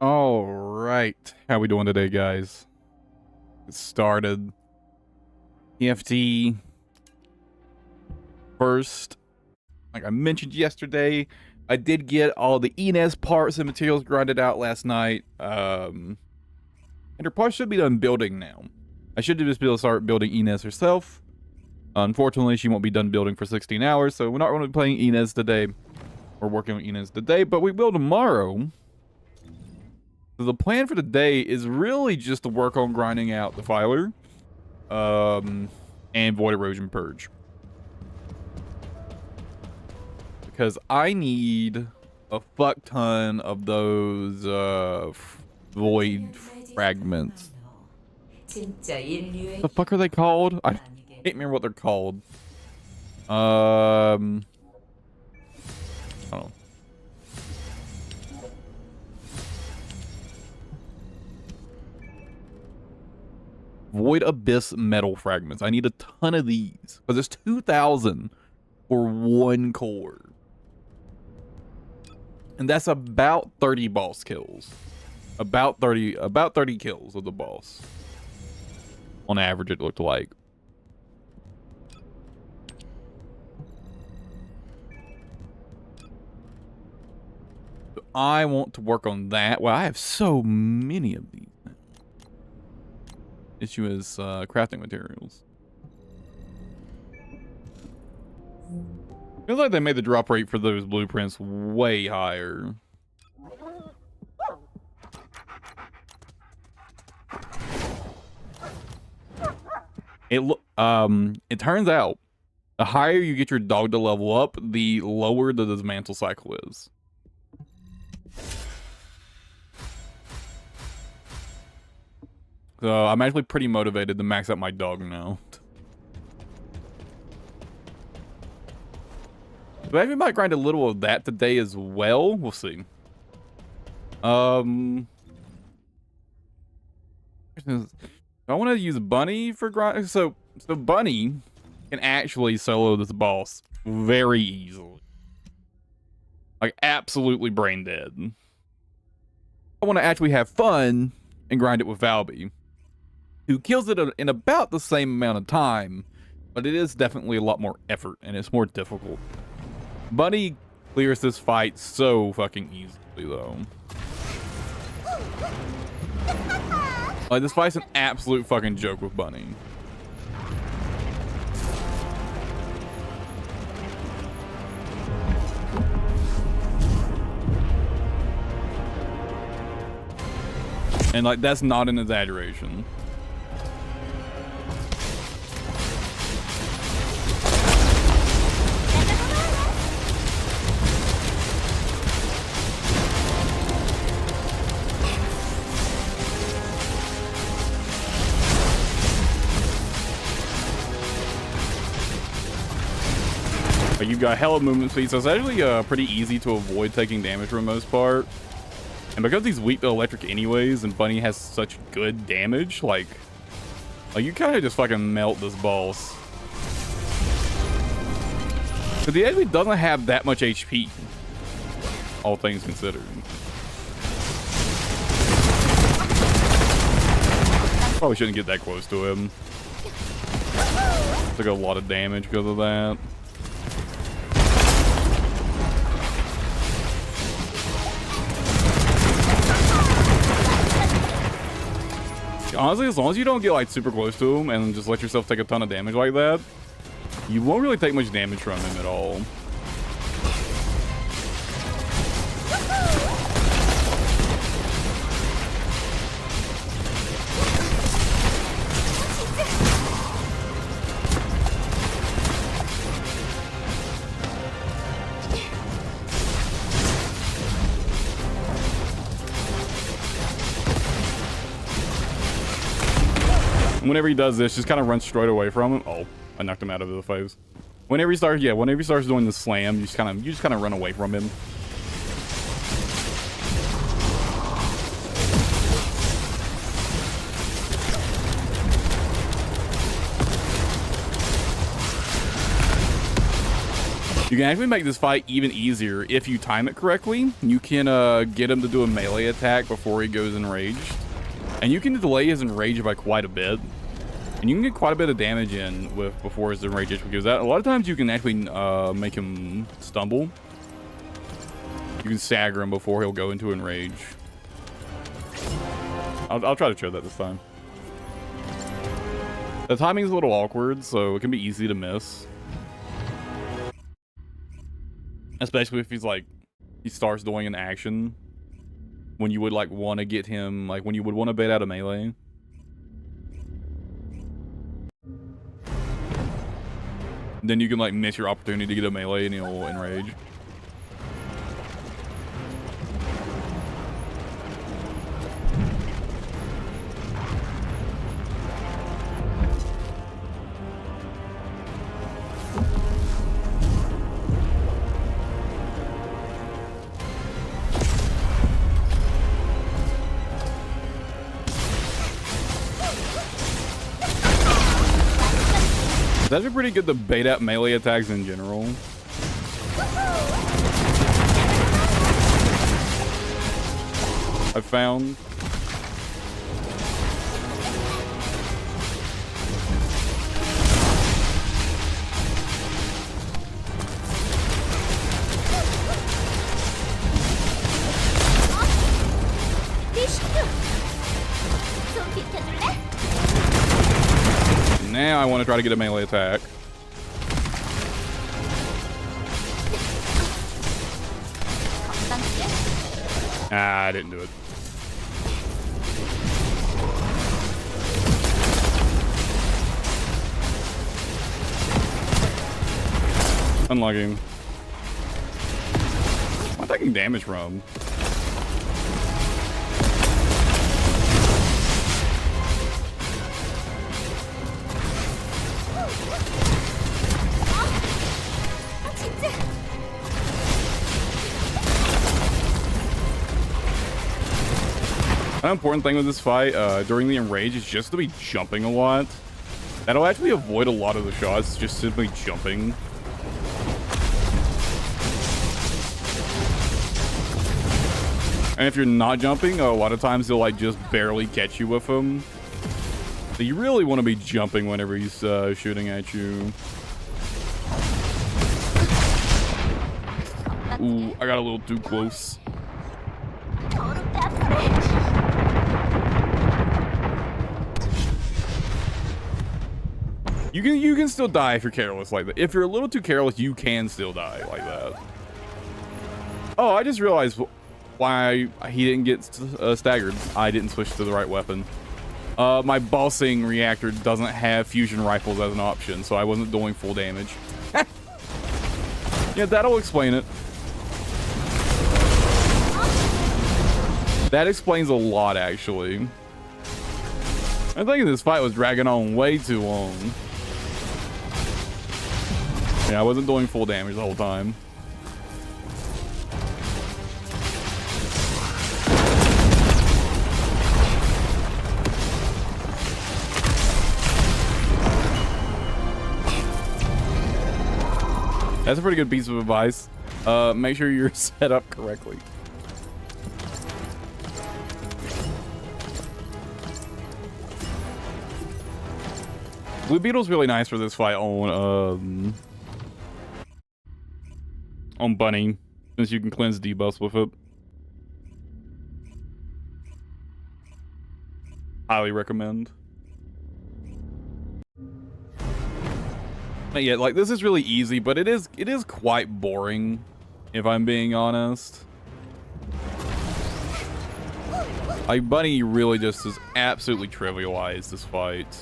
All right. How we doing today, guys? It started. TFD first. Like I mentioned yesterday, I did get all the ENS parts and materials grinded out last night. And her parts should be done building now. I should just be able to start building ENS herself. Unfortunately, she won't be done building for 16 hours, so we're not going to be playing ENS today. We're working on ENS today, but we will tomorrow. So the plan for today is really just to work on grinding out the defiler, and void erosion purge. Because I need a fuck ton of those void fragments. The fuck are they called? I can't remember what they're called. I don't know. Void abyss metal fragments. I need a ton of these. But there's 2,000 for one core. And that's about 30 boss kills. About 30 kills of the boss. On average, it looked like. So I want to work on that. Well, I have so many of these. Issue is crafting materials. Feels like they made the drop rate for those blueprints way higher. It turns out the higher you get your dog to level up, the lower the dismantle cycle is. So I'm actually pretty motivated to max out my dog now. But I might grind a little of that today as well. We'll see. I want to use Bunny for grind. So Bunny can actually solo this boss very easily. Like absolutely brain dead. I want to actually have fun and grind it with Valby, who kills it in about the same amount of time, but it is definitely a lot more effort and it's more difficult. Bunny clears this fight so fucking easily, though. Like, this fight's an absolute fucking joke with Bunny. And, like, that's not an exaggeration. You've got hella movement speed, so it's actually pretty easy to avoid taking damage for the most part. And because he's weak to electric anyways, and Bunny has such good damage, like you kind of just fucking melt this boss. But the enemy doesn't have that much HP, all things considered. Probably shouldn't get that close to him. Took a lot of damage because of that. Honestly, as long as you don't get like super close to him and just let yourself take a ton of damage like that, you won't really take much damage from him at all. Whenever he does this, just kind of run straight away from him. Oh, I knocked him out of the face. Whenever he starts doing the slam, you just kind of run away from him. You can actually make this fight even easier if you time it correctly. You can get him to do a melee attack before he goes enraged. And you can delay his enrage by quite a bit. And you can get quite a bit of damage in before his enrage, because a lot of times you can actually make him stumble. You can stagger him before he'll go into enrage. I'll try to show that this time. The timing's a little awkward, so it can be easy to miss. Especially if he starts doing an action when you would want to get him, when you would want to bait out a melee. Then you can miss your opportunity to get a melee and he'll enrage. It's actually pretty good to bait out melee attacks in general. I've found. Now I want to try to get a melee attack. Ah, I didn't do it. Unlucky. I'm taking damage from. An important thing with this fight during the enrage is just to be jumping a lot. That'll actually avoid a lot of the shots, just simply jumping. And if you're not jumping, a lot of times he'll just barely catch you with them. So you really want to be jumping whenever he's shooting at you. Ooh, I got a little too close. You can still die if you're careless like that. If you're a little too careless, you can still die like that. Oh, I just realized why he didn't get staggered. I didn't switch to the right weapon. My bossing reactor doesn't have fusion rifles as an option, so I wasn't doing full damage. Yeah, that'll explain it. That explains a lot, actually. I think this fight was dragging on way too long. Yeah, I wasn't doing full damage the whole time. That's a pretty good piece of advice. Make sure you're set up correctly. Blue Beetle's really nice for this fight on Bunny, since you can cleanse debuffs with it. Highly recommend. But yeah, this is really easy, but it is quite boring, if I'm being honest. Bunny really just is absolutely trivialized this fight.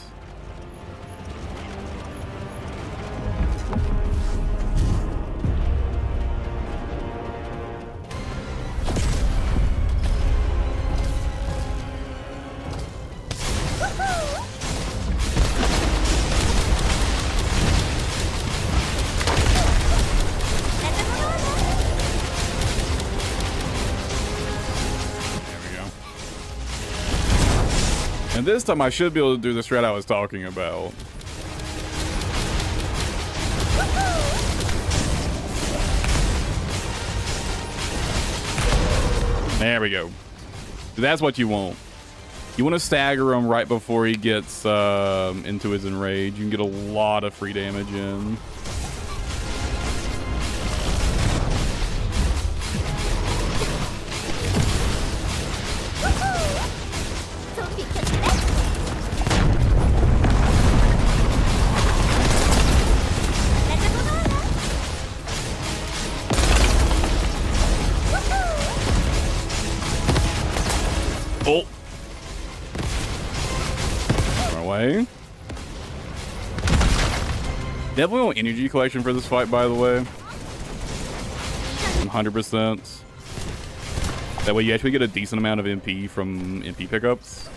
And this time I should be able to do the strat I was talking about. There we go. That's what you want. You want to stagger him right before he gets into his enrage. You can get a lot of free damage in. Oh. Run away. Definitely no energy collection for this fight, by the way. 100%. That way you actually get a decent amount of MP from MP pickups.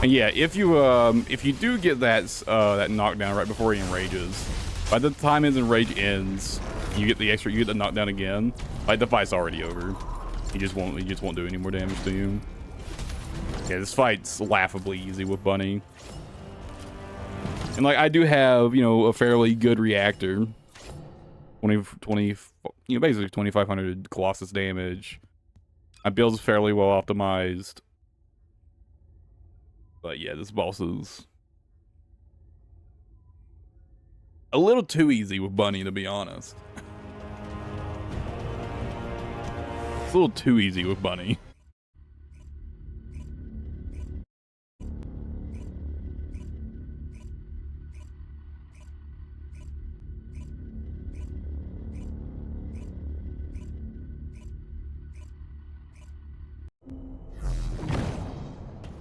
And yeah, if you do get that knockdown right before he enrages, by the time his enrage ends, you get the knockdown again. Like the fight's already over. He just won't do any more damage to you. Yeah, this fight's laughably easy with Bunny. And like I do have, a fairly good reactor. 20 basically 2500 Colossus damage. My build's fairly well optimized. But yeah, this boss is a little too easy with Bunny, to be honest. It's a little too easy with Bunny.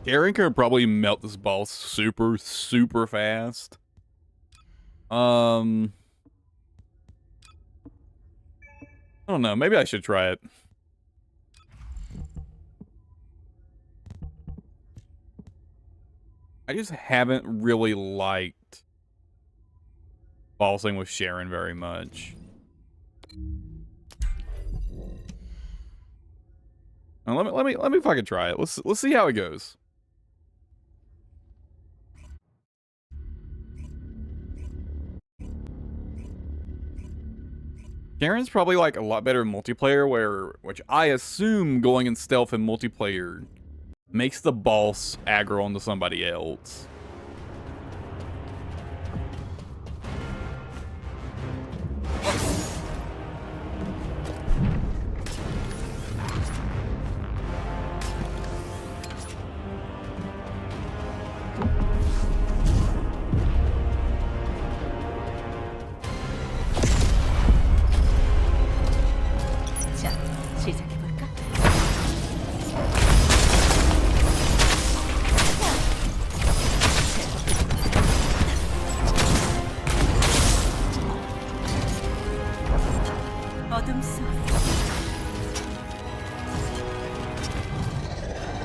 Garen could probably melt this boss super, super fast. I don't know. Maybe I should try it. I just haven't really liked bossing with Sharon very much. Now, let me fucking try it. Let's see how it goes. Sharon's probably like a lot better in multiplayer, which I assume going in stealth in multiplayer makes the boss aggro onto somebody else.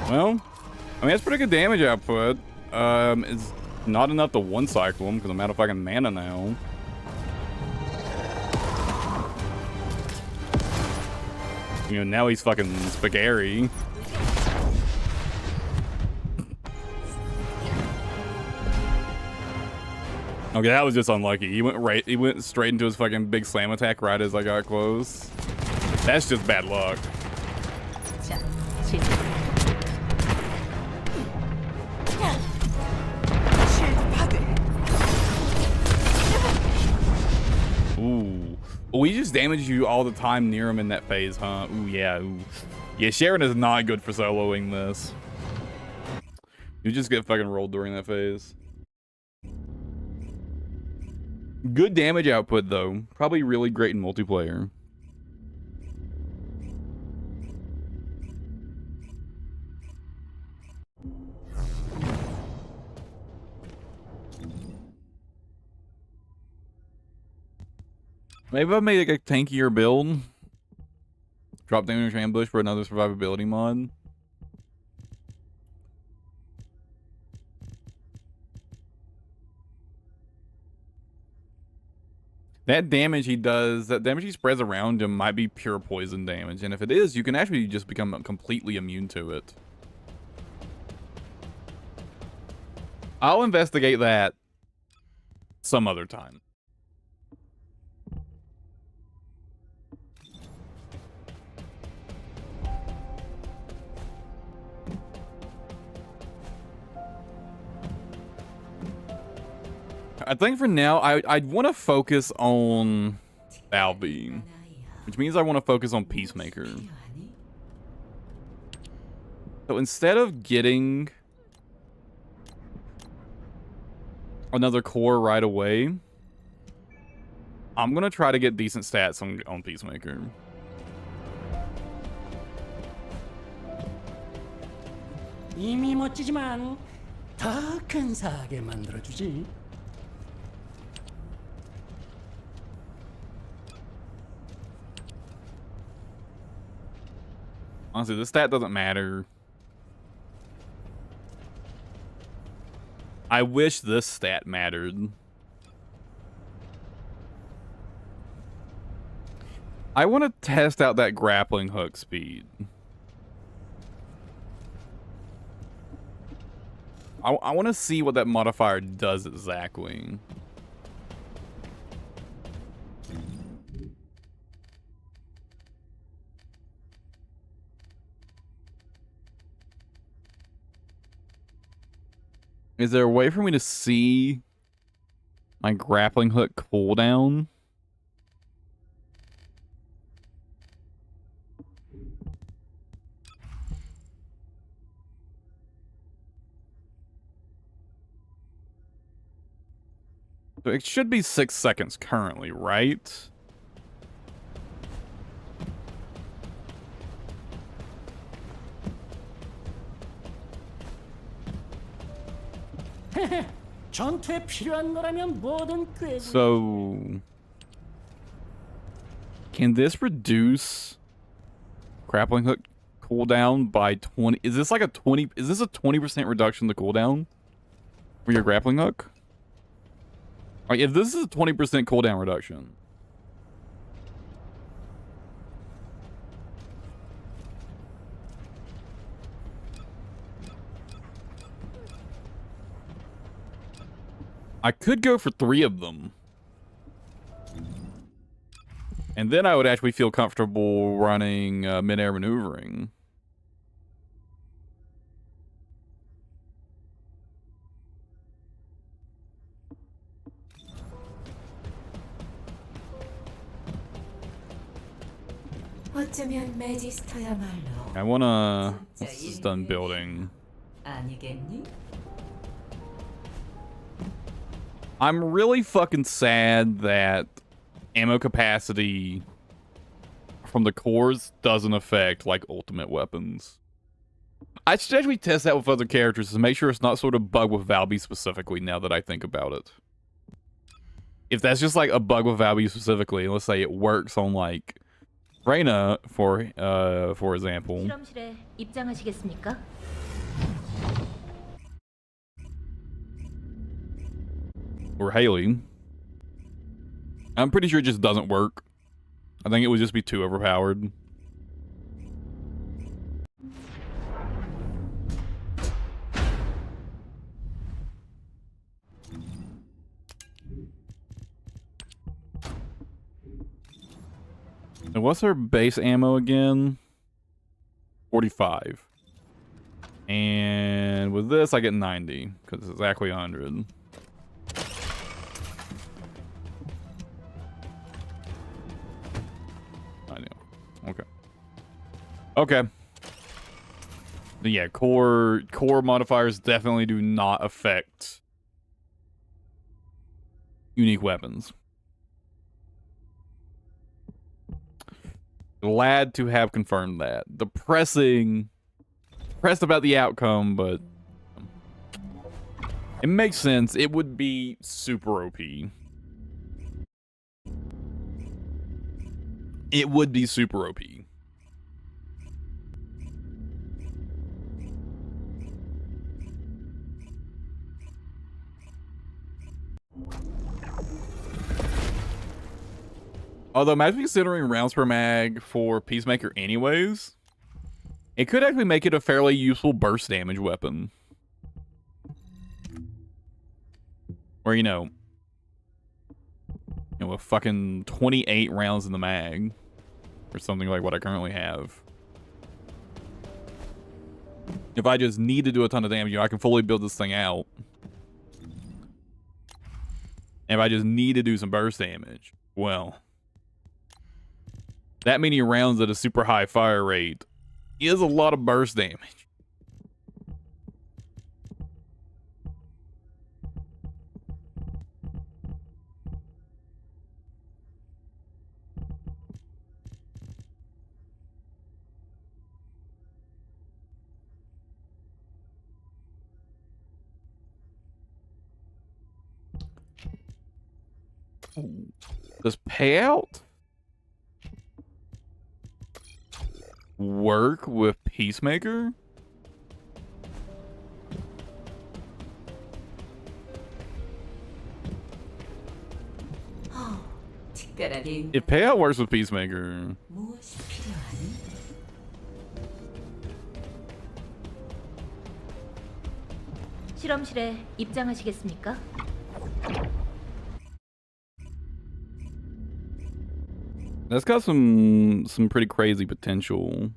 Well, I mean, that's pretty good damage output. It's not enough to one-cycle him because I'm out of fucking mana now. Now he's fucking spaghetti. Okay, that was just unlucky. He went straight into his fucking big slam attack right as I got close. That's just bad luck. Ooh. We just damage you all the time near him in that phase, huh? Ooh, yeah. Ooh. Yeah, Sharon is not good for soloing this. You just get fucking rolled during that phase. Good damage output, though. Probably really great in multiplayer. Maybe I made like a tankier build. Drop damage ambush for another survivability mod. That damage he does, that damage he spreads around him might be pure poison damage. And if it is, you can actually just become completely immune to it. I'll investigate that some other time. I think for now, I'd want to focus on Balby, which means I want to focus on Peacemaker. So instead of getting another core right away, I'm going to try to get decent stats on Peacemaker. 이미 멋지지만 더 근사하게 만들어주지. Honestly, this stat doesn't matter. I wish this stat mattered. I want to test out that grappling hook speed. I want to see what that modifier does exactly. Is there a way for me to see my grappling hook cooldown? So it should be 6 seconds currently, right? 전투에 필요한 거라면 뭐든 꽤. So can this reduce grappling hook cooldown by 20? Is this like a 20? Is this a 20% reduction to cooldown for your grappling hook? Like, if this is a 20% cooldown reduction, I could go for 3 of them. And then I would actually feel comfortable running mid-air maneuvering. I wanna, once this is done building, I'm really fucking sad that ammo capacity from the cores doesn't affect like ultimate weapons. I should actually test that with other characters to make sure it's not sort of bug with Valby specifically, now that I think about it. If that's just like a bug with Valby specifically, let's say it works on like Reyna, for example. Or Haley. I'm pretty sure it just doesn't work. I think it would just be too overpowered. And what's her base ammo again? 45. And with this, I get 90, because it's exactly 100. I know. Okay. Okay. But yeah, core modifiers definitely do not affect unique weapons. Glad to have confirmed that. Depressed about the outcome, but it makes sense. It would be super OP. It would be super OP. Although, imagine considering rounds per mag for Peacemaker anyways, it could actually make it a fairly useful burst damage weapon. Or, you know, with fucking 28 rounds in the mag. Or something like what I currently have. If I just need to do a ton of damage, you know, I can fully build this thing out. And if I just need to do some burst damage, well, that many rounds at a super high fire rate is a lot of burst damage. Does payout work with Peacemaker? If payout works with Peacemaker, 실험실에 입장하시겠습니까? that's got some pretty crazy potential.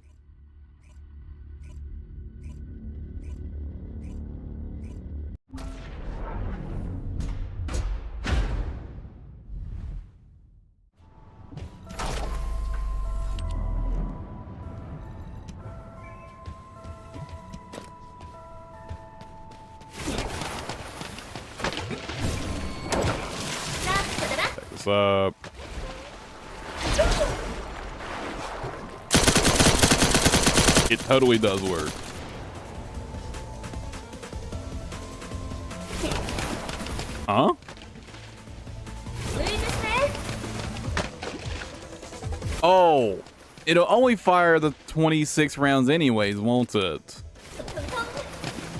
What's up? It totally does work. Huh? Oh, it'll only fire the 26 rounds anyways, won't it?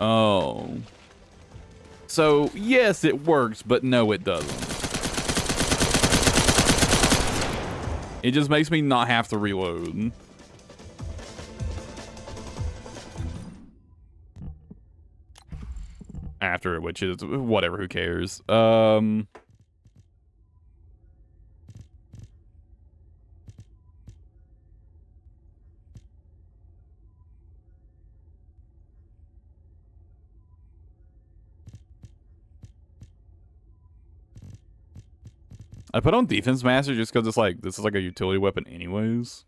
Oh. So, yes, it works, but no, it doesn't. It just makes me not have to reload. After, which is whatever, who cares? I put on Defense Master just because it's like, this is like a utility weapon anyways.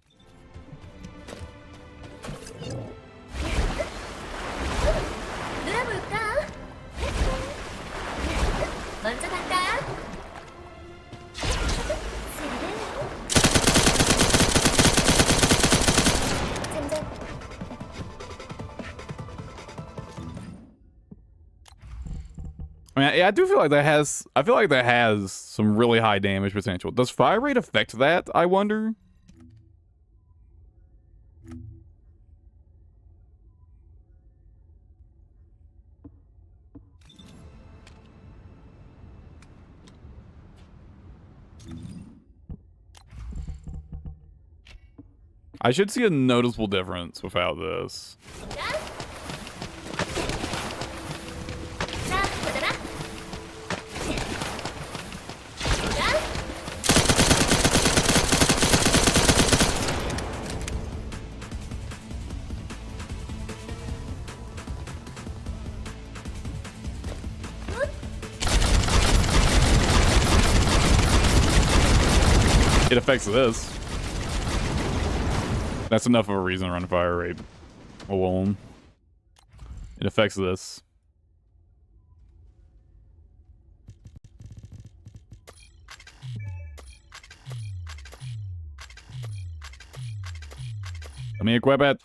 I mean, yeah, I do feel like that has, I feel like that has some really high damage potential. Does fire rate affect that, I wonder? I should see a noticeable difference without this. It affects this. That's enough of a reason to run fire rate alone. It affects this. Let me equip it.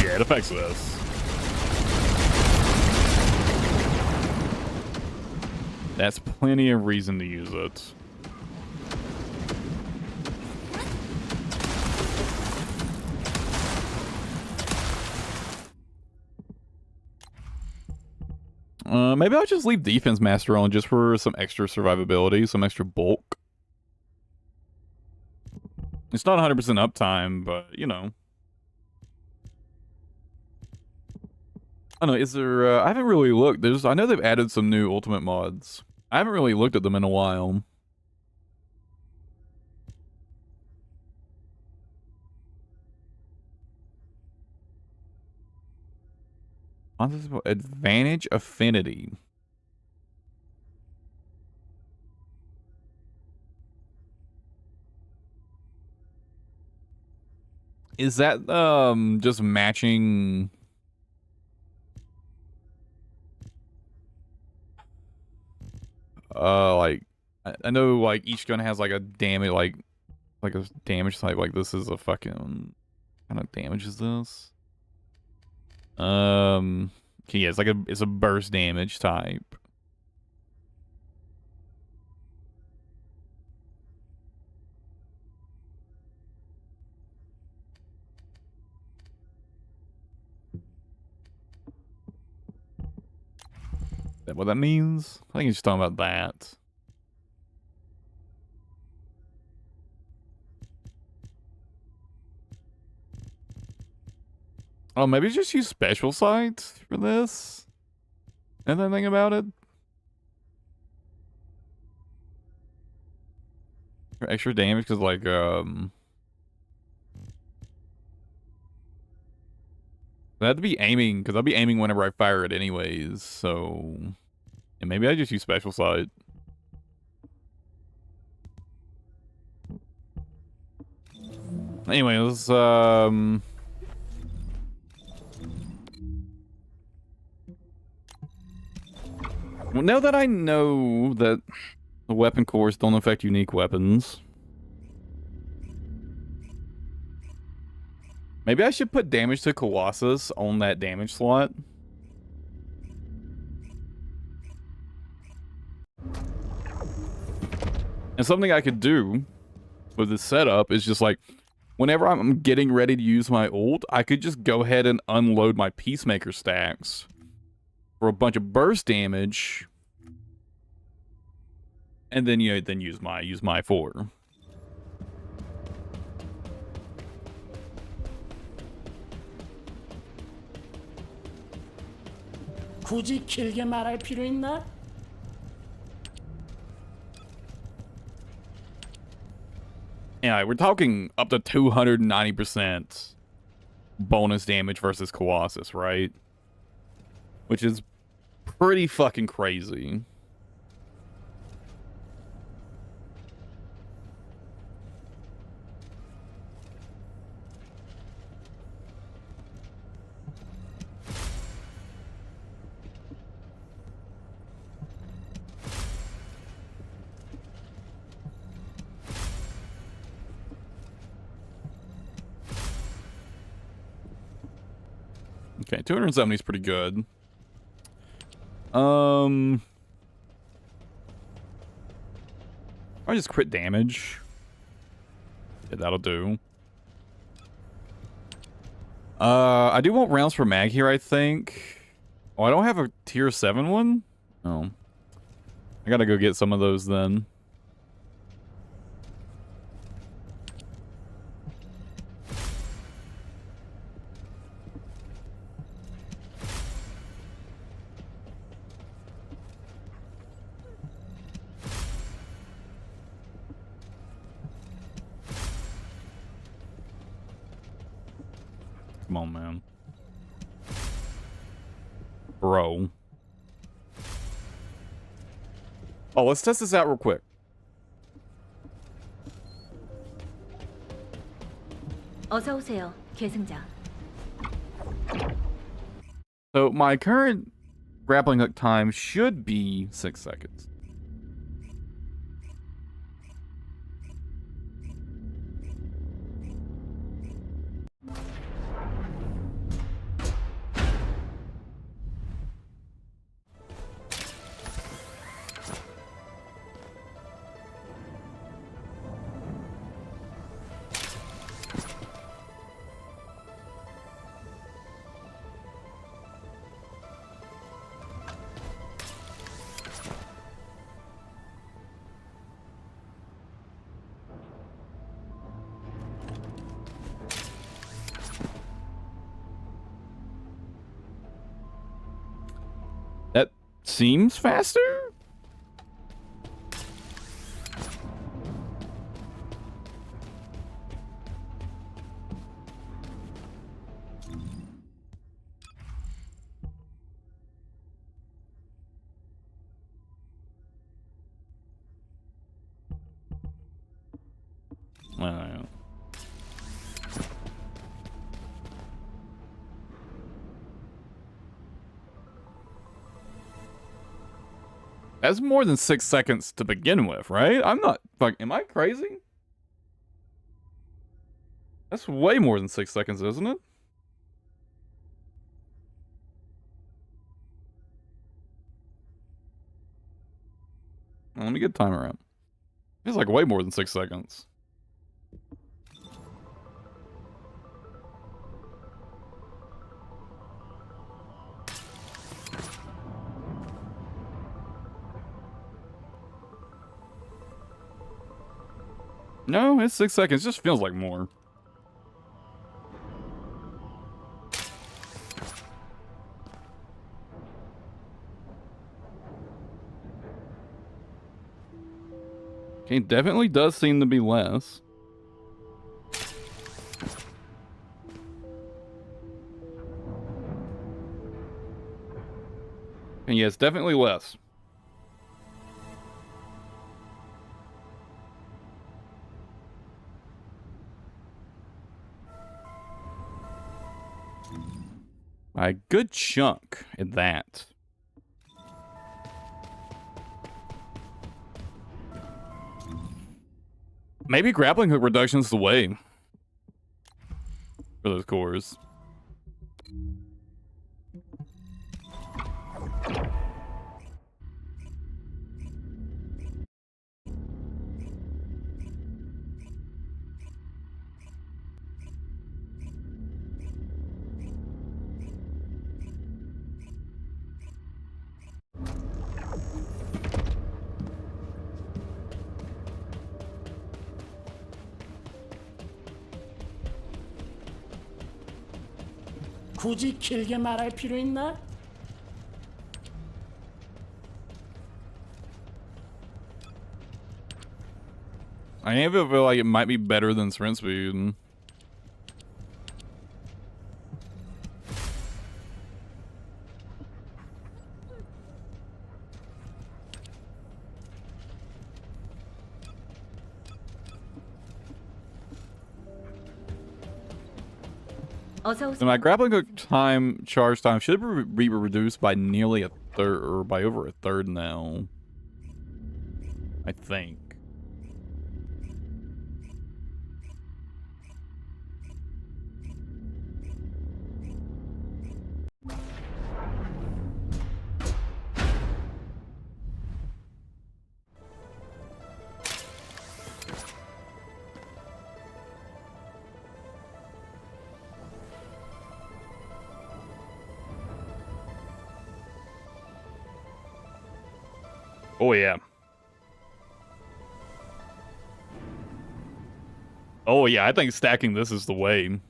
Yeah, it affects this. That's plenty of reason to use it. Maybe I'll just leave Defense Master on just for some extra survivability, some extra bulk. It's not 100% uptime, but, you know. I don't know, is there... I haven't really looked. I know they've added some new Ultimate mods. I haven't really looked at them in a while. Advantage Affinity. Is that just matching? Like I know like each gun has like a damage like a damage type. Like this is a fucking kind of damage is this? Okay, yeah, it's a burst damage type. Is that what that means? I think it's just talking about that. Oh, maybe just use special sight for this. And then think about it. For extra damage, because like I have to be aiming, because I'll be aiming whenever I fire it anyways, so... And maybe I just use special sight. Anyways, well, now that I know that the weapon cores don't affect unique weapons, maybe I should put damage to Colossus on that damage slot. And something I could do with this setup is just like, whenever I'm getting ready to use my ult, I could just go ahead and unload my Peacemaker stacks for a bunch of burst damage, and then use my 4. 굳이 길게 말할 필요 있나? Yeah, we're talking up to 290% bonus damage versus Colossus, right? Which is pretty fucking crazy. Okay, 270 is pretty good. I just crit damage. Yeah, that'll do. I do want rounds per mag here, I think. Oh, I don't have a tier 7 one? Oh. I gotta go get some of those then. Come on, man. Bro. Oh, let's test this out real quick. 어서 오세요, 계승자. So my current grappling hook time should be 6 seconds. seems faster. That's more than 6 seconds to begin with, right? I'm not fucking. Am I crazy? That's way more than 6 seconds, isn't it? Well, let me get timer out. It's like way more than 6 seconds. No, it's 6 seconds. It just feels like more. Okay, definitely does seem to be less. And yeah, it's definitely less. A good chunk at that. Maybe grappling hook reduction's the way for those cores. 굳이 길게 말할 필요 있나? I even feel like it might be better than sprint speed. 어서 So my grappling hook time, charge time should be reduced by nearly a third, or by over a third now. I think. Oh yeah. Oh yeah, I think stacking this is the way.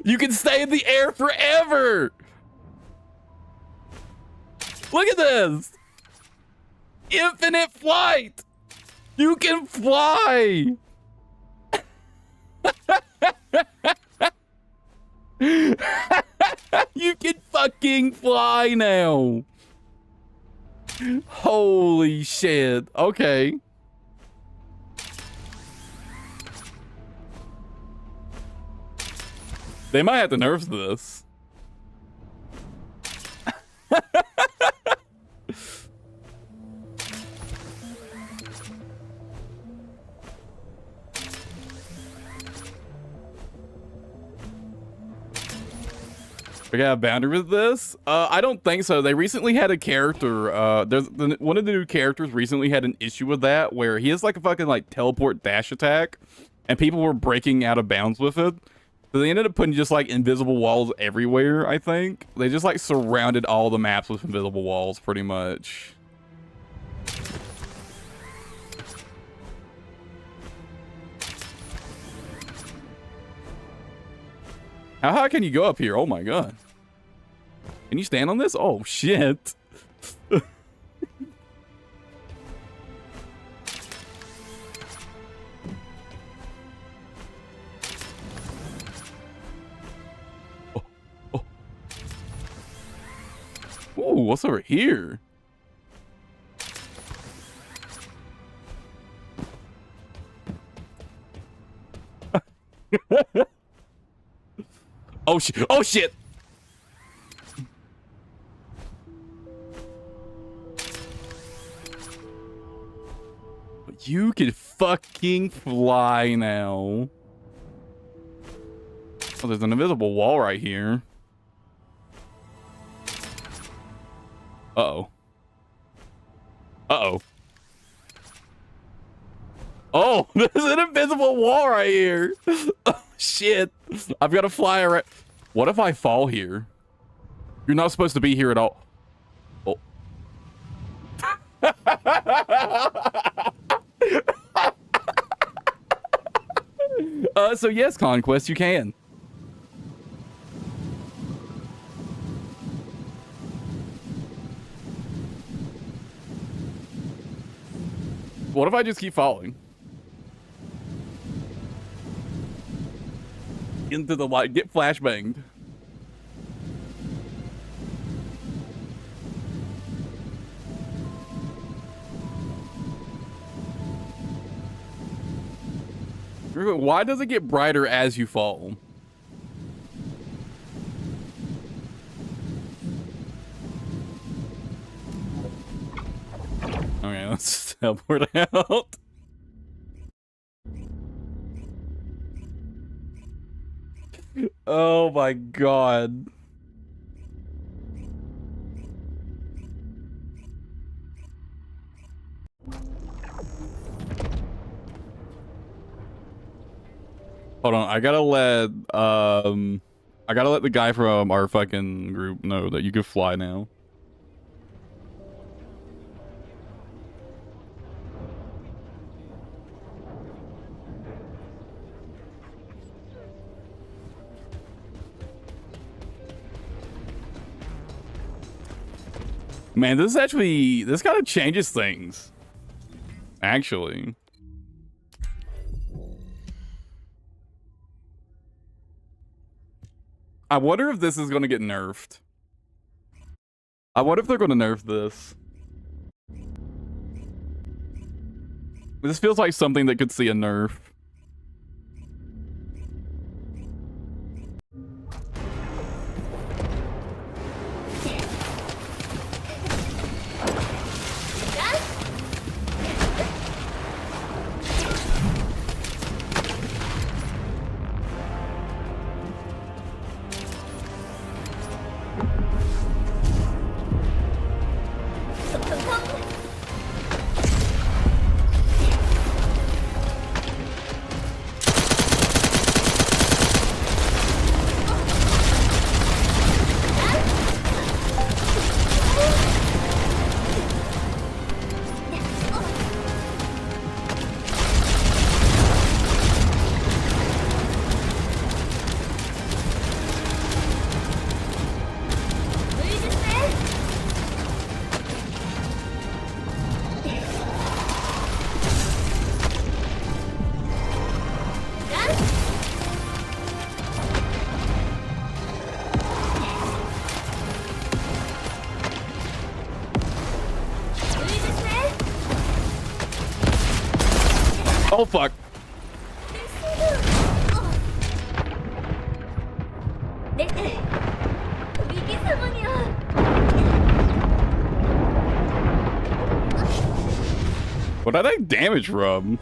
You can stay in the air forever! Look at this! Infinite flight! You can fly! You can fucking fly now! Holy shit. Okay. They might have to nerf this. We got a boundary with this? I don't think so. They recently had a character. One of the new characters recently had an issue with that, where he has like a fucking like teleport dash attack, and people were breaking out of bounds with it. So they ended up putting just like invisible walls everywhere, I think. They just like surrounded all the maps with invisible walls pretty much. How high can you go up here? Oh my god. Can you stand on this? Oh shit. Ooh, what's over here? Oh shit! Oh shit! You can fucking fly now. Oh, there's an invisible wall right here. Uh-oh. Uh-oh. Oh, there's an invisible wall right here. Oh, shit. I've got to fly around. What if I fall here? You're not supposed to be here at all. Oh. So yes, Conquest, you can. What if I just keep falling? Into the light, get flashbanged. Why does it get brighter as you fall? Okay, let's teleport out. Oh my god. Hold on, I gotta let the guy from our fucking group know that you can fly now. Man, this kind of changes things. Actually. I wonder if this is going to get nerfed. I wonder if they're going to nerf this. This feels like something that could see a nerf. Oh fuck. What did I take damage from?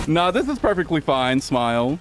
No, this is perfectly fine. Smile.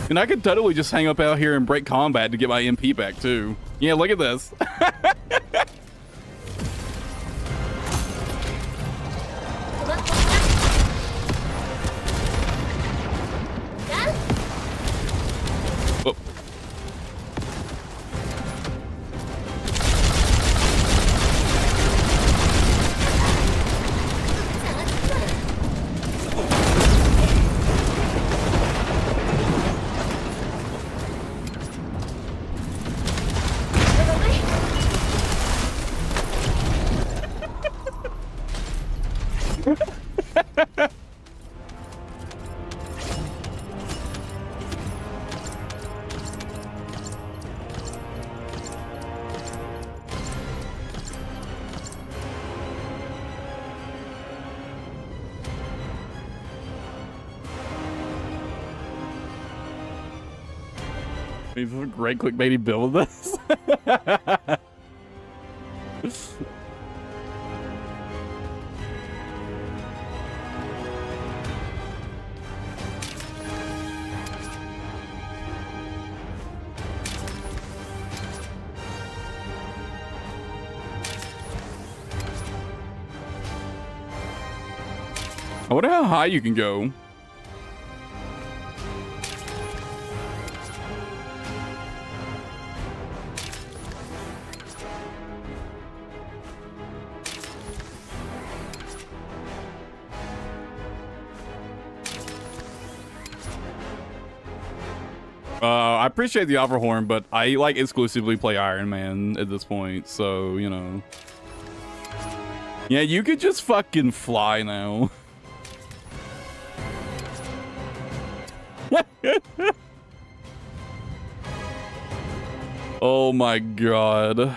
And I could totally just hang up out here and break combat to get my MP back too. Yeah, look at this. Oh. This is a great clickbaity build of this. I wonder how high you can go. I appreciate the offer horn, but I like exclusively play Iron Man at this point, so you know. Yeah, you could just fucking fly now. Oh my god.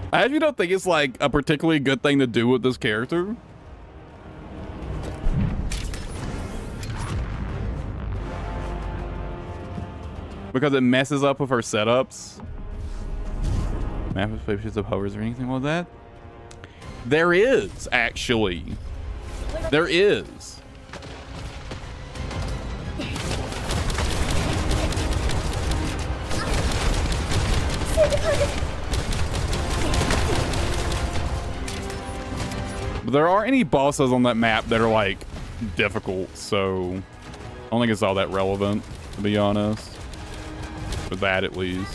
I actually don't think it's like a particularly good thing to do with this character. Because it messes up with her setups. Map of spaceships of hovers or anything like that? There is, actually. There is. But there aren't any bosses on that map that are like difficult, so I don't think it's all that relevant, to be honest. For that at least.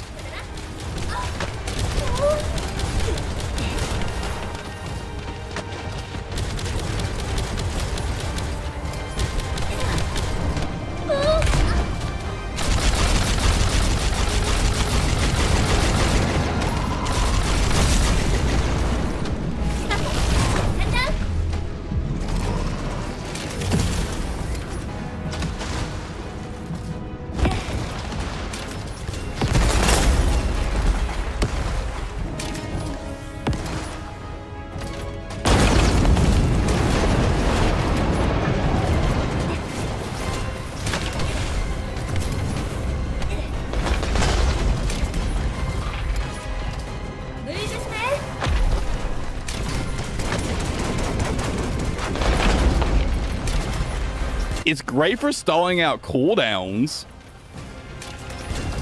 It's great for stalling out cooldowns.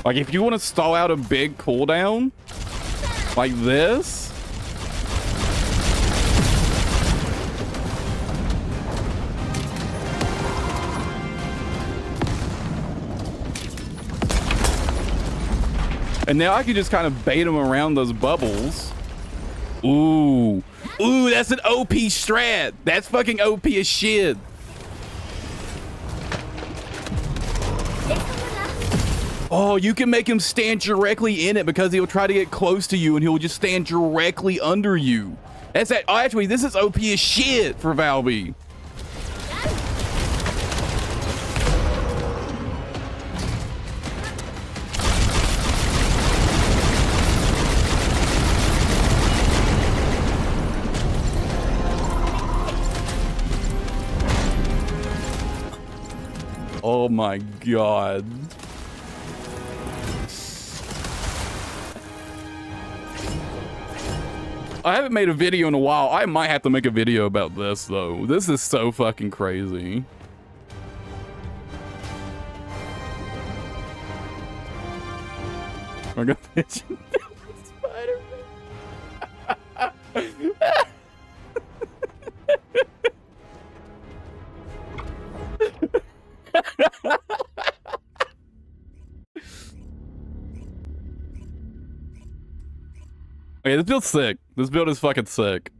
Like if you want to stall out a big cooldown like this. And now I can just kind of bait them around those bubbles. Ooh. Ooh, that's an OP strat. That's fucking OP as shit. Oh, you can make him stand directly in it because he'll try to get close to you and he'll just stand directly under you. That's that. Oh, actually, this is OP as shit for Valby. Oh my god. I haven't made a video in a while. I might have to make a video about this though. This is so fucking crazy. I'm gonna mention Spider-Man. Okay, this build's sick. This build is fucking sick.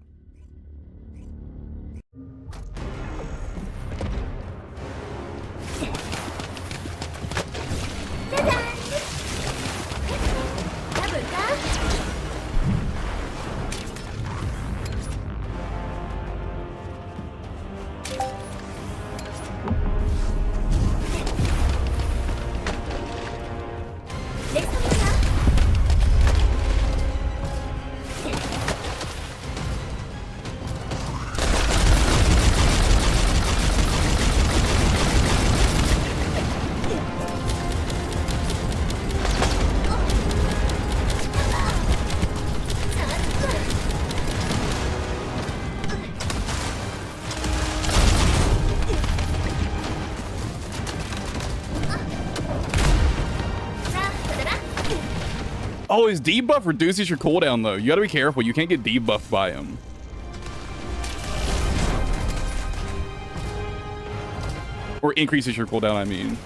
Oh, his debuff reduces your cooldown though. You gotta be careful. You can't get debuffed by him. Or increases your cooldown, I mean.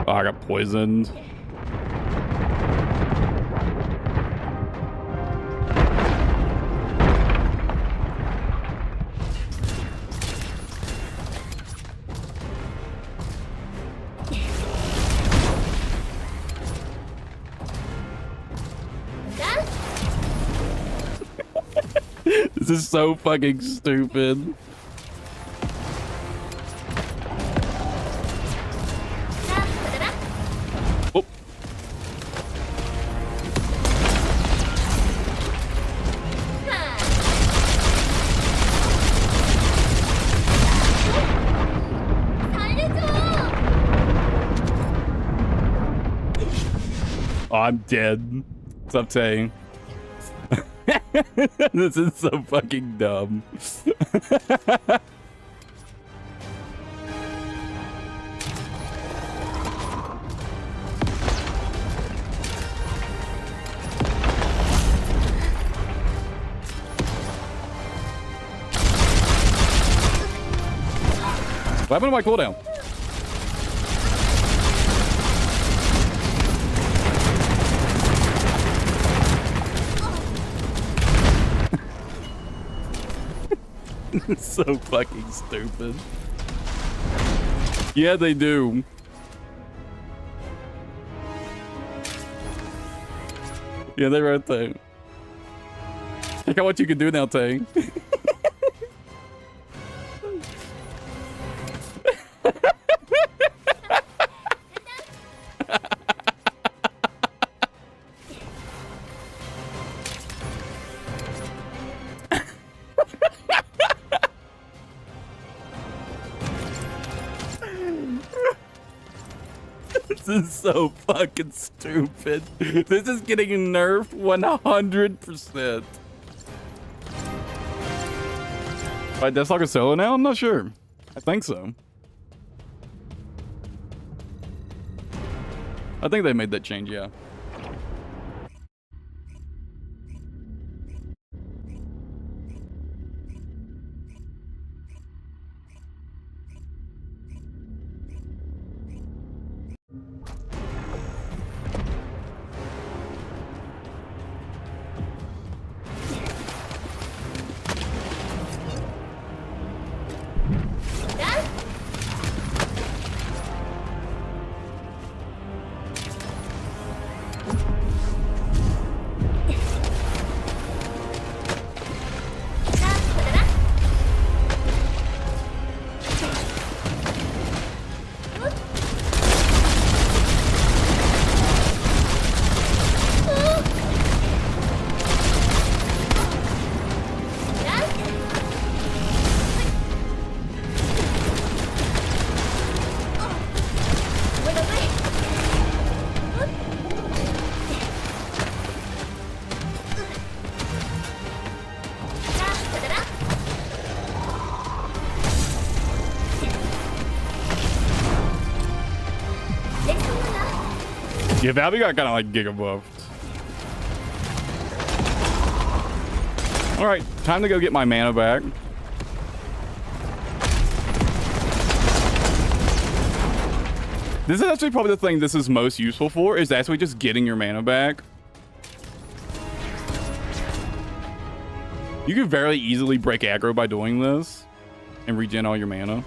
Oh, I got poisoned. This is so fucking stupid. Oh. Oh, I'm dead. Stop saying. This is so fucking dumb. What happened to my cooldown? It's so fucking stupid. Yeah, they do. Yeah, they wrote that. Check out what you can do now, Tay. This is so fucking stupid. This is getting nerfed 100%. Wait, that's like a solo now? I'm not sure. I think so. I think they made that change, yeah. Yeah, Valby got kind of like giga buffed. All right, time to go get my mana back. This is actually probably the thing this is most useful for, is actually just getting your mana back. You can very easily break aggro by doing this and regen all your mana.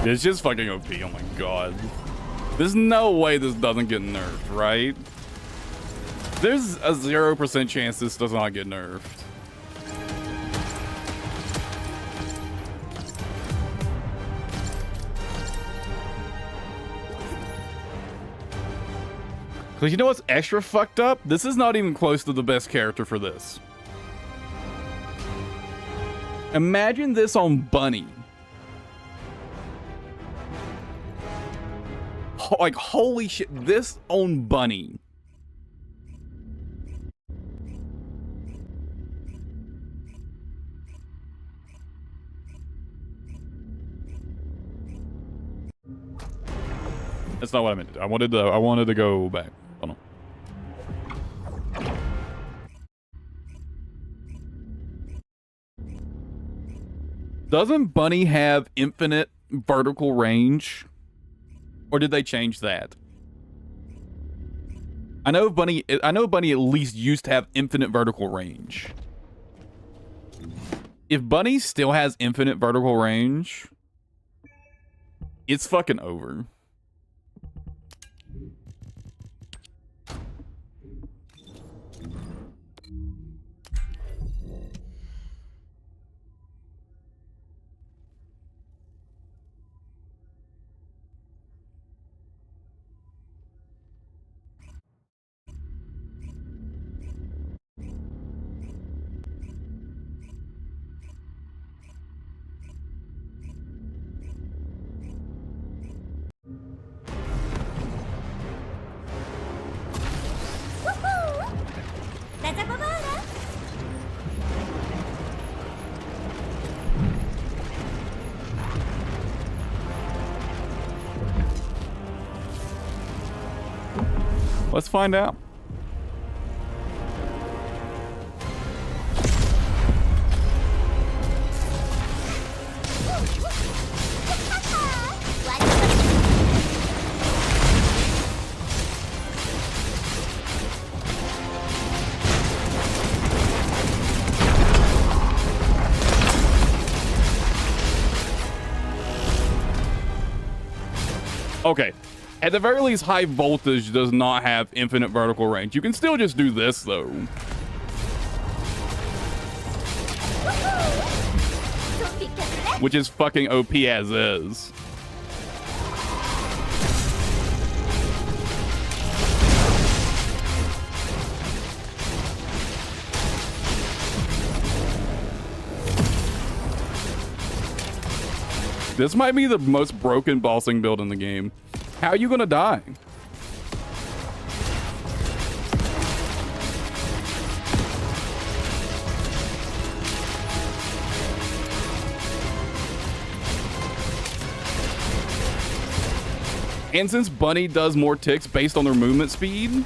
It's just fucking OP, oh my god. There's no way this doesn't get nerfed, right? There's a 0% chance this does not get nerfed. Cause you know what's extra fucked up? This is not even close to the best character for this. Imagine this on Bunny. Like, holy shit, this on Bunny. That's not what I meant to do. I wanted to go back. Hold on. Doesn't Bunny have infinite vertical range? Or did they change that? I know Bunny at least used to have infinite vertical range. If Bunny still has infinite vertical range, it's fucking over. Let's find out. Okay, at the very least, high voltage does not have infinite vertical range. You can still just do this, though. Which is fucking OP as is. This might be the most broken bossing build in the game. How are you gonna die? And since Bunny does more ticks based on their movement speed,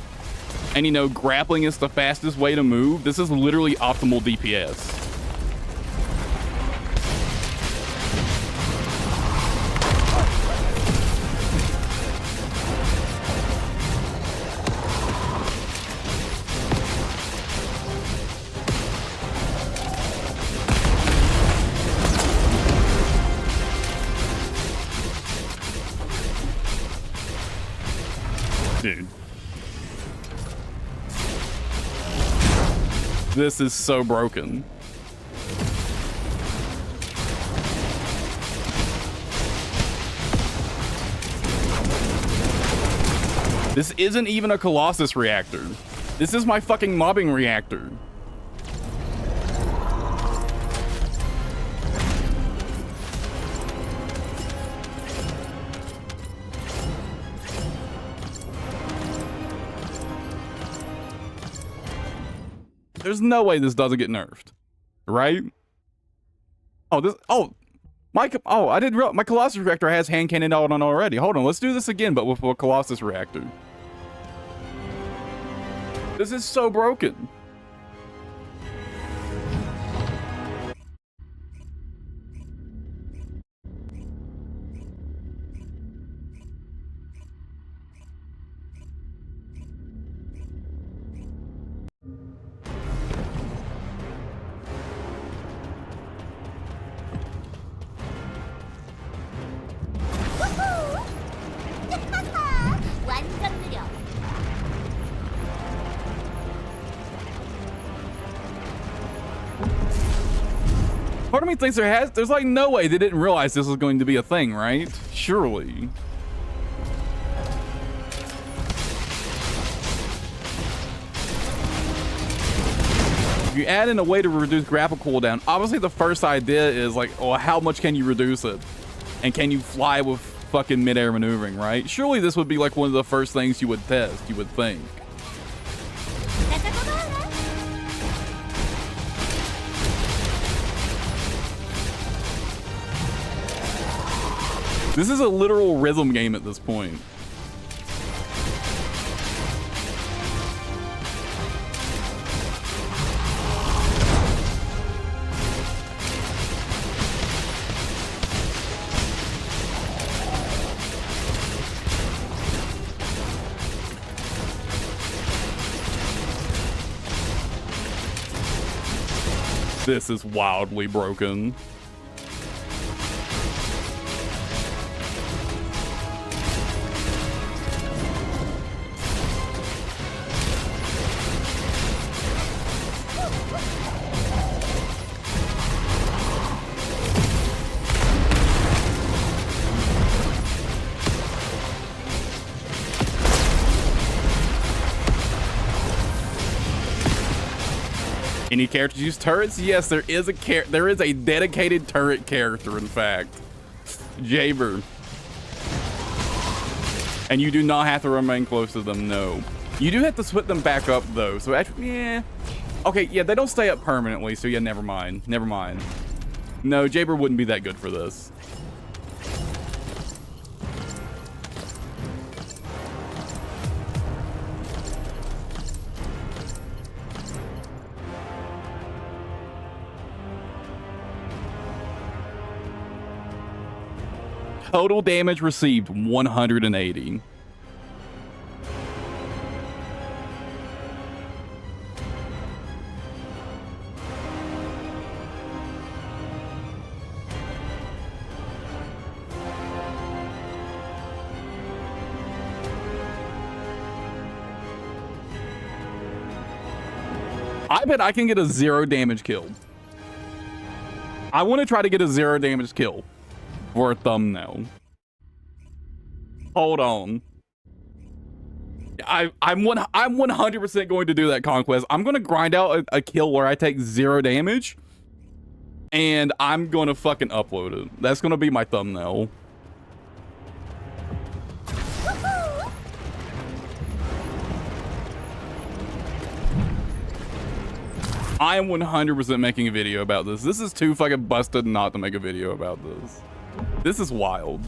and you know, grappling is the fastest way to move, this is literally optimal DPS. Dude. This is so broken. This isn't even a Colossus reactor. This is my fucking mobbing reactor. There's no way this doesn't get nerfed, right? Oh, I didn't realize my Colossus reactor has hand cannon on already. Hold on, let's do this again, but with a Colossus reactor. This is so broken. Part of me thinks there's like no way they didn't realize this was going to be a thing, right? Surely. If you add in a way to reduce grapple cooldown, obviously the first idea is like, oh, how much can you reduce it? And can you fly with fucking mid-air maneuvering, right? Surely this would be like one of the first things you would test, you would think. This is a literal rhythm game at this point. This is wildly broken. Any characters use turrets? Yes, there is a dedicated turret character, in fact. Jaber. And you do not have to remain close to them, no. You do have to split them back up, though. So actually, yeah. Okay, yeah, they don't stay up permanently, so yeah, never mind. Never mind. No, Jaber wouldn't be that good for this. Total damage received 180. I bet I can get a 0 damage kill. I want to try to get a 0 damage kill for a thumbnail. Hold on. I'm 100% going to do that, Conquest. I'm going to grind out a kill where I take 0 damage, and I'm going to fucking upload it. That's going to be my thumbnail. I am 100% making a video about this. This is too fucking busted not to make a video about this. This is wild.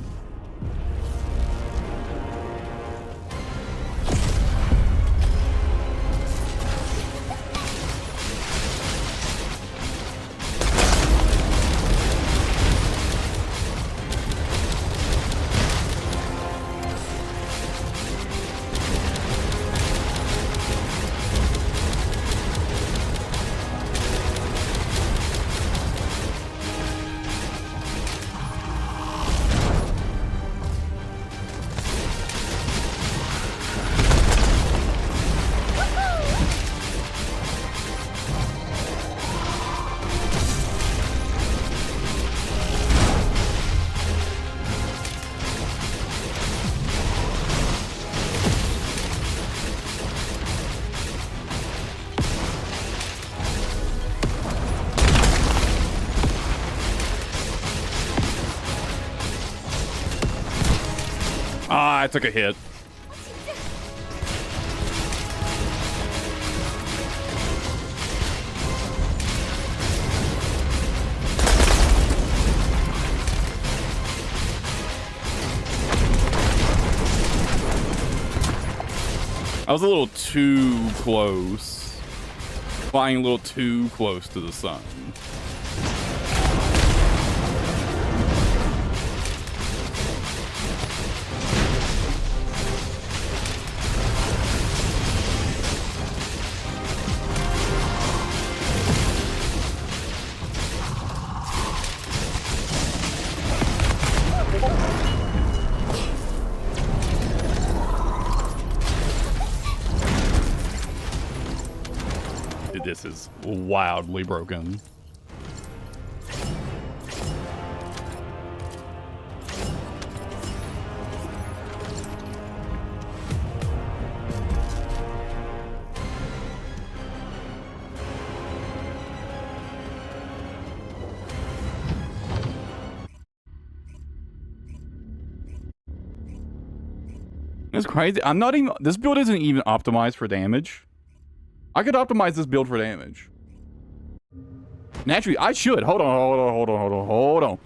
Ah, I took a hit. I was a little too close. Flying a little too close to the sun. This is wildly broken. It's crazy. I'm not even, this build isn't even optimized for damage. I could optimize this build for damage. Naturally, I should. Hold on.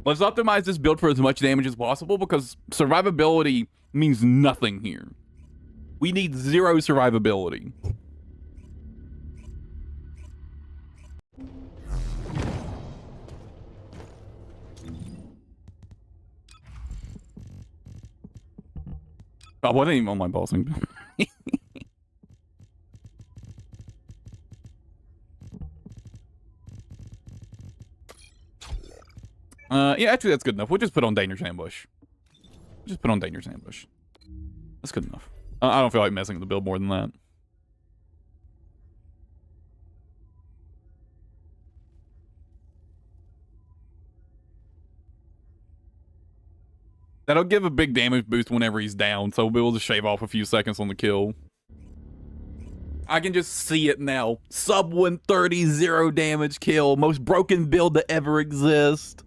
Let's optimize this build for as much damage as possible because survivability means nothing here. We need 0 survivability. I wasn't even on my bossing. Yeah, actually that's good enough. We'll just put on Dangerous Ambush. That's good enough. I don't feel like messing with the build more than that. That'll give a big damage boost whenever he's down, so we'll be able to shave off a few seconds on the kill. I can just see it now. Sub 130, 0 damage kill. Most broken build to ever exist.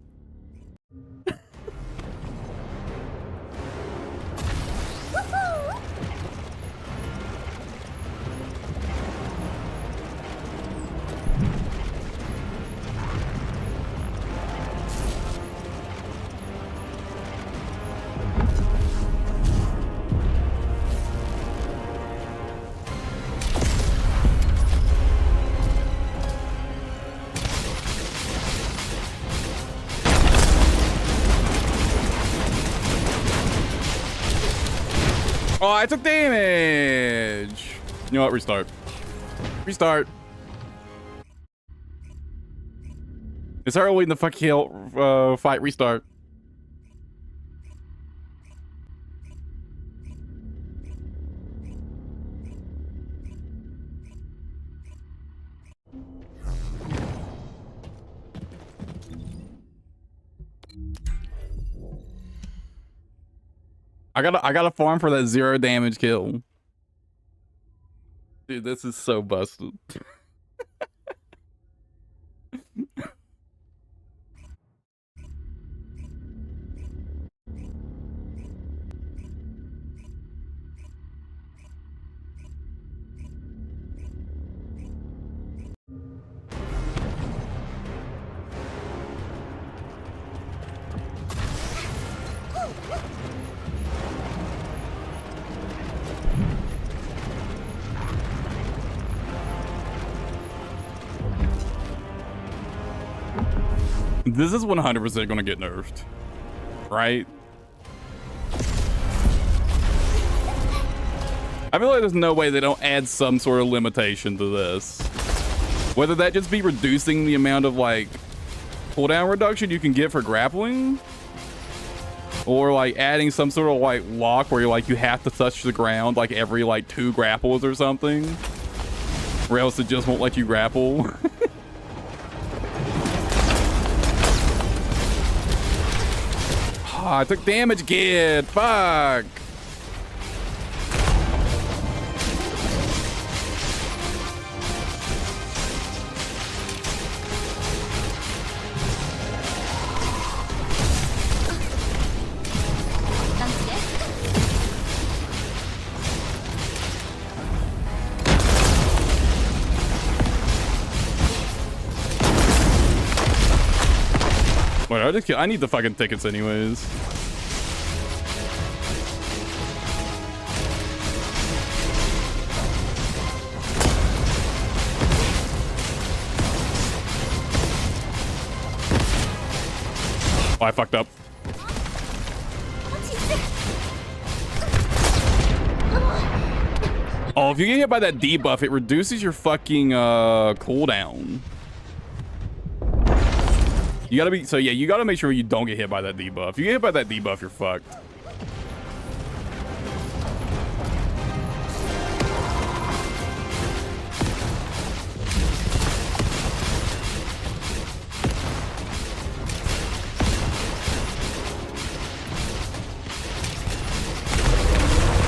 Oh, I took damage. You know what? Restart. Restart. It's early in the fuck kill fight. Restart. I gotta farm for that 0 damage kill. Dude, this is so busted. This is 100% gonna get nerfed, right? I feel like there's no way they don't add some sort of limitation to this. Whether that just be reducing the amount of like cooldown reduction you can get for grappling, or like adding some sort of like lock where you're like you have to touch the ground like every like 2 grapples or something, or else it just won't let you grapple. Oh, I took damage, kid. Fuck. Wait, I need the fucking tickets anyways. Oh, I fucked up. Oh, if you get hit by that debuff, it reduces your fucking cooldown. You gotta be, so yeah, you gotta make sure you don't get hit by that debuff. If you get hit by that debuff, you're fucked.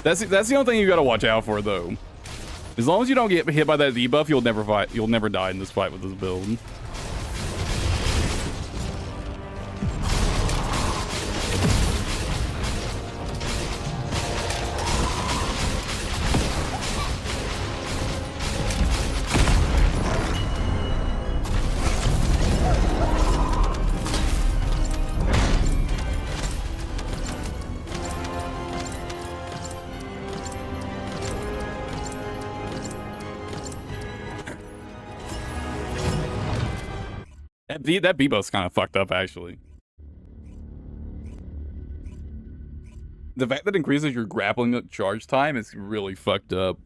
That's the only thing you gotta watch out for, though. As long as you don't get hit by that debuff, you'll never fight. You'll never die in this fight with this build. That Bebo's kind of fucked up, actually. The fact that it increases your grappling charge time is really fucked up.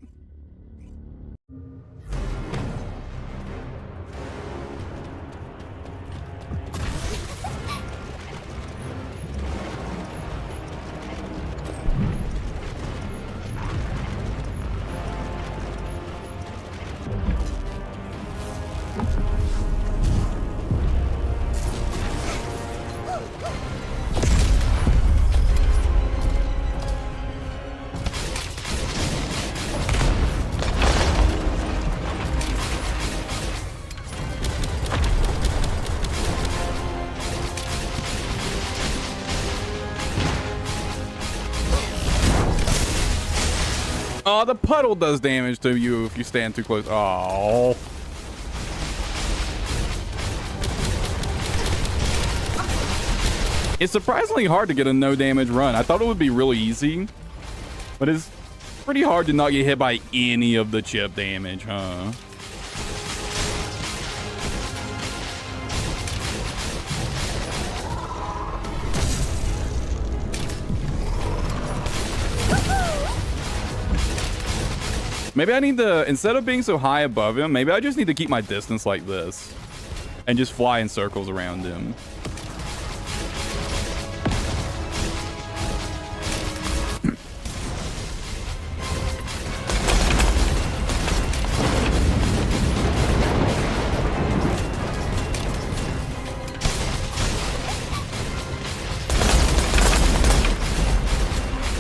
Oh, the puddle does damage to you if you stand too close. Oh. It's surprisingly hard to get a no damage run. I thought it would be really easy, but it's pretty hard to not get hit by any of the chip damage, huh? Maybe I need to, instead of being so high above him, maybe I just need to keep my distance like this and just fly in circles around him.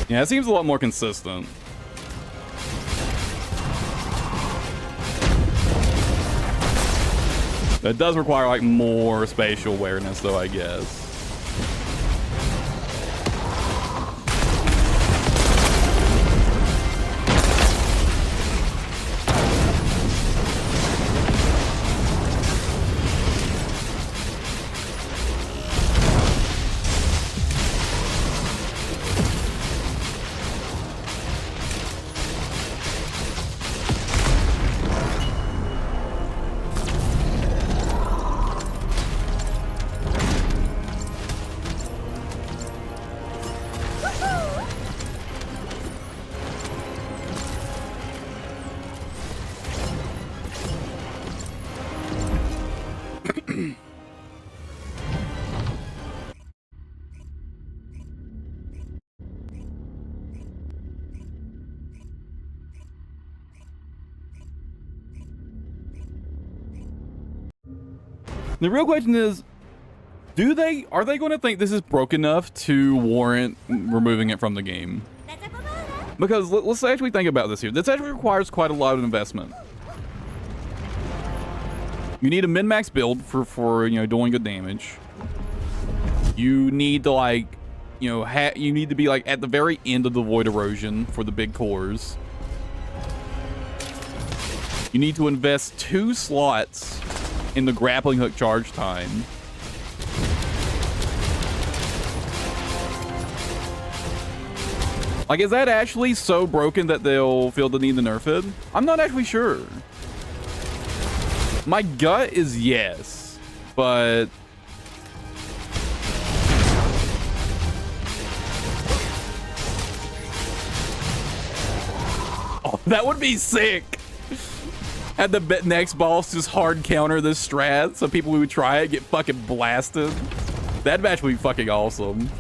Yeah, it seems a lot more consistent. That does require like more spatial awareness though, I guess. The real question is, are they going to think this is broke enough to warrant removing it from the game? Because let's actually think about this here. This actually requires quite a lot of investment. You need a min-max build for you know, doing good damage. You need to like, you know, you need to be like at the very end of the void erosion for the big cores. You need to invest 2 slots in the grappling hook charge time. Like, is that actually so broken that they'll feel the need to nerf it? I'm not actually sure. My gut is yes, but oh, that would be sick. Had the next boss just hard counter this strat, so people who would try it get fucking blasted. That'd actually be fucking awesome.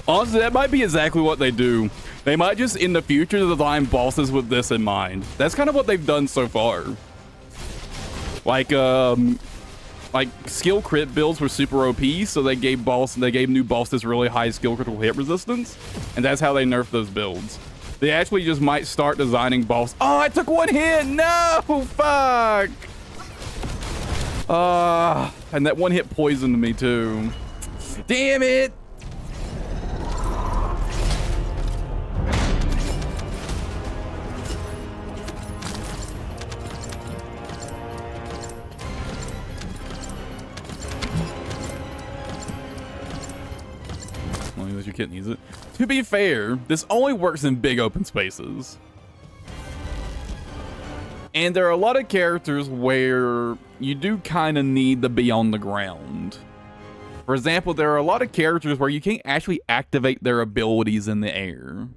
Honestly, that might be exactly what they do. They might just, in the future, design bosses with this in mind. That's kind of what they've done so far. Like skill crit builds were super OP, so they gave new bosses really high skill critical hit resistance, and that's how they nerfed those builds. They actually just might start designing boss. Oh, I took 1 hit. No, fuck. And that 1 hit poisoned me too. Damn it. Your kid needs it. To be fair, this only works in big open spaces. And there are a lot of characters where you do kind of need to be on the ground. For example, there are a lot of characters where you can't actually activate their abilities in the air.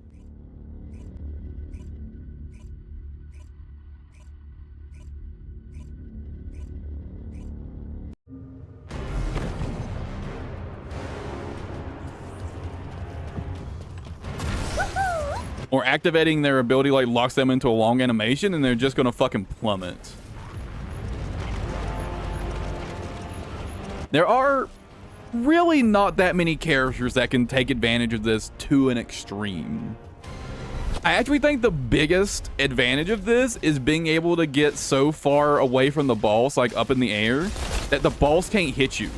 Or activating their ability like locks them into a long animation and they're just gonna fucking plummet. There are really not that many characters that can take advantage of this to an extreme. I actually think the biggest advantage of this is being able to get so far away from the boss, like up in the air, that the boss can't hit you,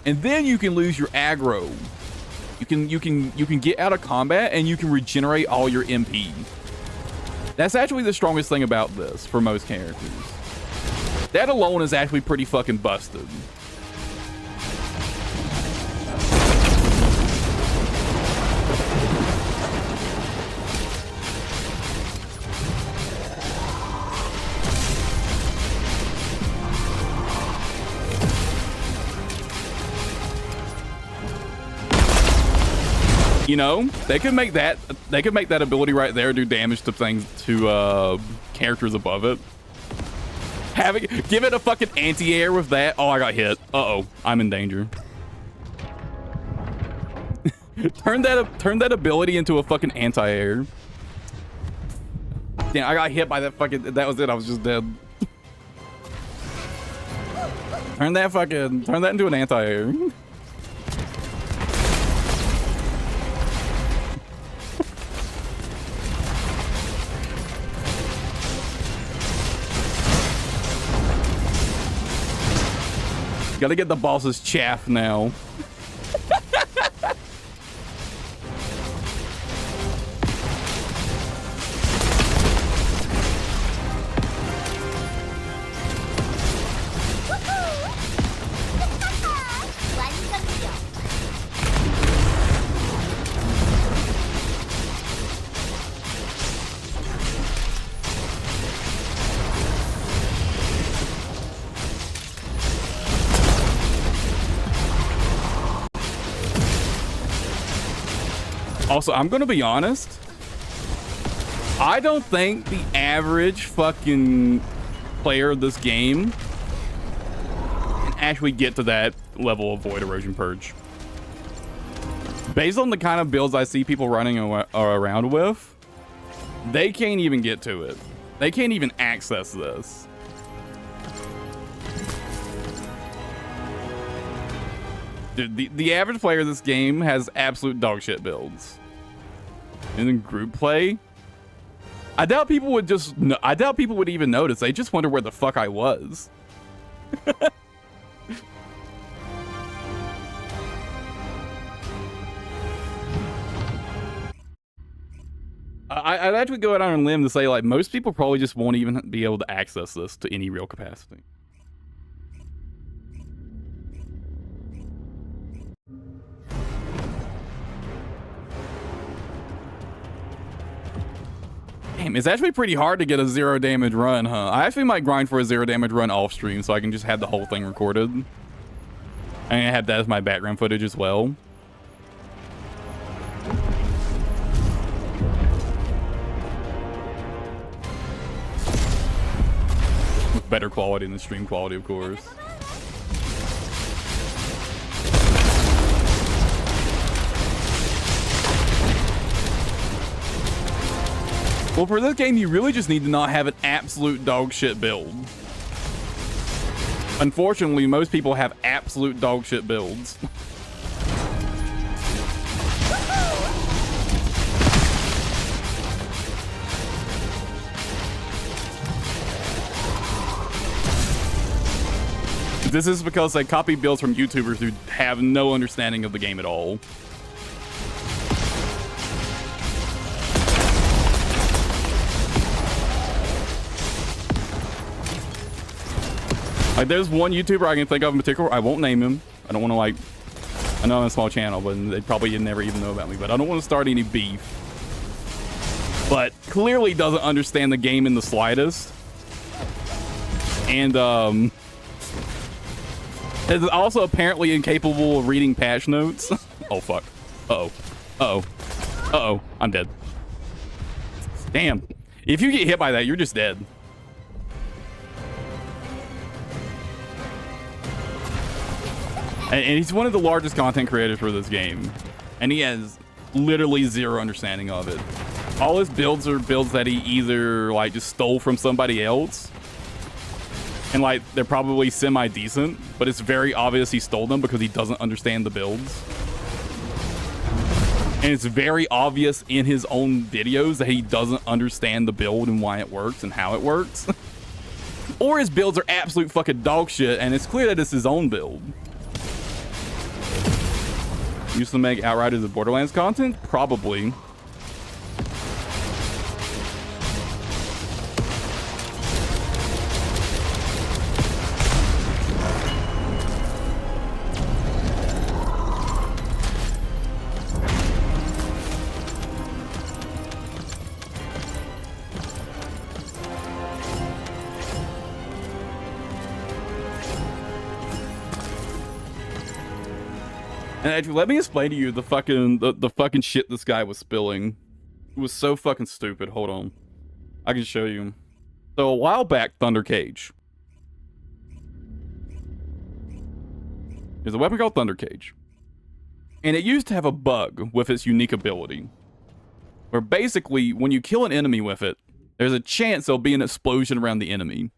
and then you can lose your aggro. You can get out of combat and you can regenerate all your MP. That's actually the strongest thing about this for most characters. That alone is actually pretty fucking busted. You know, they could make that ability right there do damage to things, to characters above it. Give it a fucking anti-air with that. Oh, I got hit. Uh-oh, I'm in danger. turn that ability into a fucking anti-air. Damn, I got hit by that fucking, that was it, I was just dead. Turn that into an anti-air. Gotta get the boss's chaff now. Also, I'm gonna be honest. I don't think the average fucking player of this game can actually get to that level of Void Erosion Purge. Based on the kind of builds I see people running around with, they can't even get to it. They can't even access this. Dude, the average player of this game has absolute dog shit builds. And in group play, I doubt people would even notice. They just wonder where the fuck I was. I'd actually go out on a limb to say, like, most people probably just won't even be able to access this to any real capacity. Damn, it's actually pretty hard to get a 0 damage run, huh? I actually might grind for a 0 damage run off stream so I can just have the whole thing recorded. And I have that as my background footage as well. With better quality than the stream quality, of course. Well, for this game, you really just need to not have an absolute dog shit build. Unfortunately, most people have absolute dog shit builds. This is because they copy builds from YouTubers who have no understanding of the game at all. Like, there's one YouTuber I can think of in particular. I won't name him. I don't want to, like, I know I'm a small channel, but they probably never even know about me. But I don't want to start any beef. But clearly doesn't understand the game in the slightest. And, is also apparently incapable of reading patch notes. Oh, fuck. Uh-oh. Uh-oh. Uh-oh. I'm dead. Damn. If you get hit by that, you're just dead. And he's one of the largest content creators for this game. And he has literally zero understanding of it. All his builds are builds that he either, like, just stole from somebody else. And, like, they're probably semi-decent. But it's very obvious he stole them because he doesn't understand the builds. And it's very obvious in his own videos that he doesn't understand the build and why it works and how it works. Or his builds are absolute fucking dog shit, and it's clear that it's his own build. Used to make Outriders of Borderlands content? Probably. And actually, let me explain to you the fucking shit this guy was spilling. It was so fucking stupid. Hold on. I can show you. So a while back, Thunder Cage. There's a weapon called Thunder Cage. And it used to have a bug with its unique ability. Where basically, when you kill an enemy with it, there's a chance there'll be an explosion around the enemy.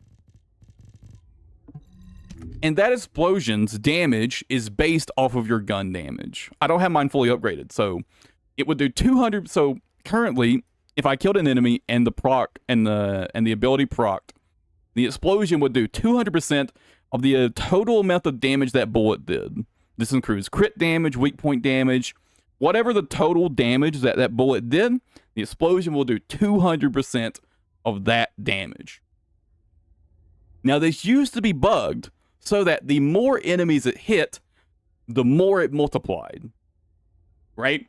And that explosion's damage is based off of your gun damage. I don't have mine fully upgraded, so it would do 200. So currently, if I killed an enemy and the proc and the ability procced, the explosion would do 200% of the total amount of damage that bullet did. This includes crit damage, weak point damage, whatever the total damage that bullet did. The explosion will do 200% of that damage. Now, this used to be bugged, so that the more enemies it hit, the more it multiplied. Right?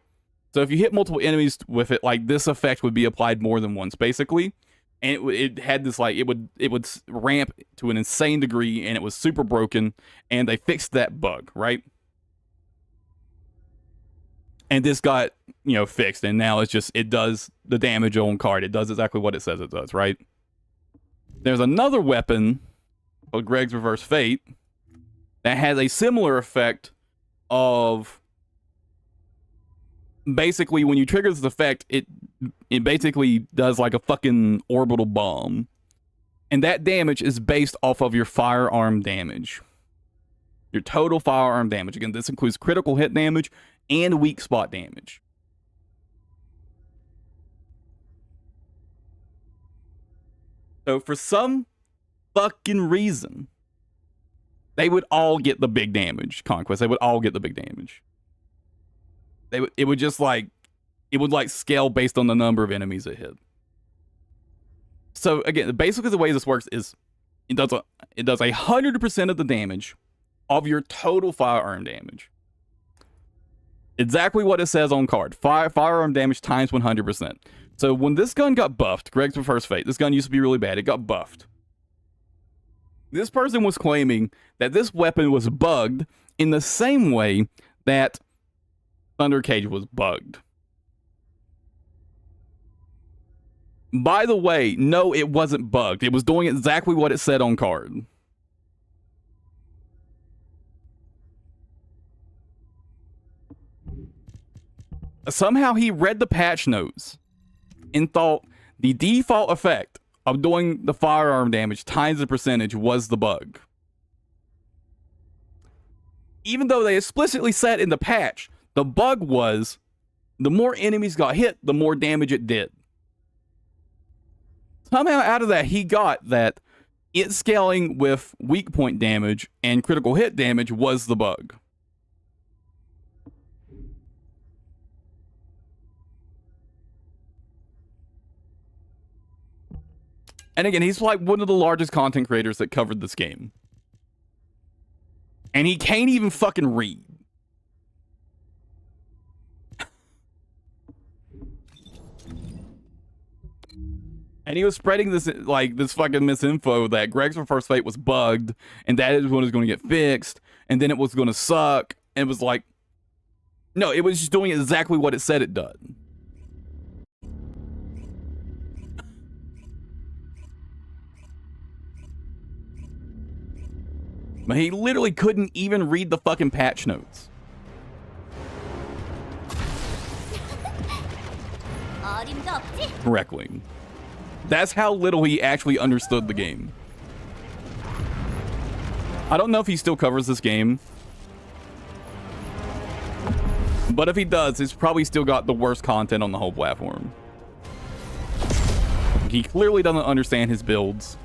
So if you hit multiple enemies with it, like, this effect would be applied more than once, basically. And it had this, like, it would ramp to an insane degree, and it was super broken, and they fixed that bug, right? And this got, you know, fixed, and now it's just, it does the damage on card. It does exactly what it says it does, right? There's another weapon called Greg's Reverse Fate that has a similar effect of basically when you trigger this effect, it basically does like a fucking orbital bomb. And that damage is based off of your firearm damage. Your total firearm damage. Again, this includes critical hit damage and weak spot damage. So for some fucking reason, they would all get the big damage. Conquest, they would all get the big damage. It would just like, it would like scale based on the number of enemies it hit. So again, basically the way this works is it does 100% of the damage of your total firearm damage. Exactly what it says on card. Firearm damage times 100%. So when this gun got buffed, Greg's Reverse Fate, this gun used to be really bad. It got buffed. This person was claiming that this weapon was bugged in the same way that Thunder Cage was bugged. By the way, no, it wasn't bugged. It was doing exactly what it said on card. Somehow he read the patch notes and thought the default effect of doing the firearm damage times the percentage was the bug. Even though they explicitly said in the patch, the bug was the more enemies got hit, the more damage it did. Somehow out of that, he got that it scaling with weak point damage and critical hit damage was the bug. And again, he's like one of the largest content creators that covered this game. And he can't even fucking read. And he was spreading this, like, this fucking misinfo that Greg's Reverse Fate was bugged, and that is when it was going to get fixed, and then it was going to suck, and it was like, no, it was just doing exactly what it said it did. But he literally couldn't even read the fucking patch notes. Correctly. That's how little he actually understood the game. I don't know if he still covers this game. But if he does, it's probably still got the worst content on the whole platform. He clearly doesn't understand his builds.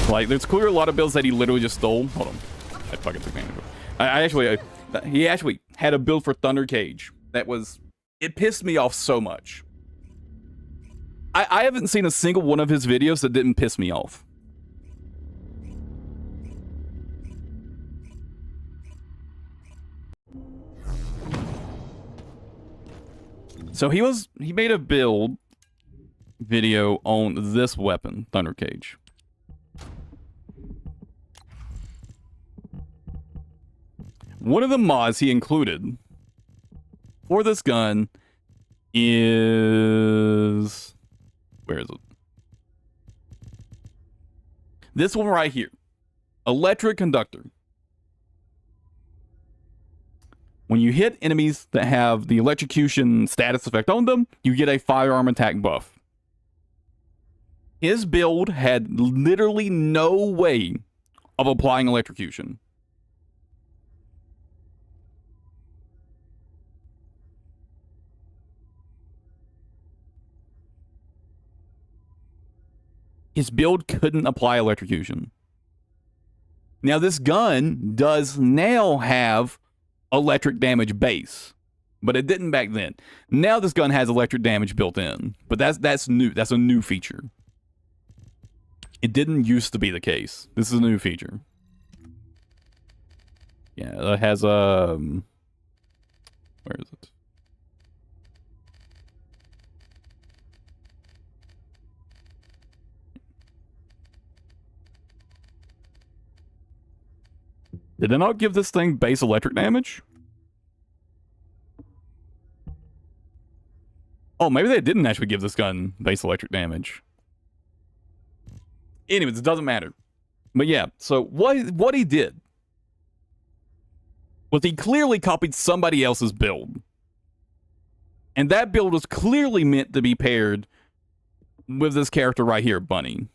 Like, there's clearly a lot of builds that he literally just stole. Hold on. I fucking took advantage of it. He actually had a build for Thunder Cage that was... It pissed me off so much. I haven't seen a single one of his videos that didn't piss me off. So he made a build video on this weapon, Thunder Cage. One of the mods he included for this gun is... Where is it? This one right here. Electric Conductor. When you hit enemies that have the electrocution status effect on them, you get a firearm attack buff. His build had literally no way of applying electrocution. His build couldn't apply electrocution. Now, this gun does now have electric damage base, but it didn't back then. Now this gun has electric damage built in, but that's new. That's a new feature. It didn't used to be the case. This is a new feature. Yeah, it has where is it? Did they not give this thing base electric damage? Oh, maybe they didn't actually give this gun base electric damage. Anyways, it doesn't matter. But yeah, so what he did was he clearly copied somebody else's build. And that build was clearly meant to be paired with this character right here, Bunny.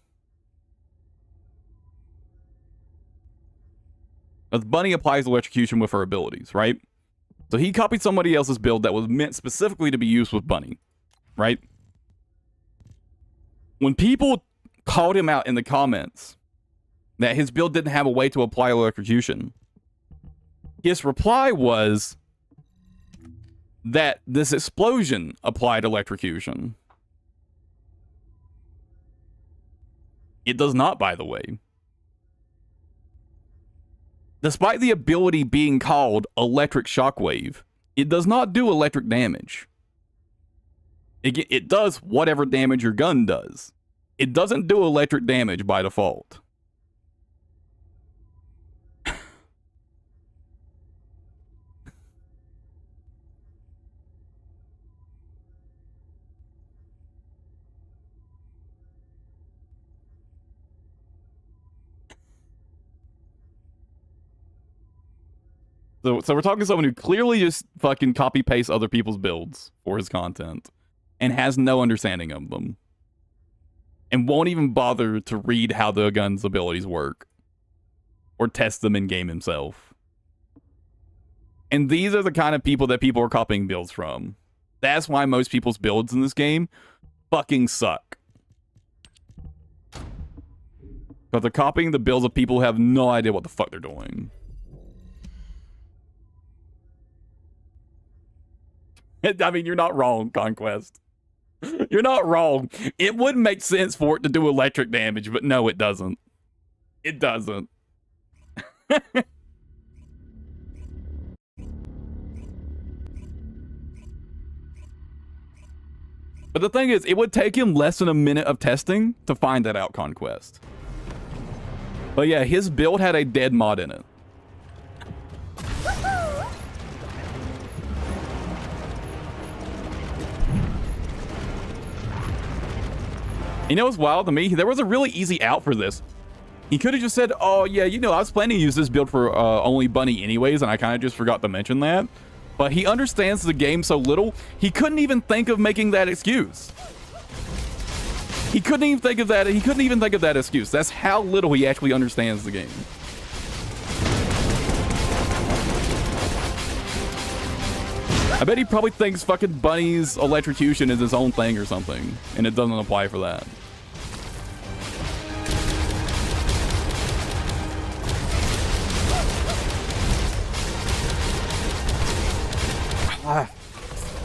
As Bunny applies electrocution with her abilities, right? So he copied somebody else's build that was meant specifically to be used with Bunny, right? When people called him out in the comments that his build didn't have a way to apply electrocution, his reply was that this explosion applied electrocution. It does not, by the way. Despite the ability being called electric shockwave, it does not do electric damage. It does whatever damage your gun does. It doesn't do electric damage by default. So we're talking someone who clearly just fucking copy pastes other people's builds for his content and has no understanding of them and won't even bother to read how the gun's abilities work or test them in game himself. And these are the kind of people that people are copying builds from. That's why most people's builds in this game fucking suck. But they're copying the builds of people who have no idea what the fuck they're doing. I mean, you're not wrong, Conquest. You're not wrong. It would make sense for it to do electric damage, but no, it doesn't. It doesn't. But the thing is, it would take him less than a minute of testing to find that out, Conquest. But yeah, his build had a dead mod in it. You know what's wild to me? There was a really easy out for this. He could have just said, oh yeah, you know, I was planning to use this build for only Bunny anyways, and I kind of just forgot to mention that. But he understands the game so little, he couldn't even think of making that excuse. He couldn't even think of that. He couldn't even think of that excuse. That's how little he actually understands the game. I bet he probably thinks fucking Bunny's electrocution is his own thing or something, and it doesn't apply for that.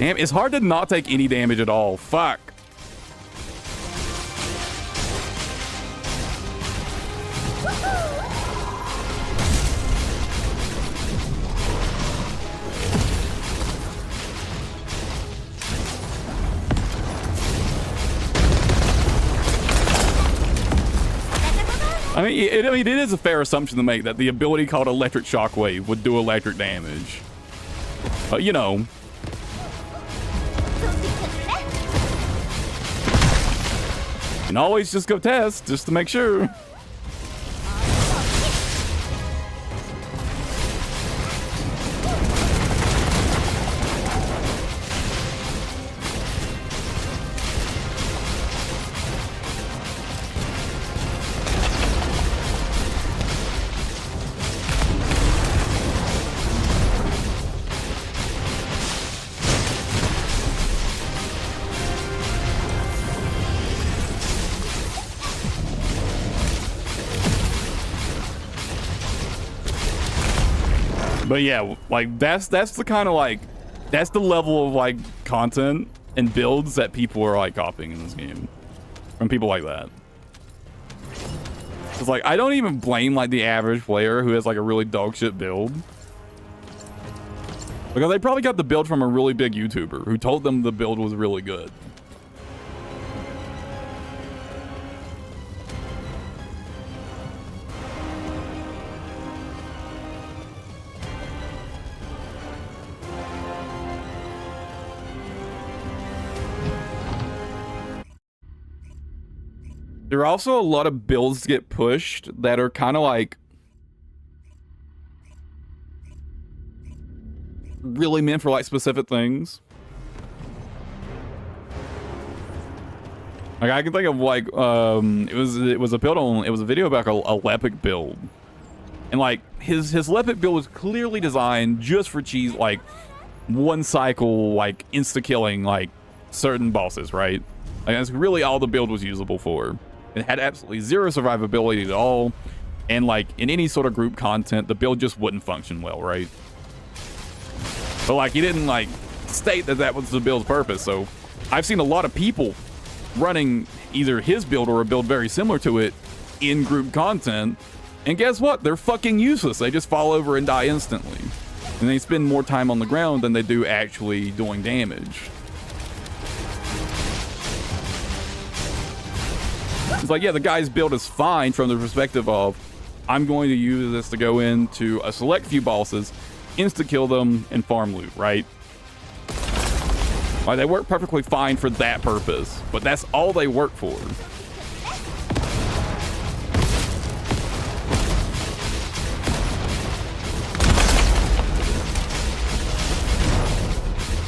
Damn, it's hard to not take any damage at all. Fuck. I mean, it is a fair assumption to make that the ability called Electric Shockwave would do electric damage. You know. And always just go test, just to make sure. But yeah, like that's the kind of like that's the level of like content and builds that people are like copying in this game from people like that. It's like I don't even blame like the average player who has like a really dog shit build, because they probably got the build from a really big YouTuber who told them the build was really good. There are also a lot of builds that get pushed that are kind of like really meant for like specific things. Like I can think of like it was a build on, it was a video about a Lepic build, and like his Lepic build was clearly designed just for cheese, like one cycle, like insta killing like certain bosses, right? Like that's really all the build was usable for. It had absolutely zero survivability at all, and like in any sort of group content, the build just wouldn't function well, right? But like he didn't like state that that was the build's purpose. So I've seen a lot of people running either his build or a build very similar to it in group content, and guess what? They're fucking useless. They just fall over and die instantly, and they spend more time on the ground than they do actually doing damage. It's like, yeah, the guy's build is fine from the perspective of I'm going to use this to go into a select few bosses, insta kill them, and farm loot, right? Like they work perfectly fine for that purpose, but that's all they work for.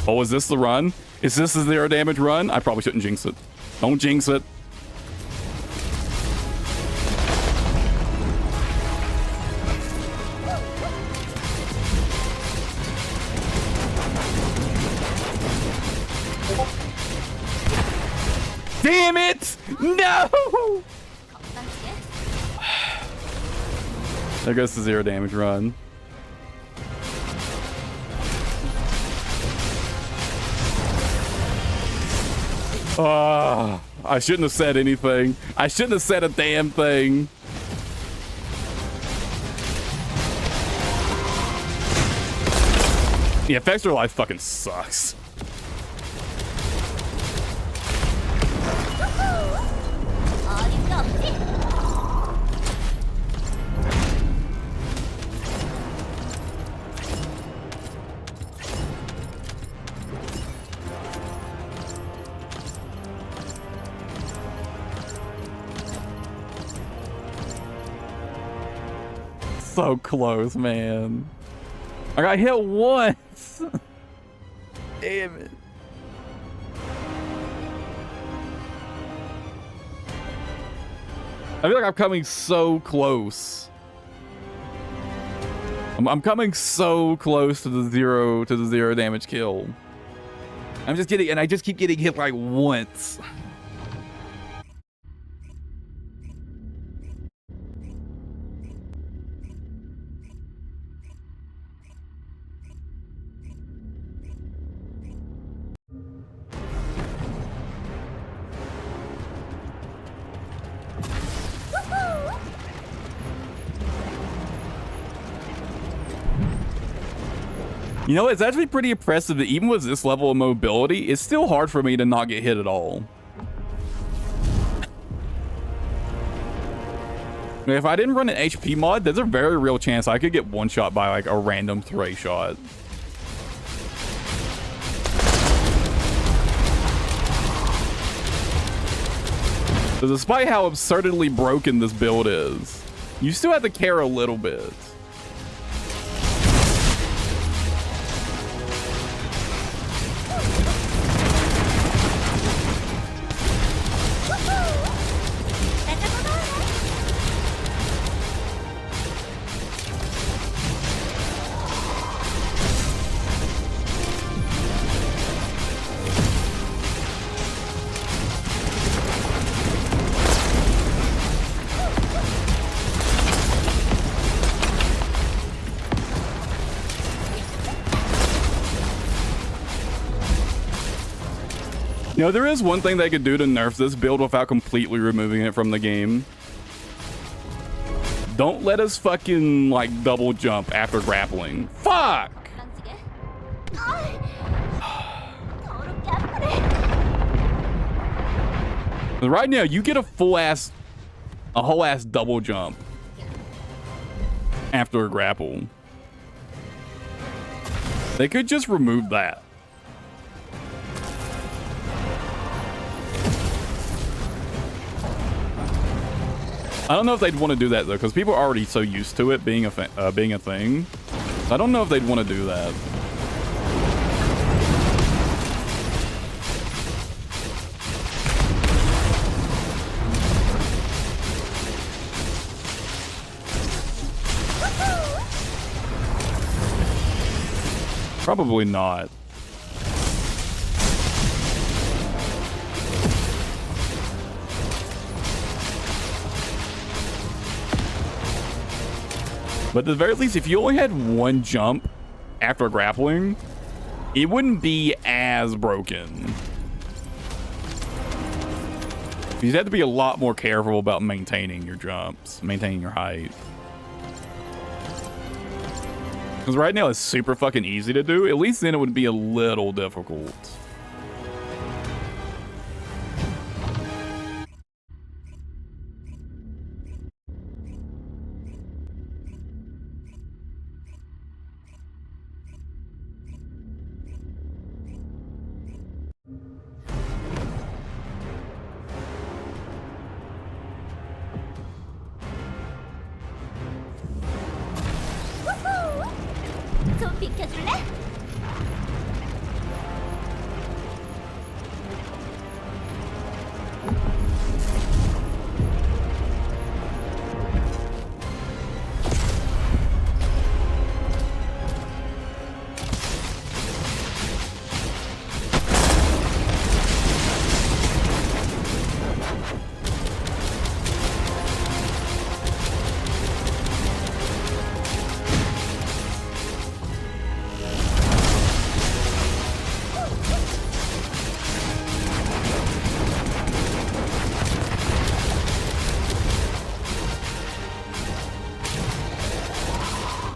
Oh, is this the run? Is this the zero damage run? I probably shouldn't jinx it. Don't jinx it. Damn it! No! There goes the zero damage run. I shouldn't have said anything. I shouldn't have said a damn thing. Yeah, Factor Life fucking sucks. So close, man. I got hit once. Damn it. I feel like I'm coming so close. I'm coming so close to the zero damage kill. I'm just getting, and I just keep getting hit like once. You know, it's actually pretty impressive that even with this level of mobility, it's still hard for me to not get hit at all. If I didn't run an HP mod, there's a very real chance I could get one shot by like a random 3 shot. So despite how absurdly broken this build is, you still have to care a little bit. You know, there is one thing they could do to nerf this build without completely removing it from the game. Don't let us fucking, like, double jump after grappling. Fuck! Right now, you get a whole ass double jump after a grapple. They could just remove that. I don't know if they'd want to do that though, because people are already so used to it being a thing. So I don't know if they'd want to do that. Probably not. But at the very least, if you only had one jump after grappling, it wouldn't be as broken. You'd have to be a lot more careful about maintaining your jumps, maintaining your height. Because right now it's super fucking easy to do. At least then it would be a little difficult. 좀 비켜줄래?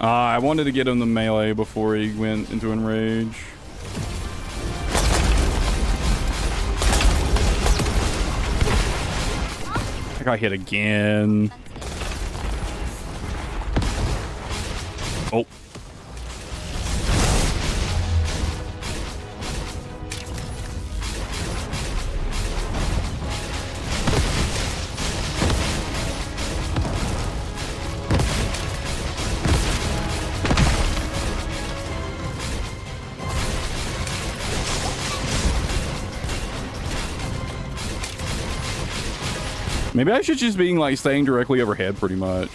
I wanted to get him the melee before he went into enrage. I got hit again. Oh. Maybe I should just be like staying directly overhead pretty much.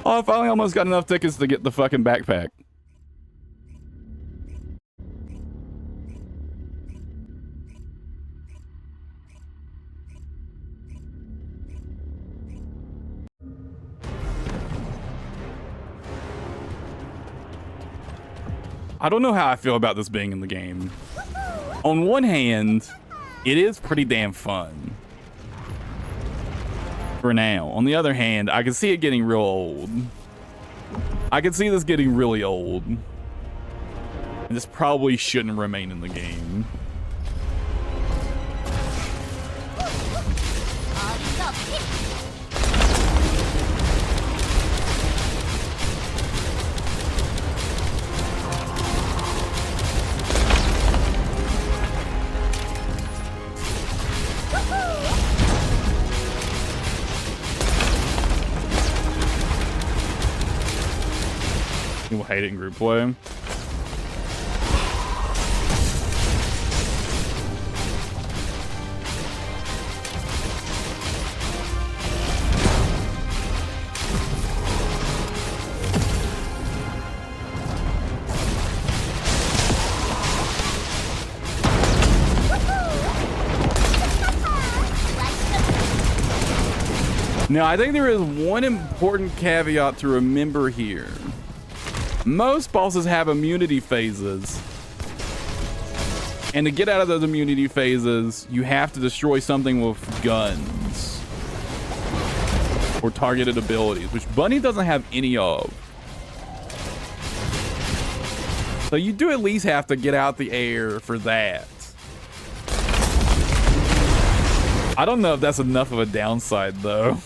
Oh, I finally almost got enough tickets to get the fucking backpack. I don't know how I feel about this being in the game. On one hand, it is pretty damn fun. For now. On the other hand, I can see it getting real old. I can see this getting really old. And this probably shouldn't remain in the game. People hate it in group play. Now, I think there is one important caveat to remember here. Most bosses have immunity phases. And to get out of those immunity phases, you have to destroy something with guns. Or targeted abilities, which Bunny doesn't have any of. So you do at least have to get out the air for that. I don't know if that's enough of a downside, though.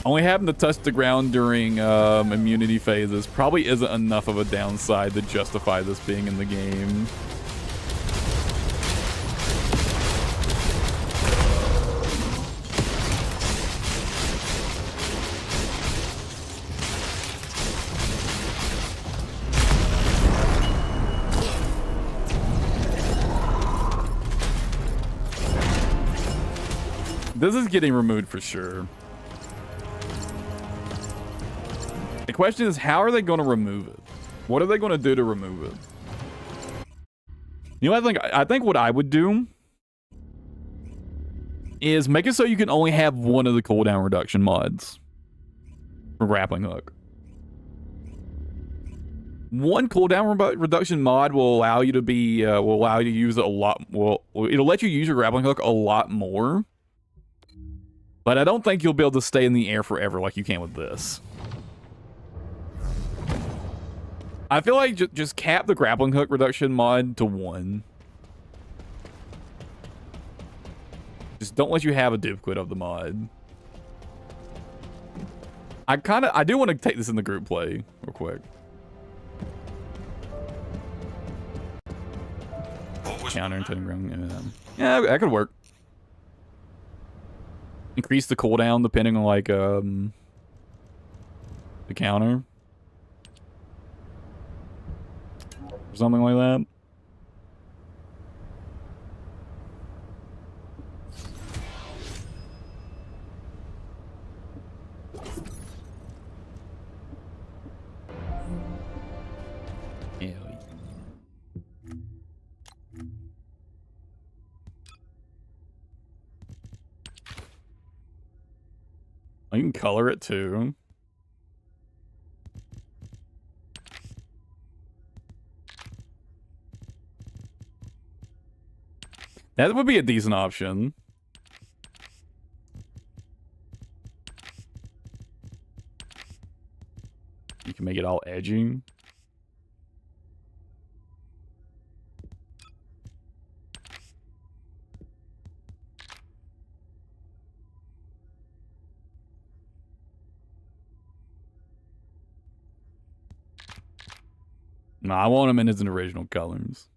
Only having to touch the ground during immunity phases probably isn't enough of a downside to justify this being in the game. This is getting removed for sure. The question is, how are they going to remove it? What are they going to do to remove it? You know, I think what I would do is make it so you can only have one of the cooldown reduction mods for grappling hook. One cooldown reduction mod will allow you to be will allow you to use it a lot. Well, it'll let you use your grappling hook a lot more. But I don't think you'll be able to stay in the air forever like you can with this. I feel like just cap the grappling hook reduction mod to 1. Just don't let you have a duplicate of the mod. I do want to take this in the group play real quick. Counter and turning around. Yeah, that could work. Increase the cooldown depending on like the counter. Or something like that. I can color it too. That would be a decent option. You can make it all edgy. No, I want him in his original colors.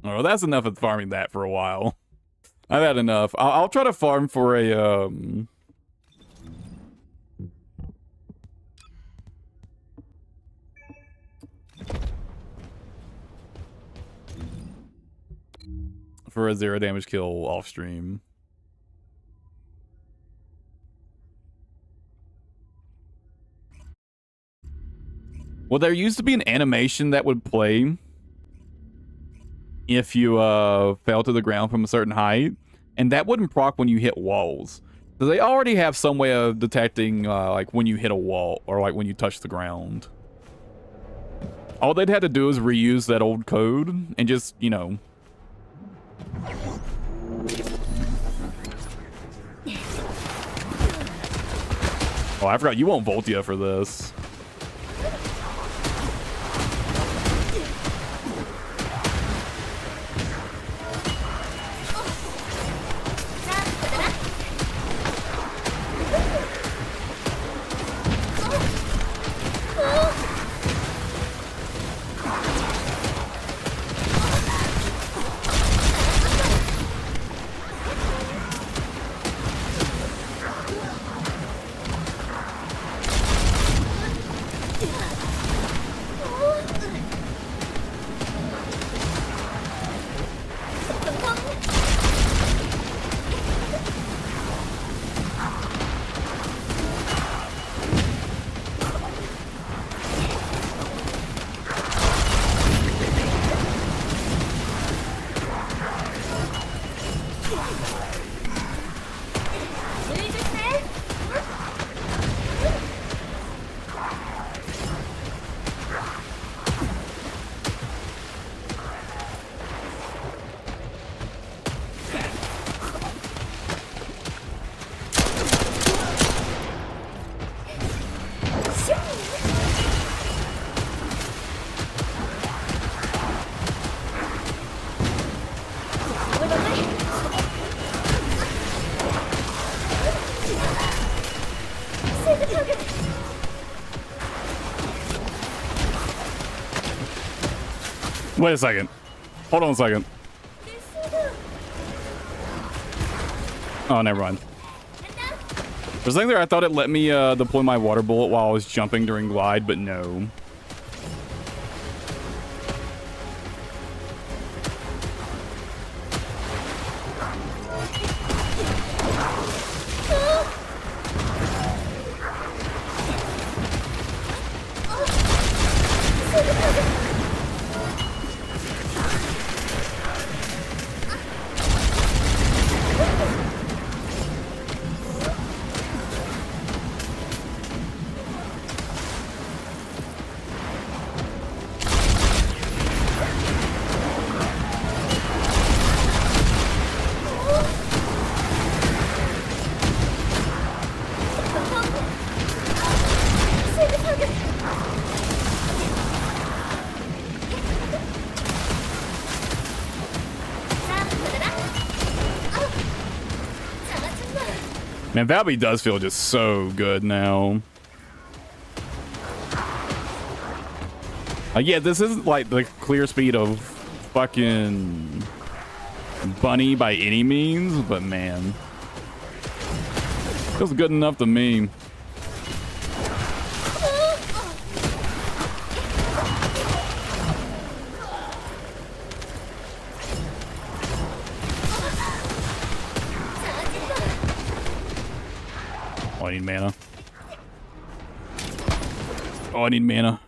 Oh, that's enough of farming that for a while. I've had enough. I'll try to farm for a for a 0 damage kill off stream. Well, there used to be an animation that would play if you fell to the ground from a certain height, and that wouldn't proc when you hit walls. So they already have some way of detecting like when you hit a wall or like when you touch the ground. All they'd have to do is reuse that old code and just, you know. Oh, I forgot you won't Voltia for this. Wait a second. Hold on a second. Oh, never mind. For a second there, I thought it let me deploy my water bullet while I was jumping during glide, but no. Man, Valby does feel just so good now. Yeah, this isn't like the clear speed of fucking Bunny by any means, but man, feels good enough to me. Oh, I need mana. Oh, I need mana.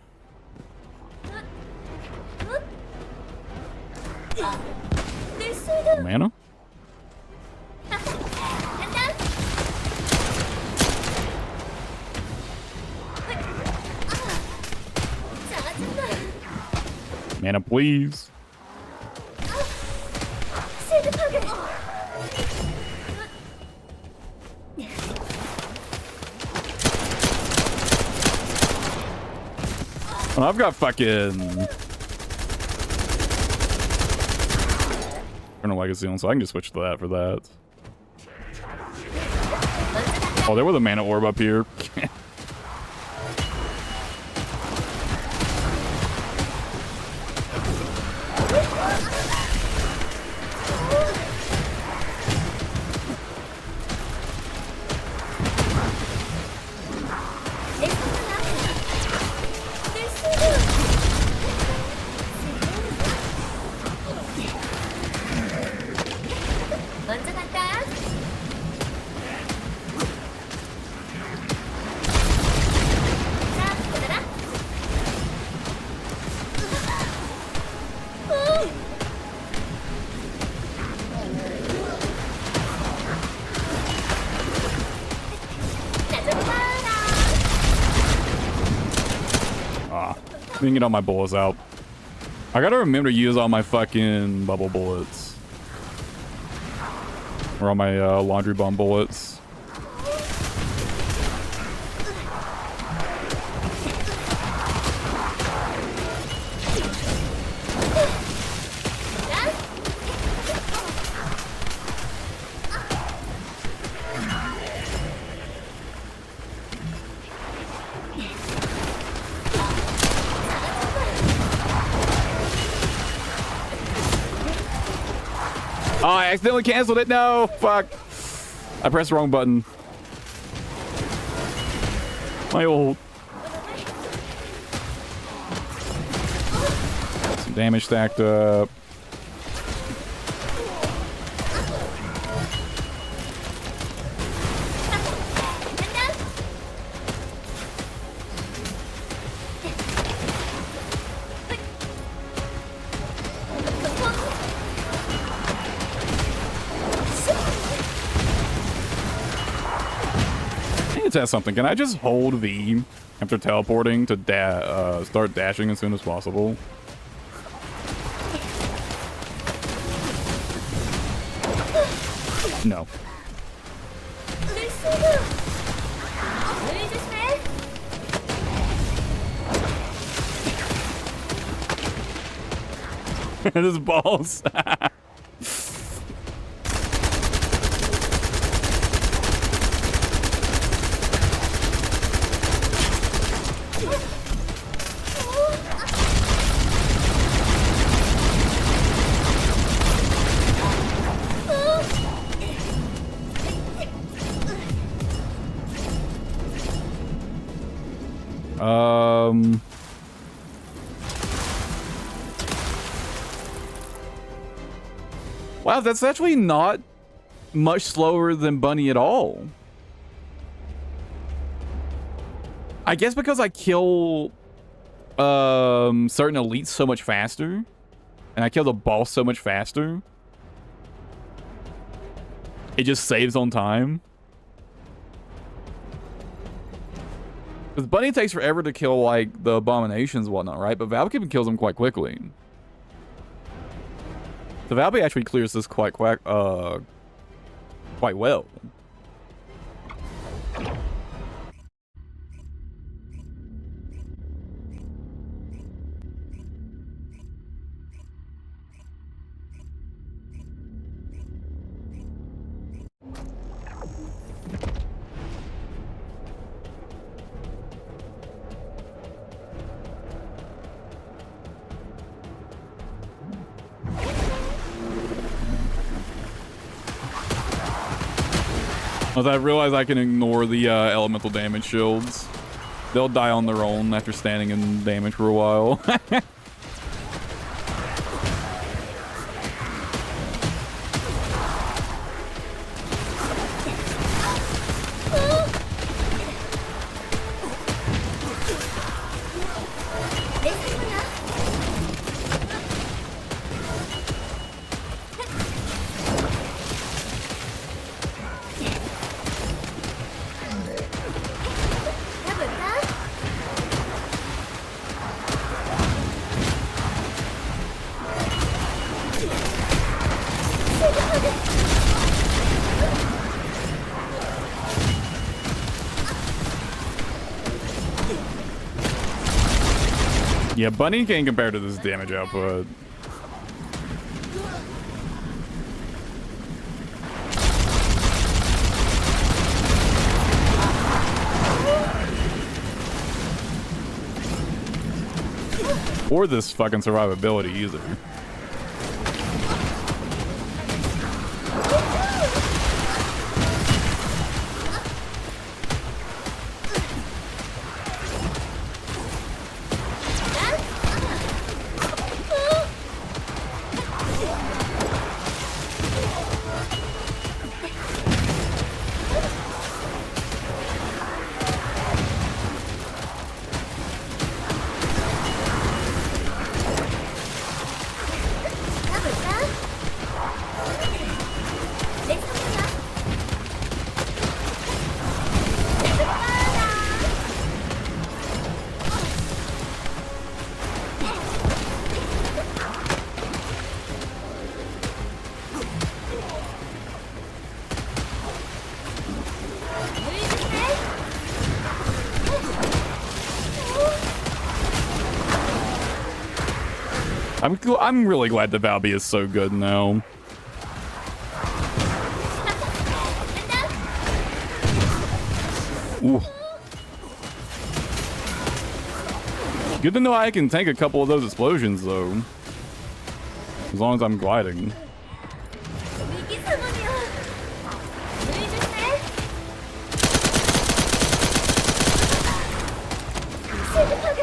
Mana? Mana, please. Well, I've got fucking Eternal Legacy on, so I can just switch to that for that. Oh, there was a mana orb up here. me get all my bullets out. I gotta remember to use all my fucking bubble bullets. Or all my laundry bomb bullets. Oh, I accidentally canceled it. No, fuck. I pressed the wrong button. My ult. Some damage stacked up. Test something. Can I just hold V after teleporting to start dashing as soon as possible? No. His balls. Wow, that's actually not much slower than Bunny at all. I guess because I kill certain elites so much faster, and I kill the boss so much faster, it just saves on time. Because Bunny takes forever to kill, like, the abominations and whatnot, right? But Valkyrie kills them quite quickly. So Valby actually clears this quite well. As I realize I can ignore the elemental damage shields. They'll die on their own after standing in damage for a while. Yeah, Bunny can't compare to this damage output. Or this fucking survivability either. I'm really glad the Valby is so good now. Ooh. Good to know I can take a couple of those explosions though. As long as I'm gliding.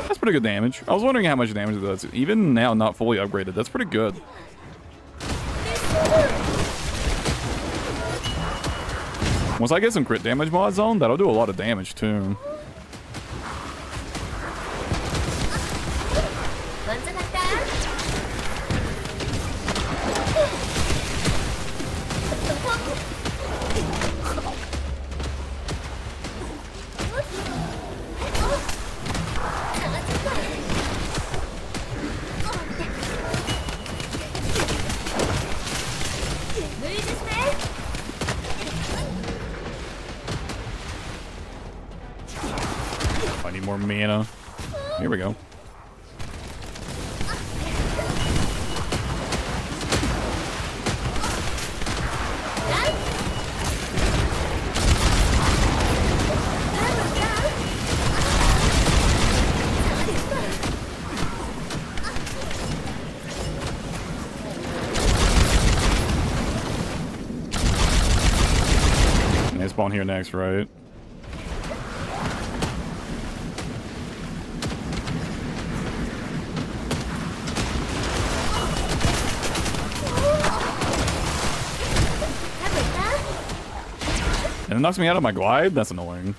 That's pretty good damage. I was wondering how much damage it does. Even now, not fully upgraded. That's pretty good. Once I get some crit damage mods on, that'll do a lot of damage too. I need more mana. Here we go. And they spawn here next, right? And it knocks me out of my glide? That's annoying.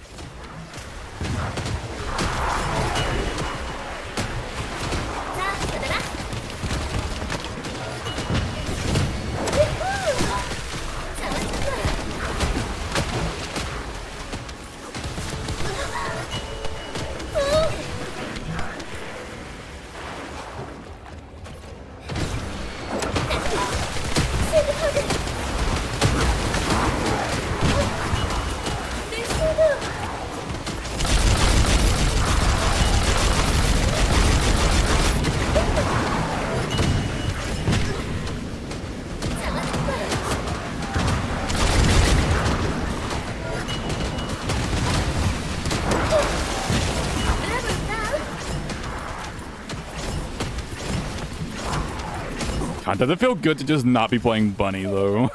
God, does it feel good to just not be playing Bunny, though?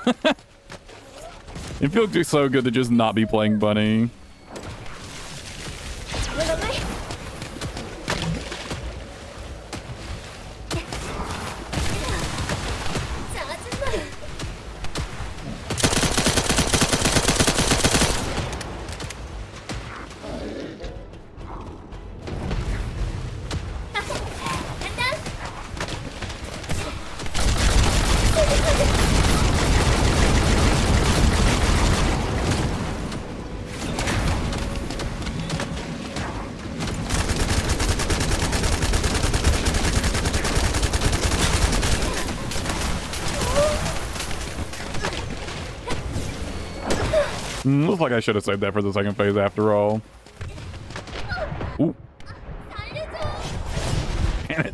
It feels so good to just not be playing Bunny. Looks like I should have saved that for the second phase after all. Ooh. Damn it.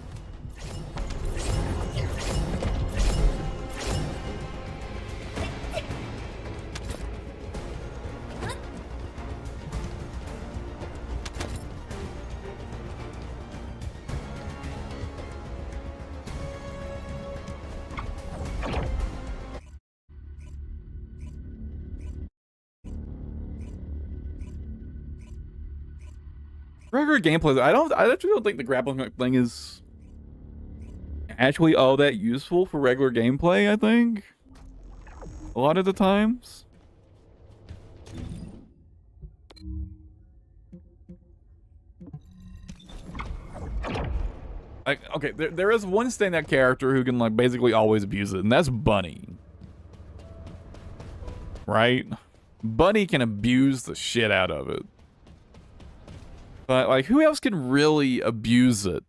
Regular gameplay, I actually don't think the grappling hook thing is actually all that useful for regular gameplay, I think. A lot of the times. Like, okay, there is one standout character who can like basically always abuse it, and that's Bunny. Right? Bunny can abuse the shit out of it. But, like, who else can really abuse it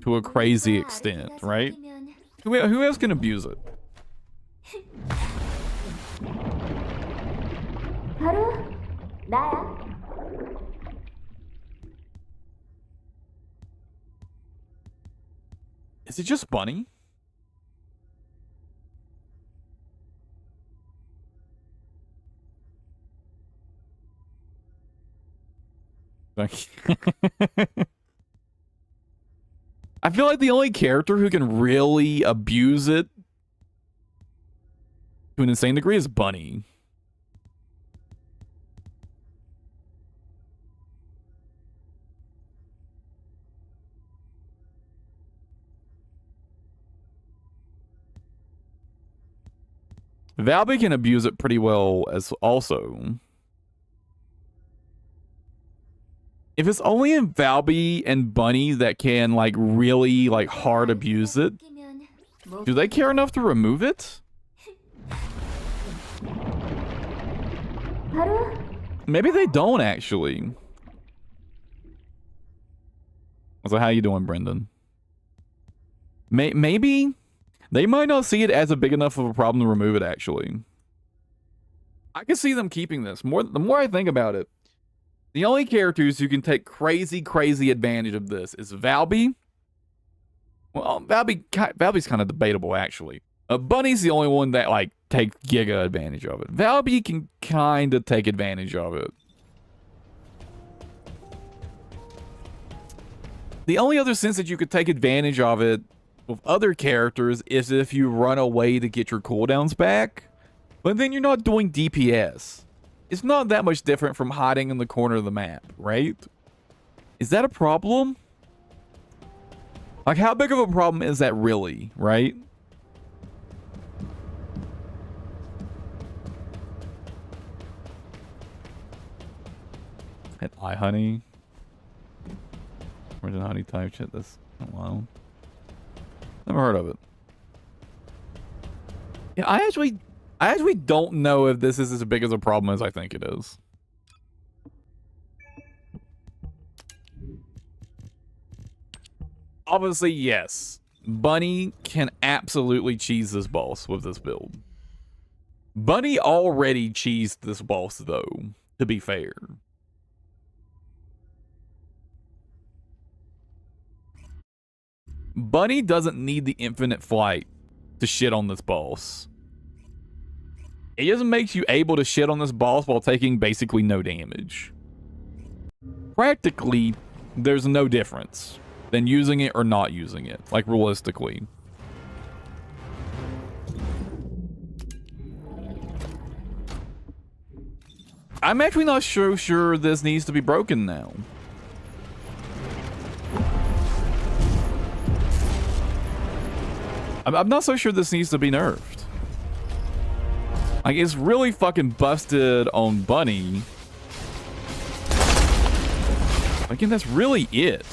to a crazy extent, right? Who else can abuse it? Is it just Bunny? Like, I feel like the only character who can really abuse it to an insane degree is Bunny. Valby can abuse it pretty well as also. If it's only in Valby and Bunny that can like really like hard abuse it, do they care enough to remove it? Maybe they don't actually. So how you doing, Brendan? Maybe they might not see it as a big enough of a problem to remove it actually. I can see them keeping this. The more I think about it, the only characters who can take crazy advantage of this is Valby. Well, Valby's kind of debatable, actually. Bunny's the only one that, like, takes giga advantage of it. Valby can kind of take advantage of it. The only other sense that you could take advantage of it with other characters is if you run away to get your cooldowns back. But then you're not doing DPS. It's not that much different from hiding in the corner of the map, right? Is that a problem? Like, how big of a problem is that really, right? Hit iHoney. Where's the honey type shit? That's a while. Never heard of it. Yeah, I actually don't know if this is as big as a problem as I think it is. Obviously, yes. Bunny can absolutely cheese this boss with this build. Bunny already cheesed this boss, though, to be fair. Bunny doesn't need the infinite flight to shit on this boss. It just makes you able to shit on this boss while taking basically no damage. Practically, there's no difference than using it or not using it, like realistically. I'm actually not so sure this needs to be broken now. I'm not so sure this needs to be nerfed. Like, it's really fucking busted on Bunny. Again, that's really it.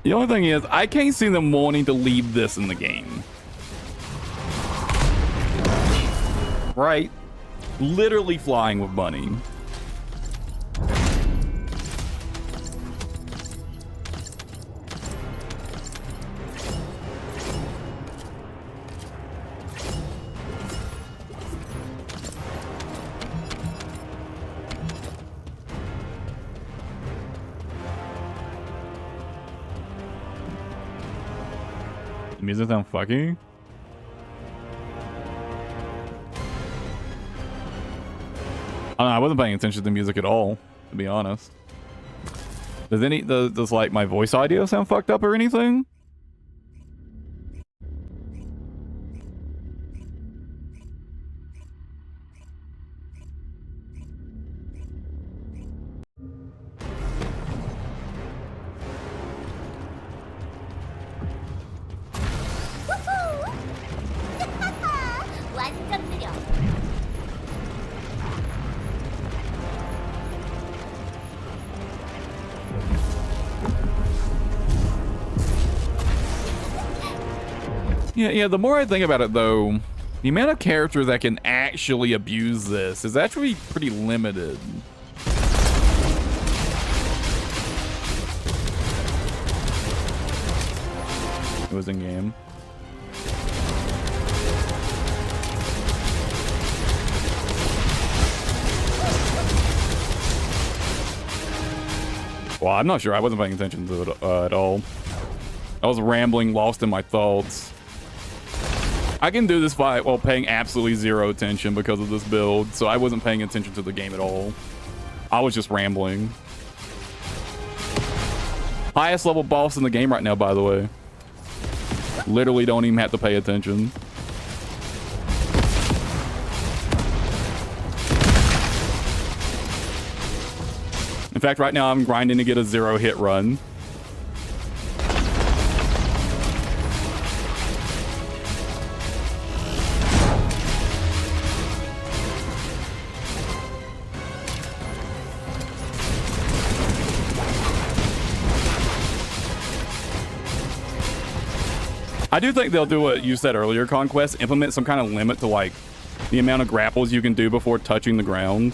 The only thing is, I can't see them wanting to leave this in the game. Right? Literally flying with Bunny. Music sound fucking. don't know, I wasn't paying attention to the music at all, to be honest. Does like my voice audio sound fucked up or anything? 완전 느려. Yeah, the more I think about it though, the amount of characters that can actually abuse this is actually pretty limited. It was in game. Well, I'm not sure. I wasn't paying attention to it at all. I was rambling, lost in my thoughts. I can do this fight while paying absolutely zero attention because of this build, so I wasn't paying attention to the game at all. I was just rambling. Highest level boss in the game right now, by the way. Literally don't even have to pay attention. In fact, right now I'm grinding to get a 0-hit run. I do think they'll do what you said earlier, Conquest, implement some kind of limit to like the amount of grapples you can do before touching the ground.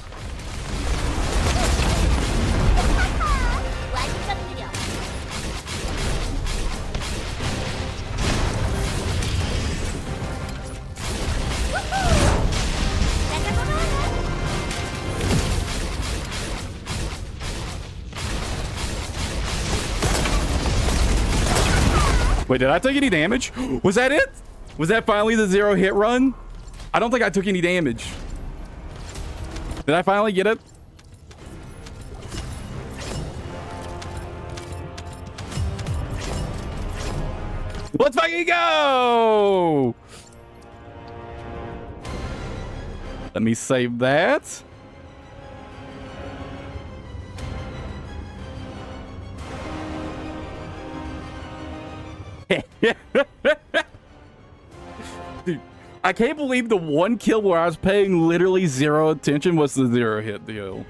Wait, did I take any damage? Was that it? Was that finally the 0-hit run? I don't think I took any damage. Did I finally get it? Let's fucking go! Let me save that. Dude, I can't believe the one kill where I was paying literally zero attention was the 0-hit deal.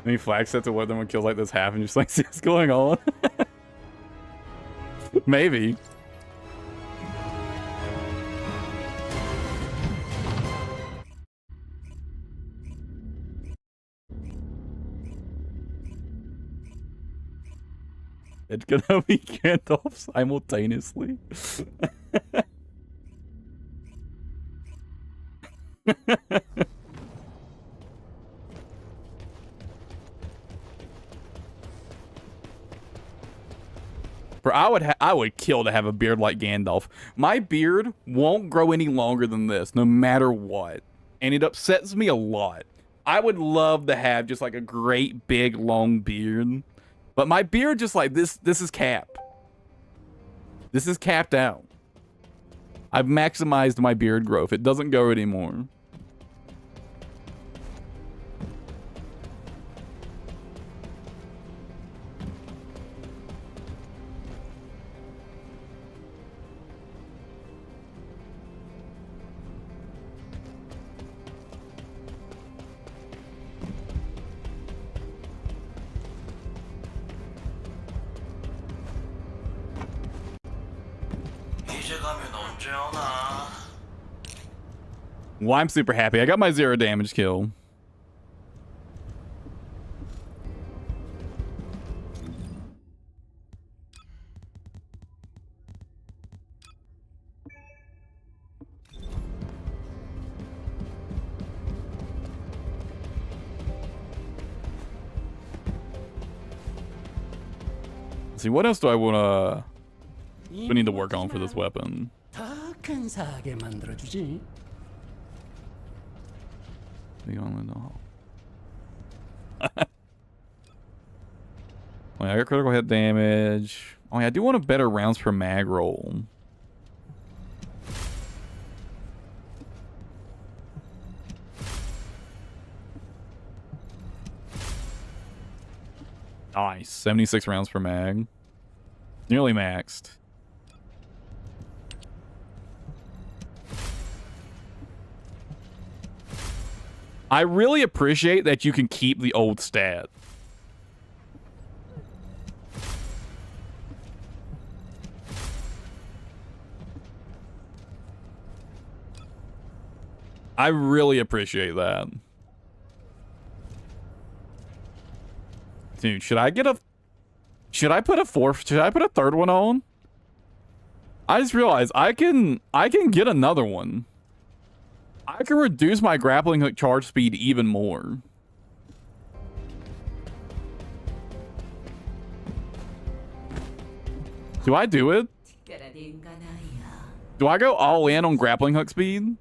Any flag set to let them when kills like this happen, just like see what's going on. Maybe. It's gonna be Gandalf simultaneously. Bro, I would kill to have a beard like Gandalf. My beard won't grow any longer than this, no matter what. And it upsets me a lot. I would love to have just like a great big long beard. But my beard just like this is capped. This is capped out. I've maximized my beard growth. It doesn't go anymore. 이제 가면 Well, I'm super happy. I got my 0 damage kill. See, what else do I want we need to work on for this weapon? 더 근사하게 만들어주지. We only know. Oh, yeah, I got critical hit damage. Oh, yeah, I do want a better rounds per mag roll. Nice. 76 rounds per mag. Nearly maxed. I really appreciate that you can keep the old stat. I really appreciate that. Dude, should I put a third one on? I just realized I can get another one. I can reduce my grappling hook charge speed even more. Do I do it? Do I go all in on grappling hook speed?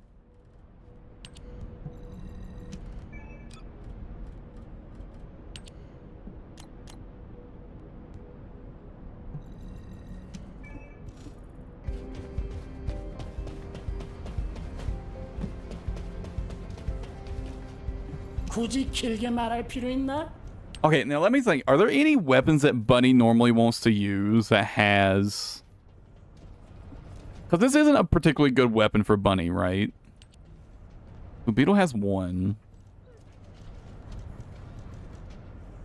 굳이 길게 말할 필요 있나? Okay, now let me think. Are there any weapons that Bunny normally wants to use that has... Because this isn't a particularly good weapon for Bunny, right? The Beetle has one.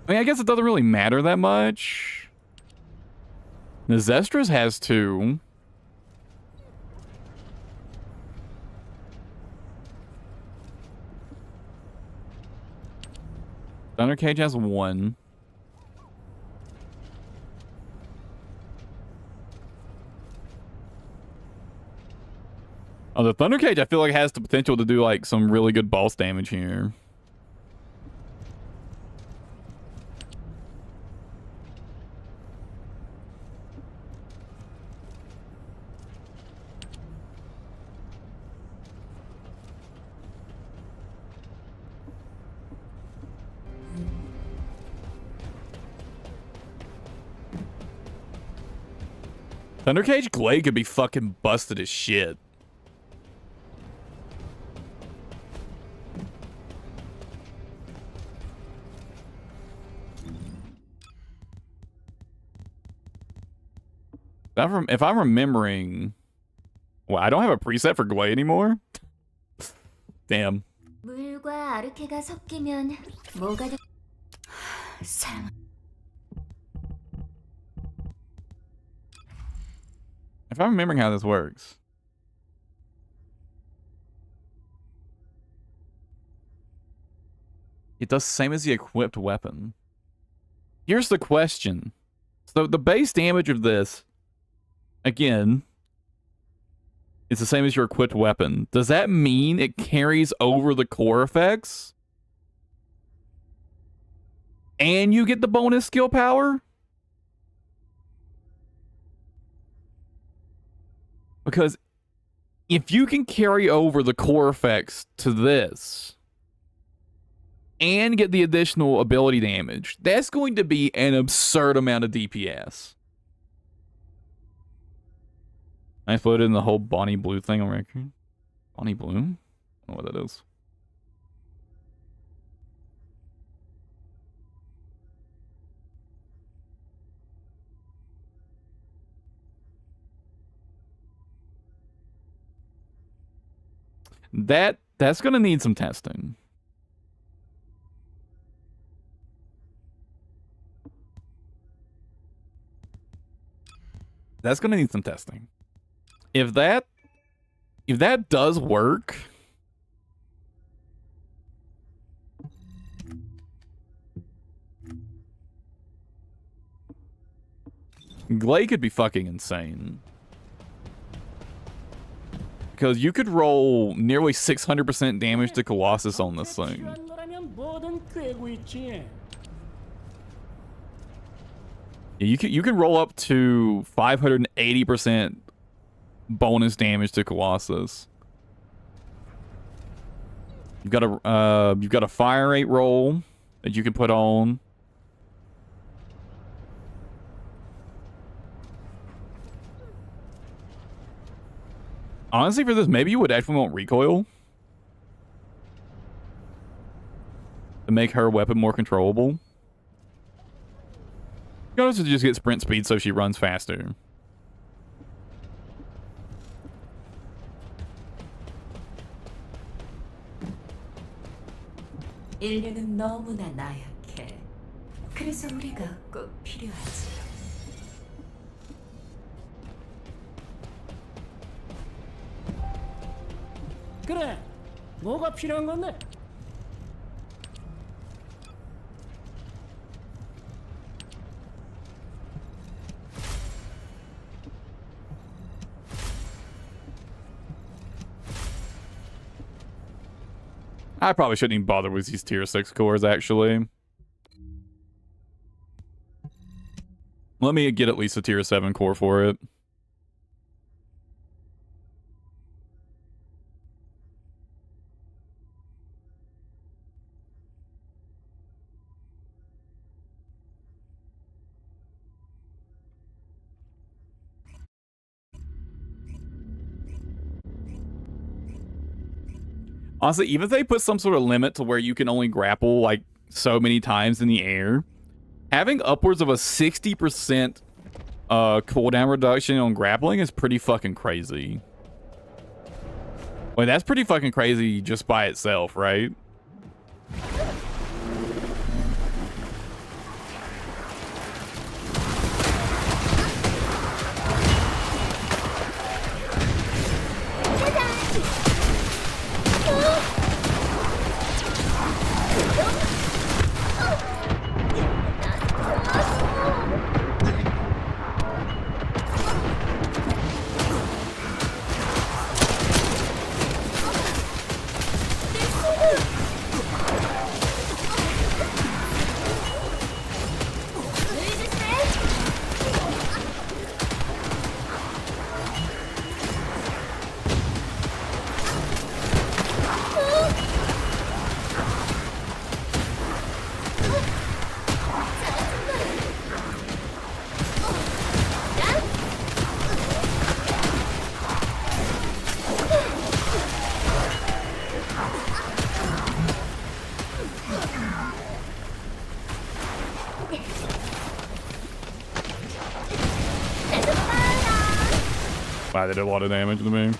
I mean, I guess it doesn't really matter that much. The Zestras has two. Thunder Cage has one. Oh, the Thunder Cage I feel like has the potential to do like some really good boss damage here. Thunder Cage Glade could be fucking busted as shit. If I'm remembering... Well, I don't have a preset for Glade anymore? Damn. 물과 아르케가 섞이면 뭐가 돼? 사랑. If I'm remembering how this works. It does the same as the equipped weapon. Here's the question. So the base damage of this, again, is the same as your equipped weapon. Does that mean it carries over the core effects? And you get the bonus skill power? Because if you can carry over the core effects to this and get the additional ability damage, that's going to be an absurd amount of DPS. I put in the whole Bonnie Blue thing on record. Bonnie Blue? I don't know what that is. That's gonna need some testing. That's gonna need some testing. If that If that does work, Glay could be fucking insane. Because you could roll nearly 600% damage to Colossus on this thing. 필요한 거라면 뭐든 꿰고 있지. Yeah, you can roll up to 580% bonus damage to Colossus. You've got a fire rate roll that you can put on. Honestly, for this, maybe you would actually want recoil to make her weapon more controllable. You can also just get sprint speed so she runs faster. 인류는 너무나 나약해. 그래서 우리가 꼭 필요하지. 그래, 뭐가 필요한 건데? I probably shouldn't even bother with these tier 6 cores, actually. Let me get at least a tier 7 core for it. Honestly, even if they put some sort of limit to where you can only grapple like so many times in the air, having upwards of a 60% cooldown reduction on grappling is pretty fucking crazy. Like, that's pretty fucking crazy just by itself, right? Wow, they did a lot of damage to me.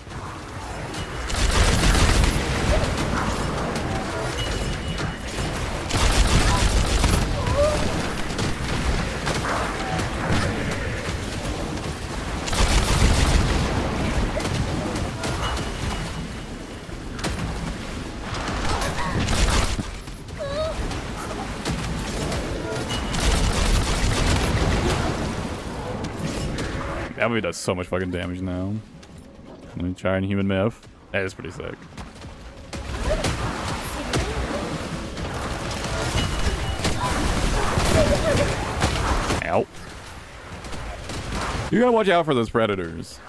That movie does so much fucking damage now. Let me try Inhuman Myth. That is pretty sick. Ow. You gotta watch out for those predators.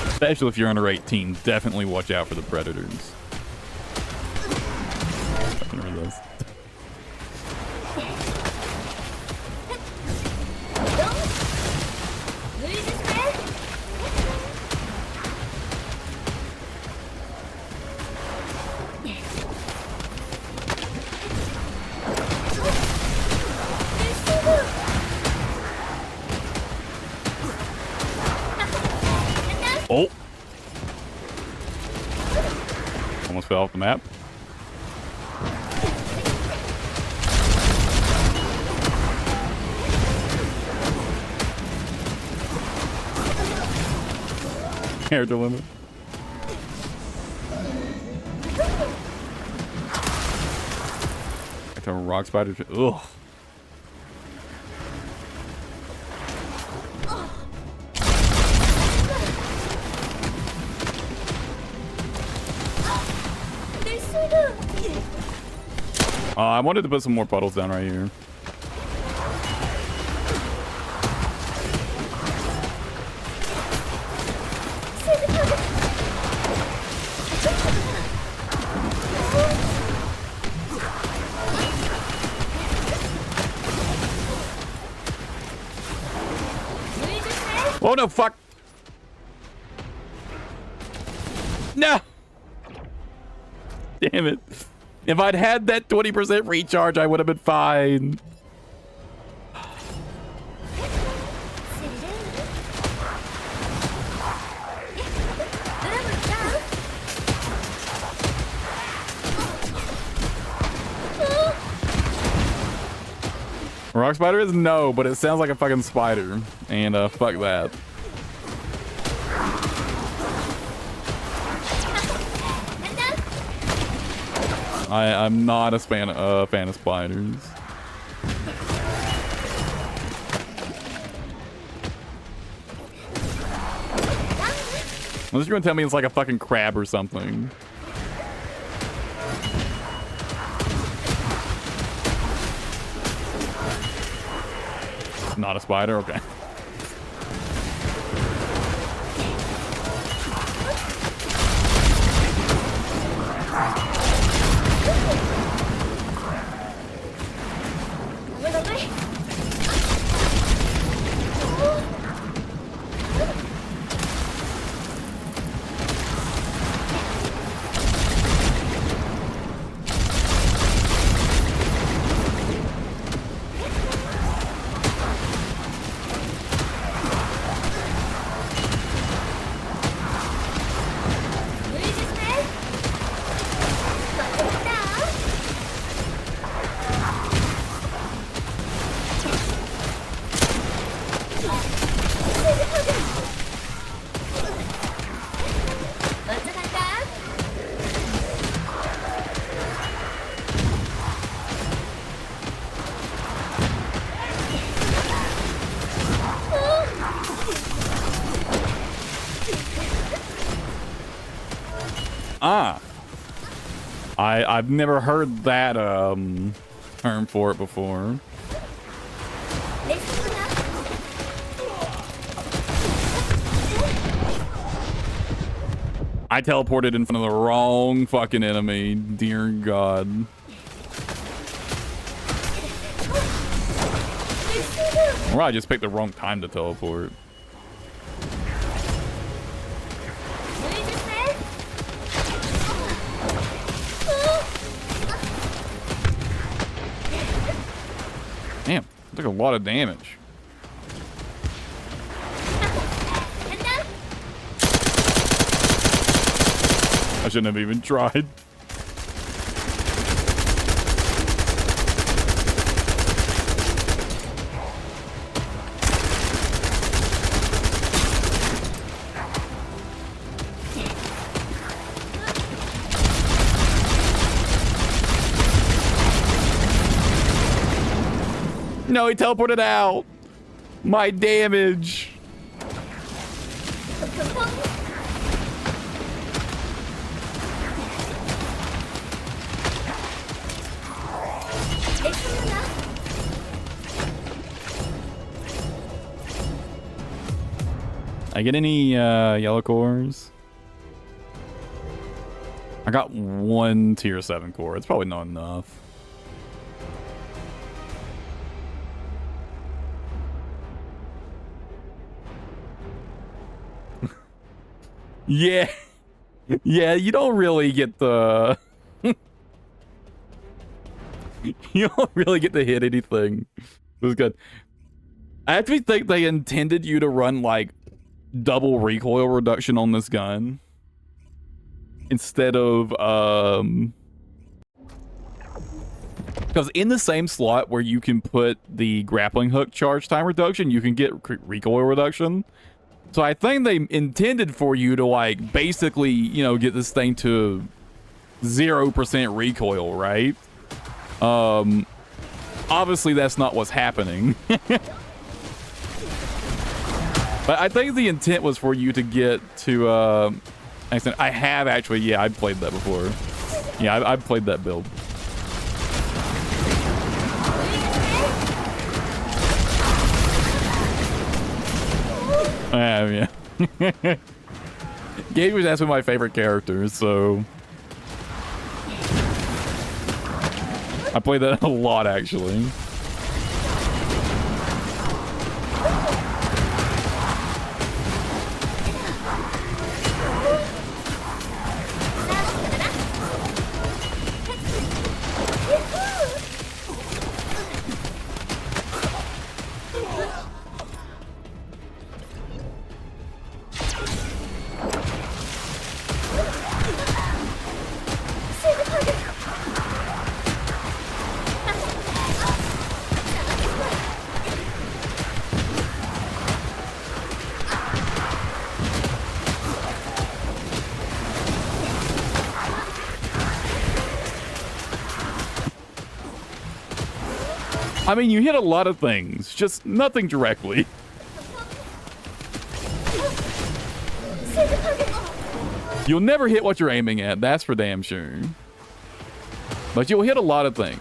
Especially if you're under 18, definitely watch out for the predators. I can read this. Oh! Almost fell off the map. character limit. Back to rock spider. Ugh. I wanted to put some more puddles down right here. Oh no, fuck. No. Damn it. If I'd had that 20% recharge, I would have been fine. Rock spider is no, but it sounds like a fucking spider. And fuck that. I'm not a fan of spiders. Unless you're gonna tell me it's like a fucking crab or something. Not a spider? Okay. I've never heard that term for it before. I teleported in front of the wrong fucking enemy. Dear God. Or I just picked the wrong time to teleport. Damn, took a lot of damage. I shouldn't have even tried. No, he teleported out. My damage. I get any yellow cores? I got one tier 7 core. It's probably not enough. Yeah. Yeah, you don't really get the... you don't really get to hit anything. It was good. I actually think they intended you to run, like, double recoil reduction on this gun. Instead of, because in the same slot where you can put the grappling hook charge time reduction, you can get recoil reduction. So I think they intended for you to like basically, you know, get this thing to 0% recoil, right? Obviously that's not what's happening. But I think the intent was for you to get to, I have actually, yeah, I've played that before. Yeah, I've played that build. Yeah. Gabe was asking my favorite characters, so I played that a lot actually. I mean, you hit a lot of things, just nothing directly. You'll never hit what you're aiming at, that's for damn sure. But you'll hit a lot of things.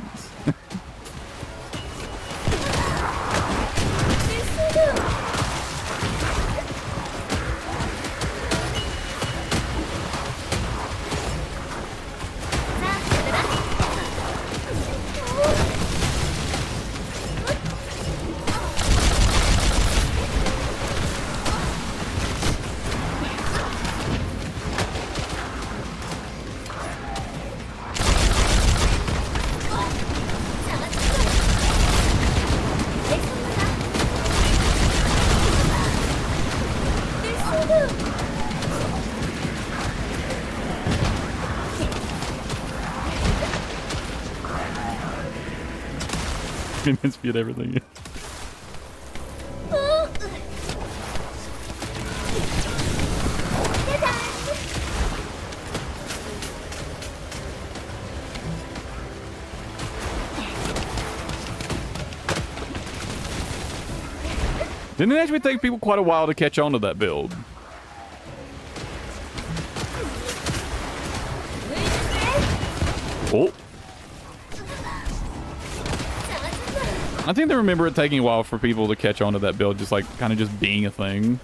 Speed everything. Didn't it actually take people quite a while to catch on to that build? Oh. I think they remember it taking a while for people to catch on to that build, just like kind of just being a thing.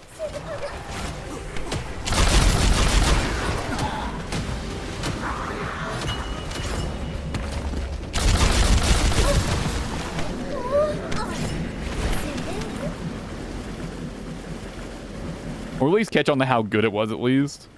Or at least catch on to how good it was, at least.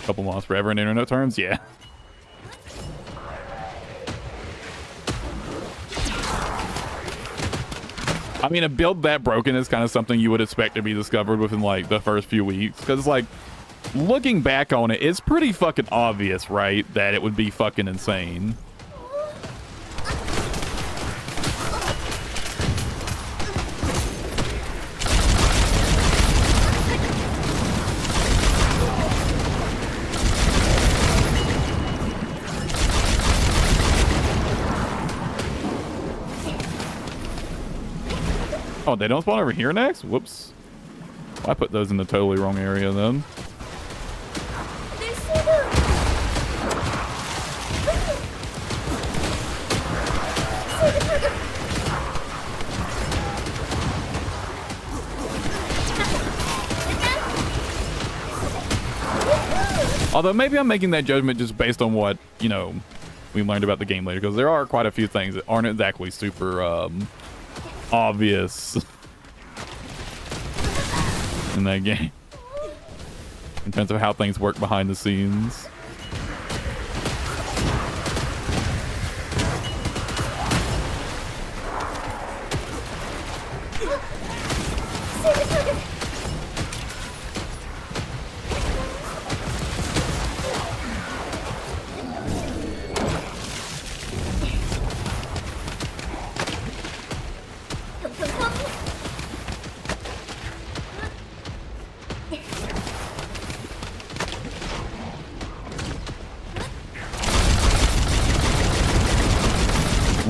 Couple months forever in internet terms, yeah. I mean, a build that broken is kind of something you would expect to be discovered within like the first few weeks, because like looking back on it, it's pretty fucking obvious, right, that it would be fucking insane. Oh, they don't spawn over here next? Whoops. Well, I put those in the totally wrong area then. Although maybe I'm making that judgment just based on what, you know, we learned about the game later, because there are quite a few things that aren't exactly super obvious in that game in terms of how things work behind the scenes.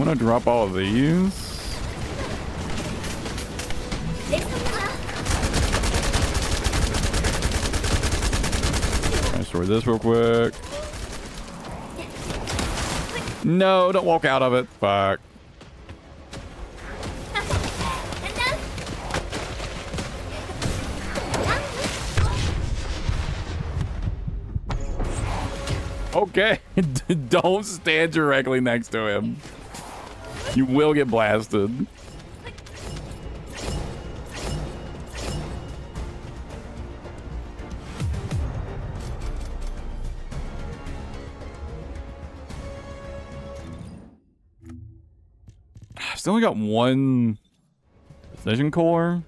want to drop all of these. Destroy this real quick. No, don't walk out of it. Fuck. Okay, don't stand directly next to him. You will get blasted. I've still only got one precision core.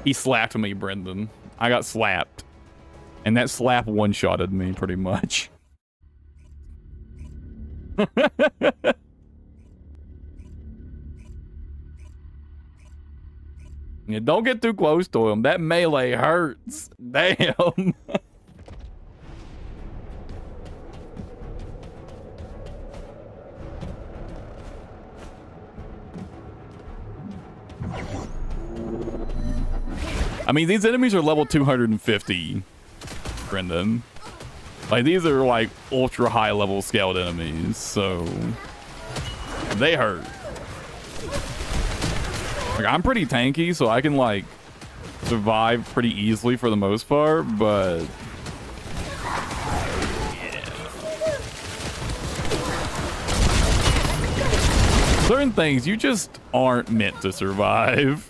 He slapped me, Brendan. I got slapped. And that slap one-shotted me, pretty much. Yeah, don't get too close to him. That melee hurts. Damn. I mean, these enemies are level 250, Brendan. Like, these are, like, ultra high level scaled enemies, so they hurt. Like, I'm pretty tanky, so I can, like, survive pretty easily for the most part, but yeah. Certain things you just aren't meant to survive.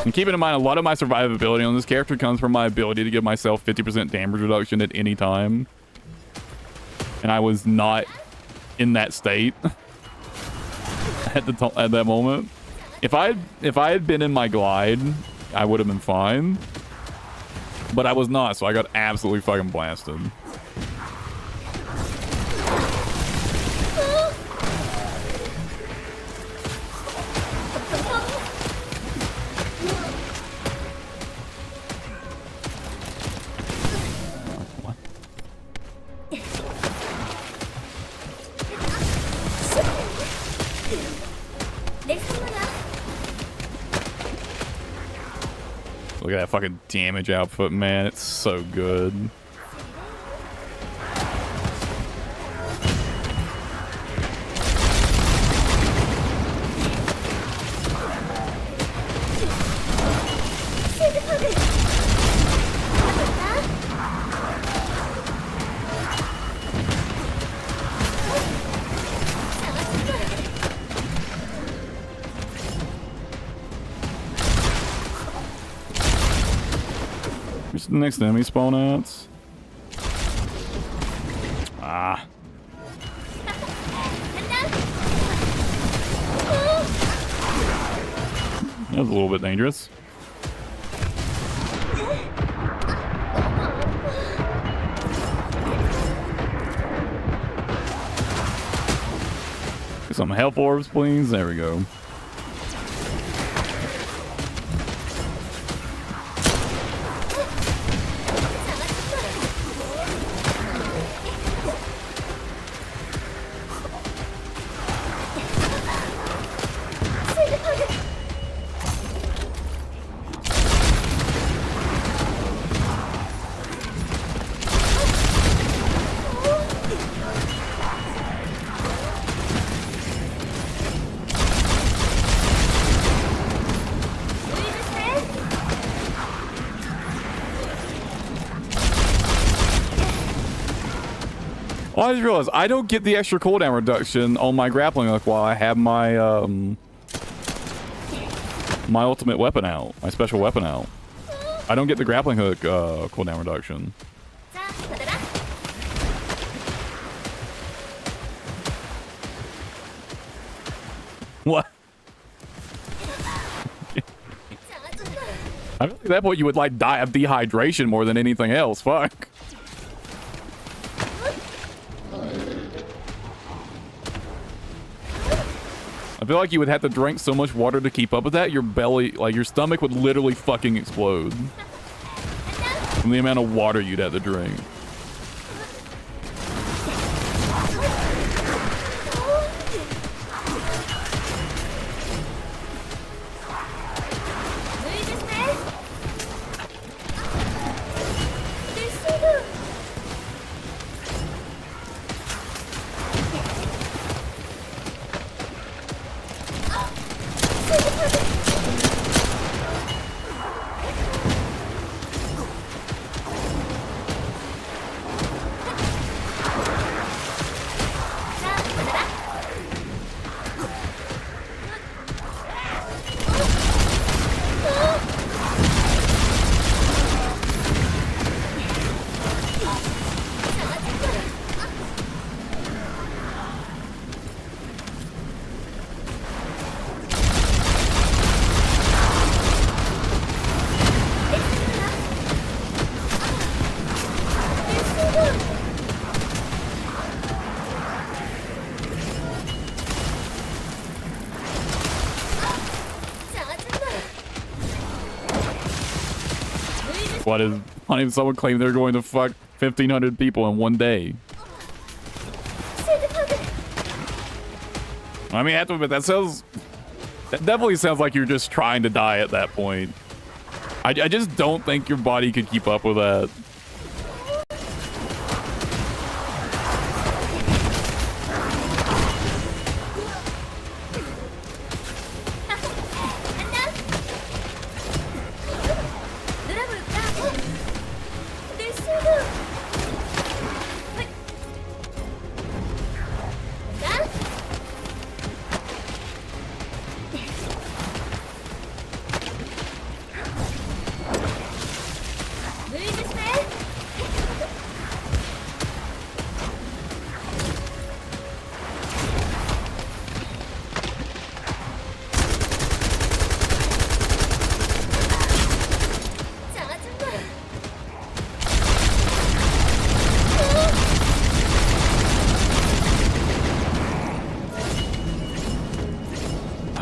And keeping in mind, a lot of my survivability on this character comes from my ability to give myself 50% damage reduction at any time. And I was not in that state at that moment. If I had been in my glide, I would have been fine. But I was not, so I got absolutely fucking blasted. Look at that fucking damage output, man. It's so good. Where's the next enemy spawn at? Ah. That was a little bit dangerous. Get some health orbs, please. There we go. Oh, I just realized I don't get the extra cooldown reduction on my grappling hook while I have my my ultimate weapon out, my special weapon out. I don't get the grappling hook cooldown reduction. What? I feel like at that point you would like die of dehydration more than anything else. Fuck. I feel like you would have to drink so much water to keep up with that. Your belly, like your stomach would literally fucking explode from the amount of water you'd have to drink. What is funny if someone claimed they're going to fuck 1,500 people in one day? I mean, I have to admit, that definitely sounds like you're just trying to die at that point. I just don't think your body could keep up with that.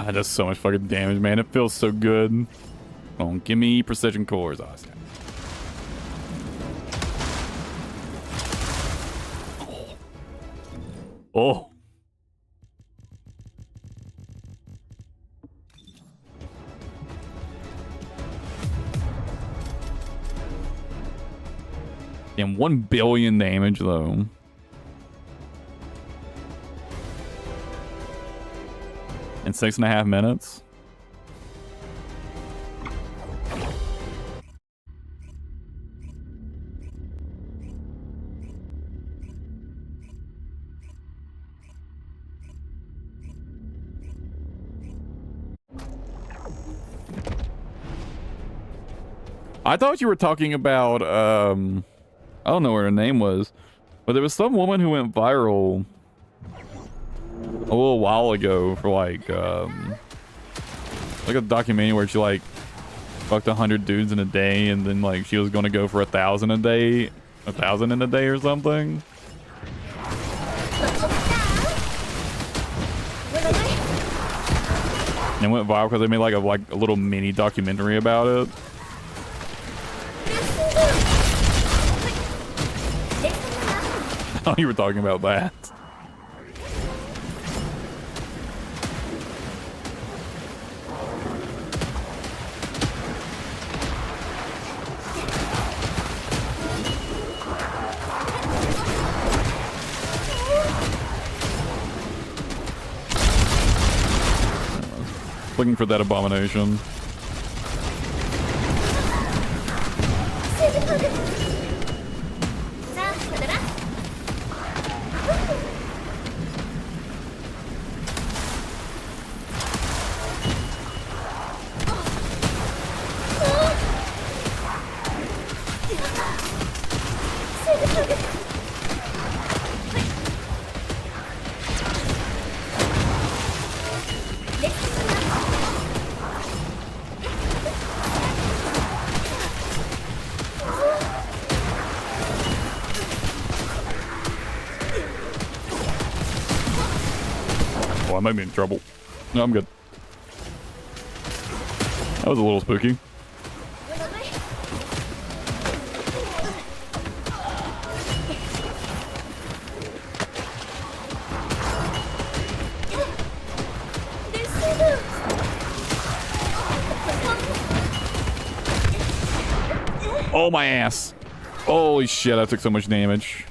That does so much fucking damage, man. It feels so good. Come on, give me precision cores. Awesome. Oh. Damn, 1 billion damage though. In 6.5 minutes. I thought you were talking about I don't know what her name was, but there was some woman who went viral a little while ago for like a documentary where she like fucked 100 dudes in a day, and then like she was gonna go for 1,000 a day, 1,000 in a day or something. And it went viral because they made like a little mini documentary about it. Oh, you were talking about that. Looking for that abomination. I might be in trouble. No, I'm good. That was a little spooky. Oh, my ass. Holy shit, I took so much damage.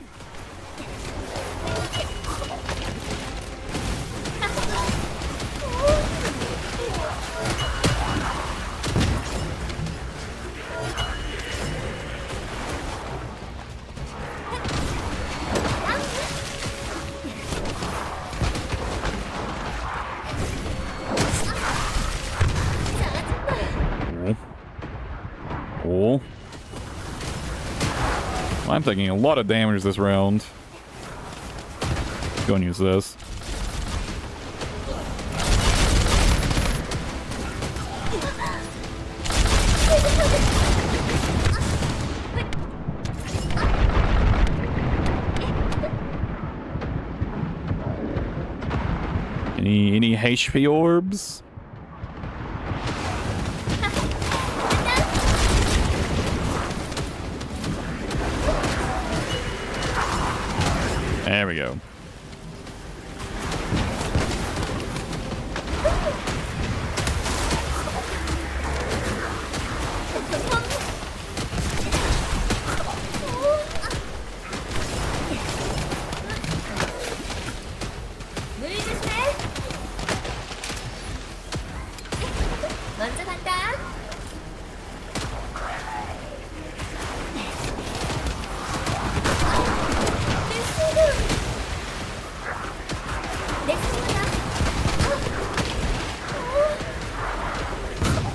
Cool. I'm taking a lot of damage this round. Go and use this. Any HP orbs? There we go.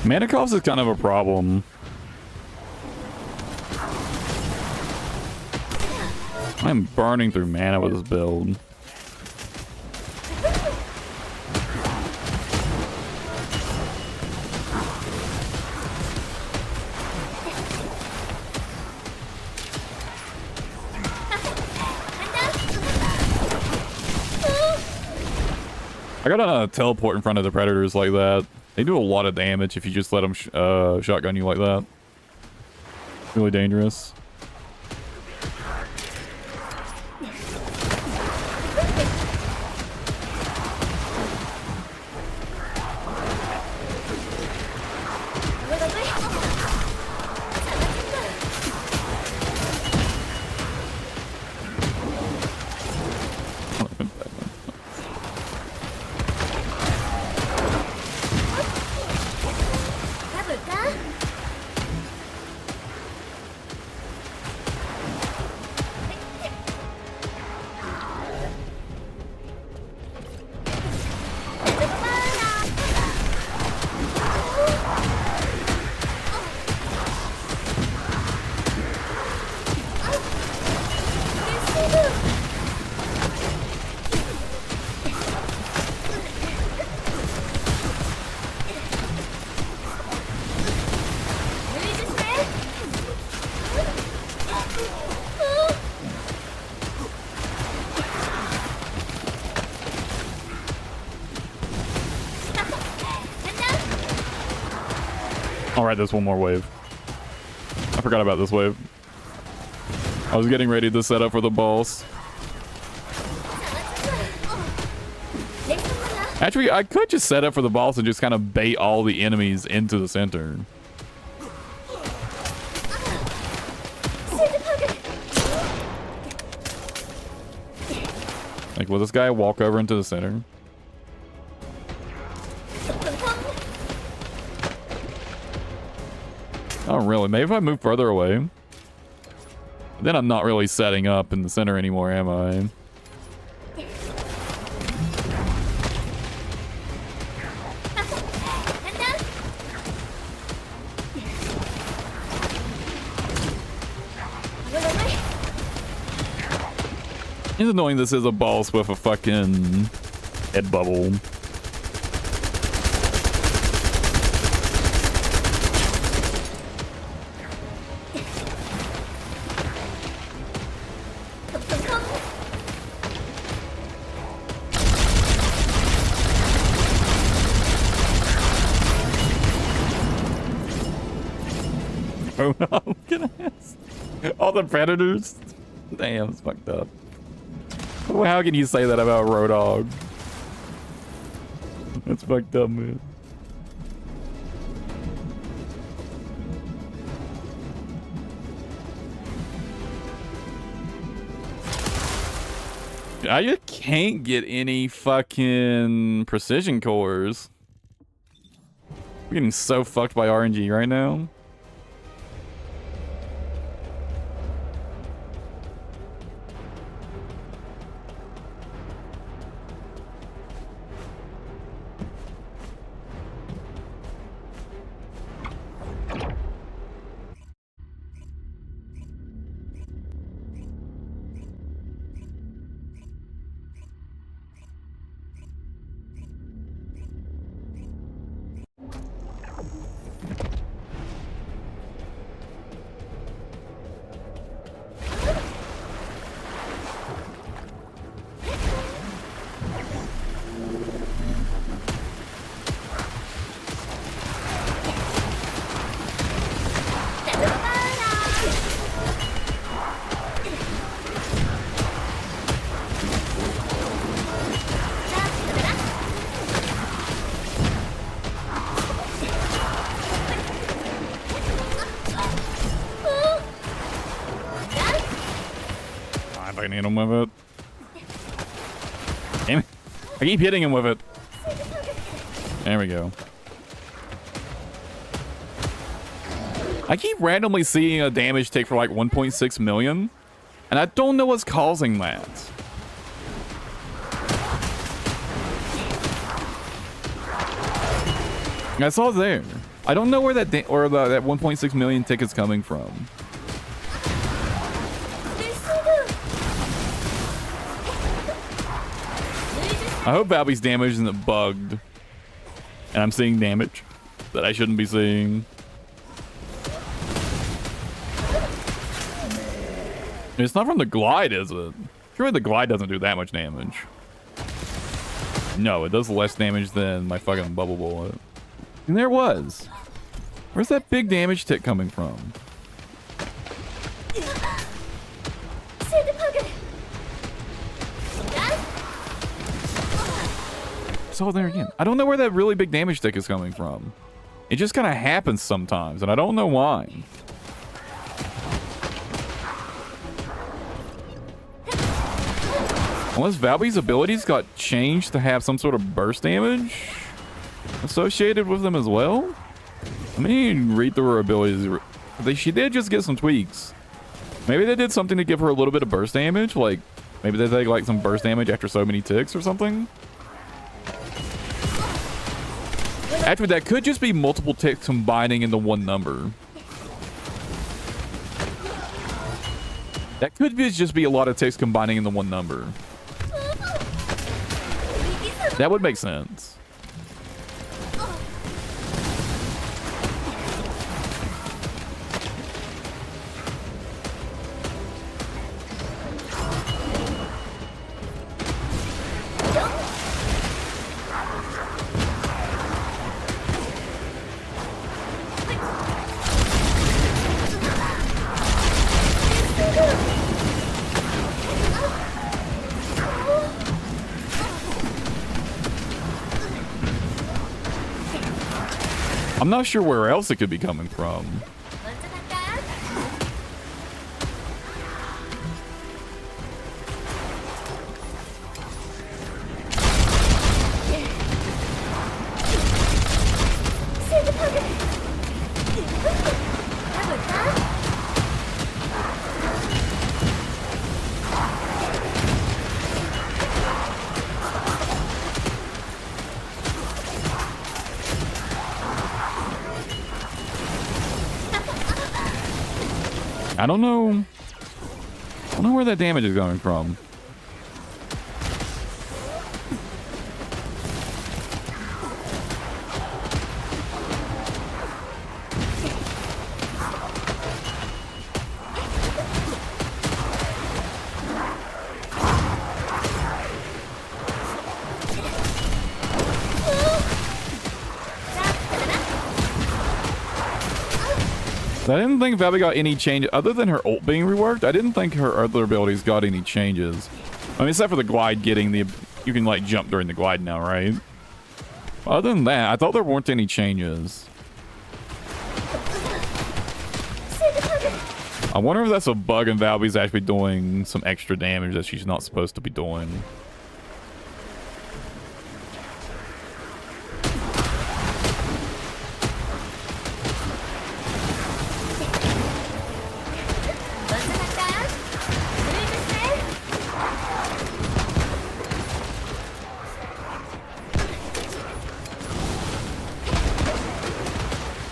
Mana cost is kind of a problem. I'm burning through mana with this build. I gotta teleport in front of the predators like that. They do a lot of damage if you just let them shotgun you like that. Really dangerous. Alright, there's one more wave. I forgot about this wave. I was getting ready to set up for the boss. Actually, I could just set up for the boss and just kind of bait all the enemies into the center. Like, will this guy walk over into the center? Oh, really? Maybe if I move further away. Then I'm not really setting up in the center anymore, am I? It's annoying this is a boss with a fucking head bubble. All the predators. Damn, it's fucked up. Well, how can you say that about Roadhog? That's fucked up, man. I just can't get any fucking precision cores. We're getting so fucked by RNG right now. I can hit him with it. Damn it. I keep hitting him with it. There we go. I keep randomly seeing a damage tick for like 1.6 million, and I don't know what's causing that. I saw it there. I don't know where that that 1.6 million tick is coming from. I hope Valby's damage isn't bugged, and I'm seeing damage that I shouldn't be seeing. It's not from the glide, is it? Surely the glide doesn't do that much damage. No, it does less damage than my fucking bubble bullet. And there it was. Where's that big damage tick coming from? Oh, there again. I don't know where that really big damage tick is coming from. It just kind of happens sometimes, and I don't know why. Unless Valby's abilities got changed to have some sort of burst damage associated with them as well. Let me read through her abilities. She did just get some tweaks. Maybe they did something to give her a little bit of burst damage. Like, maybe they take like some burst damage after so many ticks or something. Actually, that could just be multiple ticks combining into one number. That could just be a lot of ticks combining into one number. That would make sense. I'm not sure where else it could be coming from. I don't know where that damage is coming from. I didn't think Vabbie got any change other than her ult being reworked. I didn't think her other abilities got any changes. I mean, except for the glide getting the... You can, like, jump during the glide now, right? Other than that, I thought there weren't any changes. I wonder if that's a bug and Vabbie's actually doing some extra damage that she's not supposed to be doing.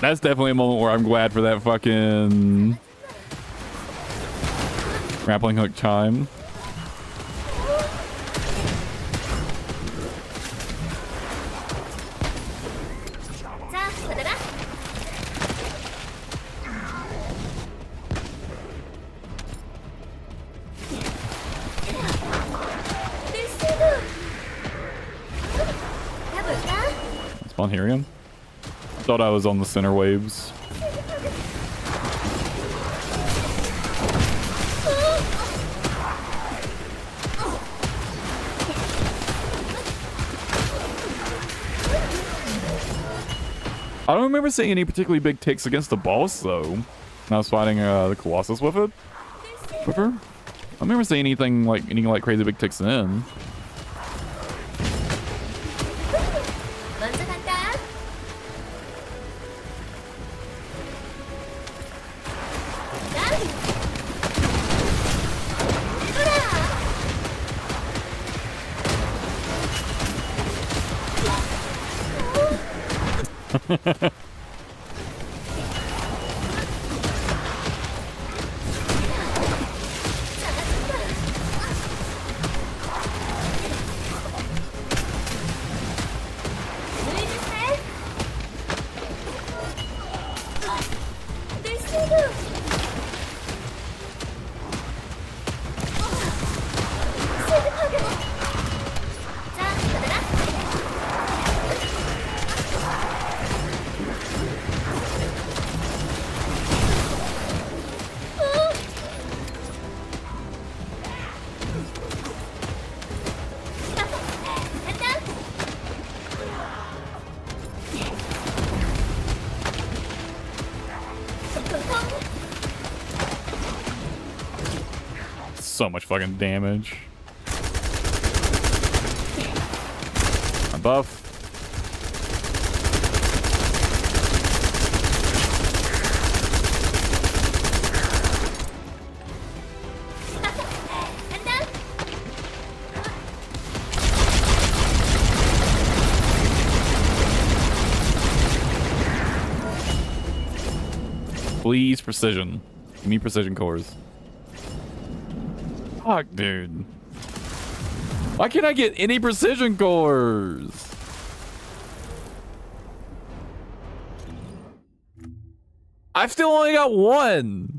That's definitely a moment where I'm glad for that fucking grappling hook time. Spawn here again. Thought I was on the center waves. I don't remember seeing any particularly big ticks against the boss though. When I was fighting the Colossus with it. With her. I remember seeing anything like any like crazy big ticks then. So much fucking damage. My buff. Please, precision. Give me precision cores. Fuck, dude. Why can't I get any precision cores? I've still only got one.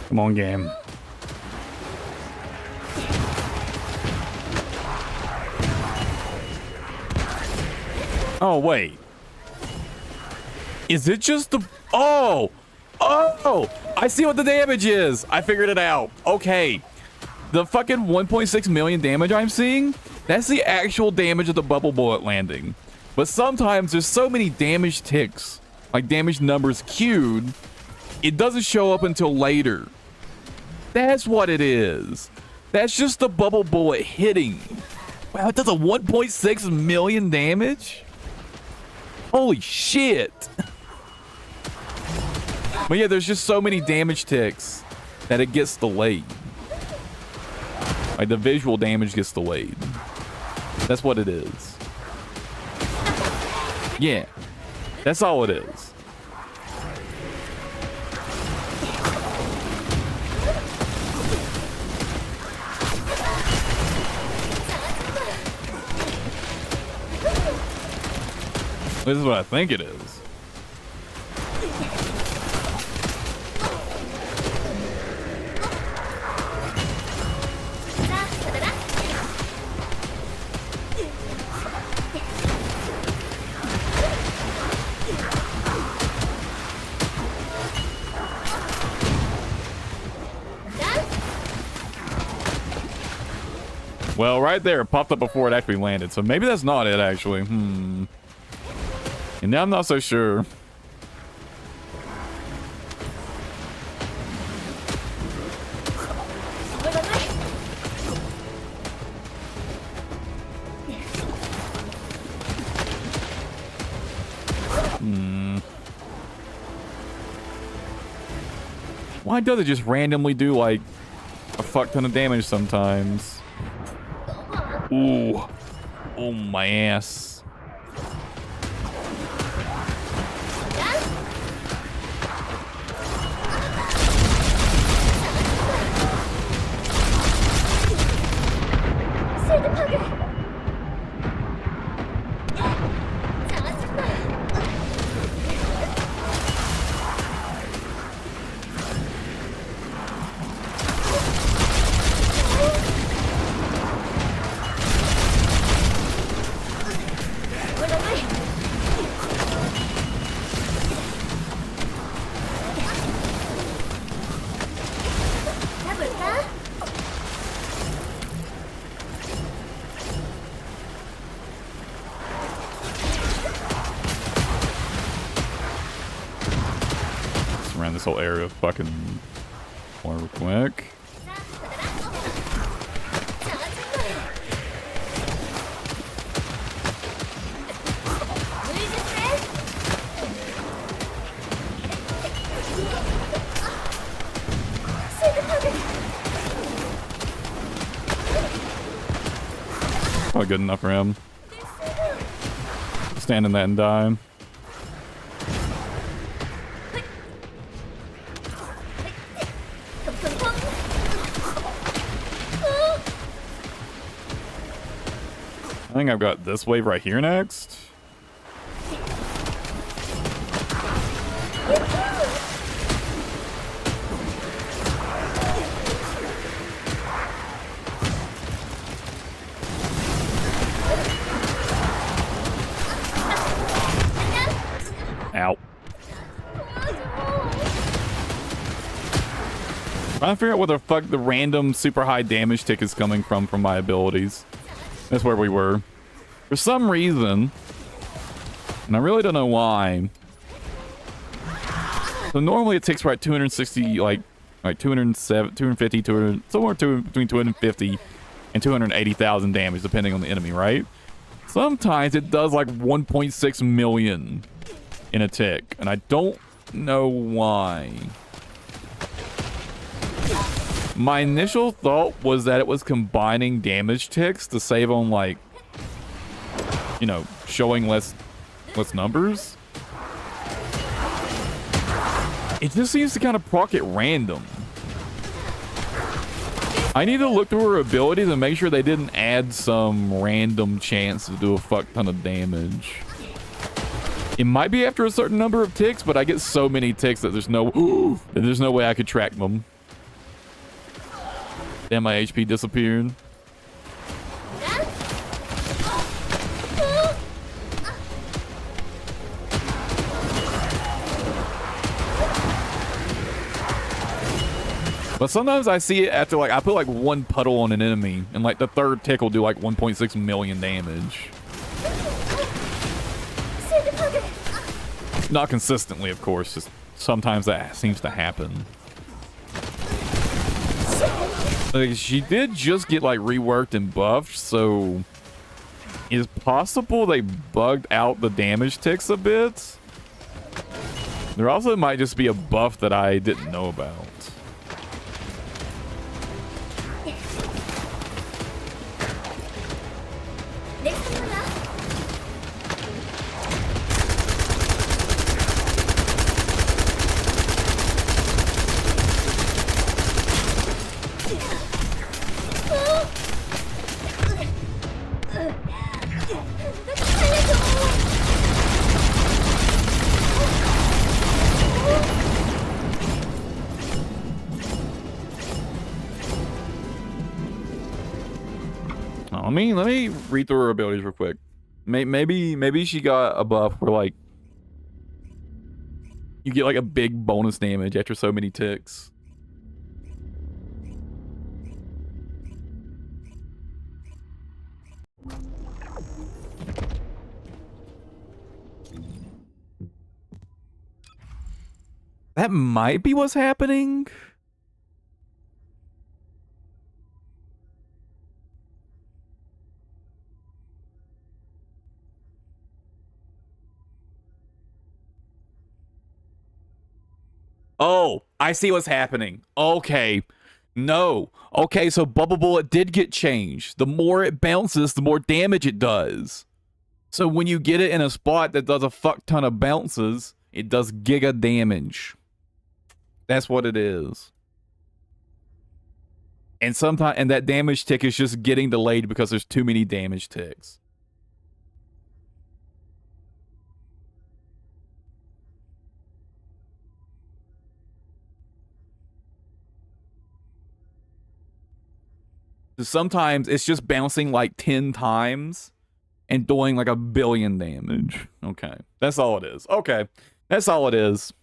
Come on, game. Oh, wait. Is it just the... Oh! Oh! I see what the damage is. I figured it out. Okay. The fucking 1.6 million damage I'm seeing, that's the actual damage of the bubble bullet landing. But sometimes there's so many damage ticks, like damage numbers queued, it doesn't show up until later. That's what it is. That's just the bubble bullet hitting. Wow, it does a 1.6 million damage? Holy shit. But yeah, there's just so many damage ticks that it gets delayed. Like the visual damage gets delayed. That's what it is. Yeah, that's all it is. This is what I think it is. Well, right there, it popped up before it actually landed. So maybe that's not it, actually. And now I'm not so sure. Why does it just randomly do, like, a fuck ton of damage sometimes? Ooh. Oh, my ass. Around this whole area fucking more real quick. Probably good enough for him. Stand in that and die. I think I've got this wave right here next. Ow. Trying to figure out where the fuck the random super high damage tick is coming from my abilities. That's where we were. For some reason, and I really don't know why. So normally it takes right 260, like 207, 250, 200, somewhere between 250 and 280,000 damage, depending on the enemy, right? Sometimes it does like 1.6 million in a tick, and I don't know why. My initial thought was that it was combining damage ticks to save on, like, you know, showing less numbers. It just seems to kind of proc at random. I need to look through her abilities and make sure they didn't add some random chance to do a fuck ton of damage. It might be after a certain number of ticks, but I get so many ticks that there's no way I could track them. Damn, my HP disappeared. But sometimes I see it after like I put like one puddle on an enemy, and like the third tick will do like 1.6 million damage. Not consistently, of course. Just sometimes that seems to happen. Like, she did just get like reworked and buffed, so it's possible they bugged out the damage ticks a bit. There also might just be a buff that I didn't know about. Let me read through her abilities real quick. Maybe she got a buff where like you get like a big bonus damage after so many ticks. That might be what's happening. Oh, I see what's happening. Okay. No. Okay, so Bubble Bullet did get changed. The more it bounces, the more damage it does. So when you get it in a spot that does a fuck ton of bounces, it does giga damage. That's what it is. And that damage tick is just getting delayed because there's too many damage ticks. Sometimes it's just bouncing like 10 times and doing like 1 billion damage. Okay. That's all it is. Okay. That's all it is.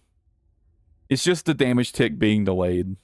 It's just the damage tick being delayed.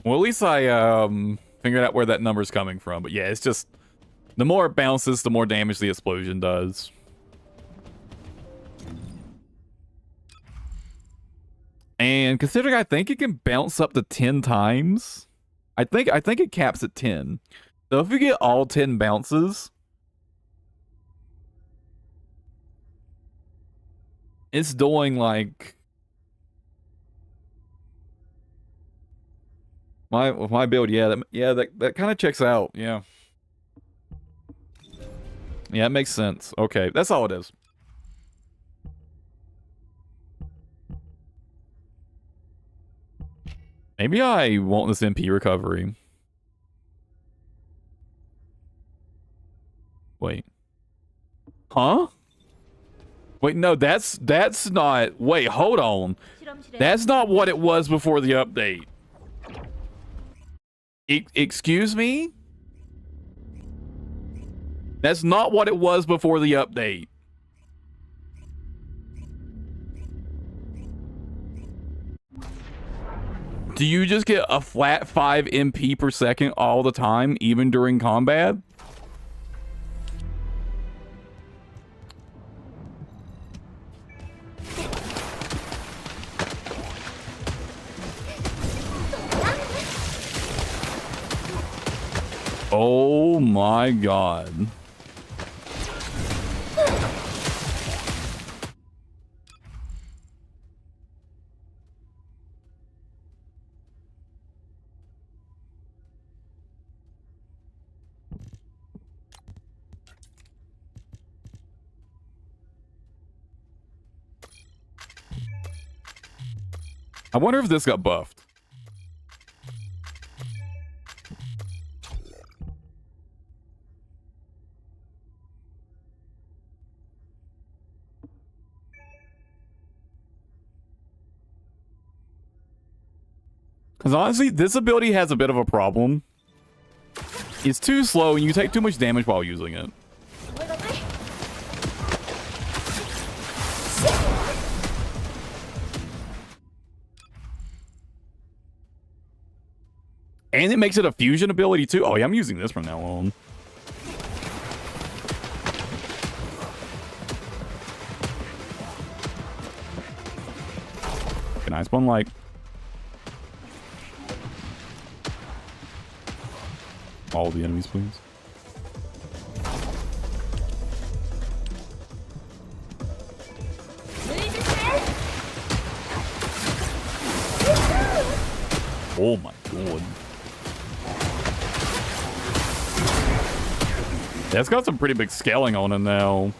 Well, at least I figured out where that number's coming from. But yeah, it's just the more it bounces, the more damage the explosion does. And considering I think it can bounce up to 10 times, I think it caps at 10. So if you get all 10 bounces, it's doing like my build. Yeah, that kind of checks out. Yeah. Yeah, it makes sense. Okay, that's all it is. Maybe I want this MP recovery. Wait. Huh? Wait, no, that's not... Wait, hold on. That's not what it was before the update. Excuse me? That's not what it was before the update. Do you just get a flat 5 MP per second all the time, even during combat? Oh my god. I wonder if this got buffed. Because honestly, this ability has a bit of a problem. It's too slow and you take too much damage while using it. And it makes it a fusion ability too. Oh yeah, I'm using this from now on. Can I spawn like... all the enemies, please? Oh my god. That's got some pretty big scaling on it now.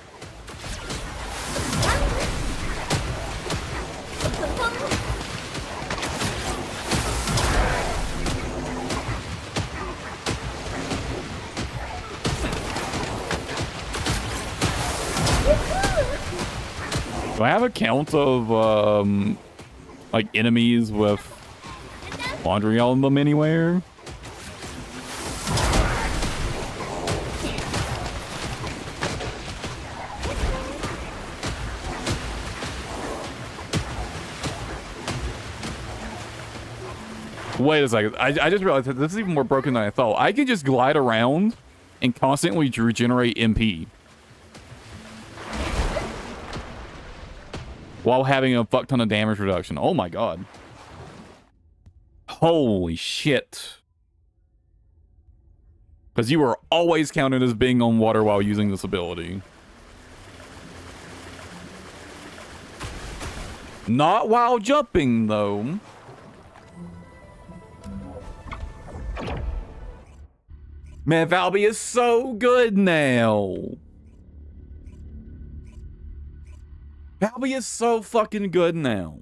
Do I have a count of, like, enemies with laundry on them anywhere? Wait a second. I just realized that this is even more broken than I thought. I can just glide around and constantly regenerate MP. While having a fuck ton of damage reduction. Oh my god. Holy shit. Because you are always counted as being on water while using this ability. Not while jumping, though. Man, Valby is so good now. Valby is so fucking good now.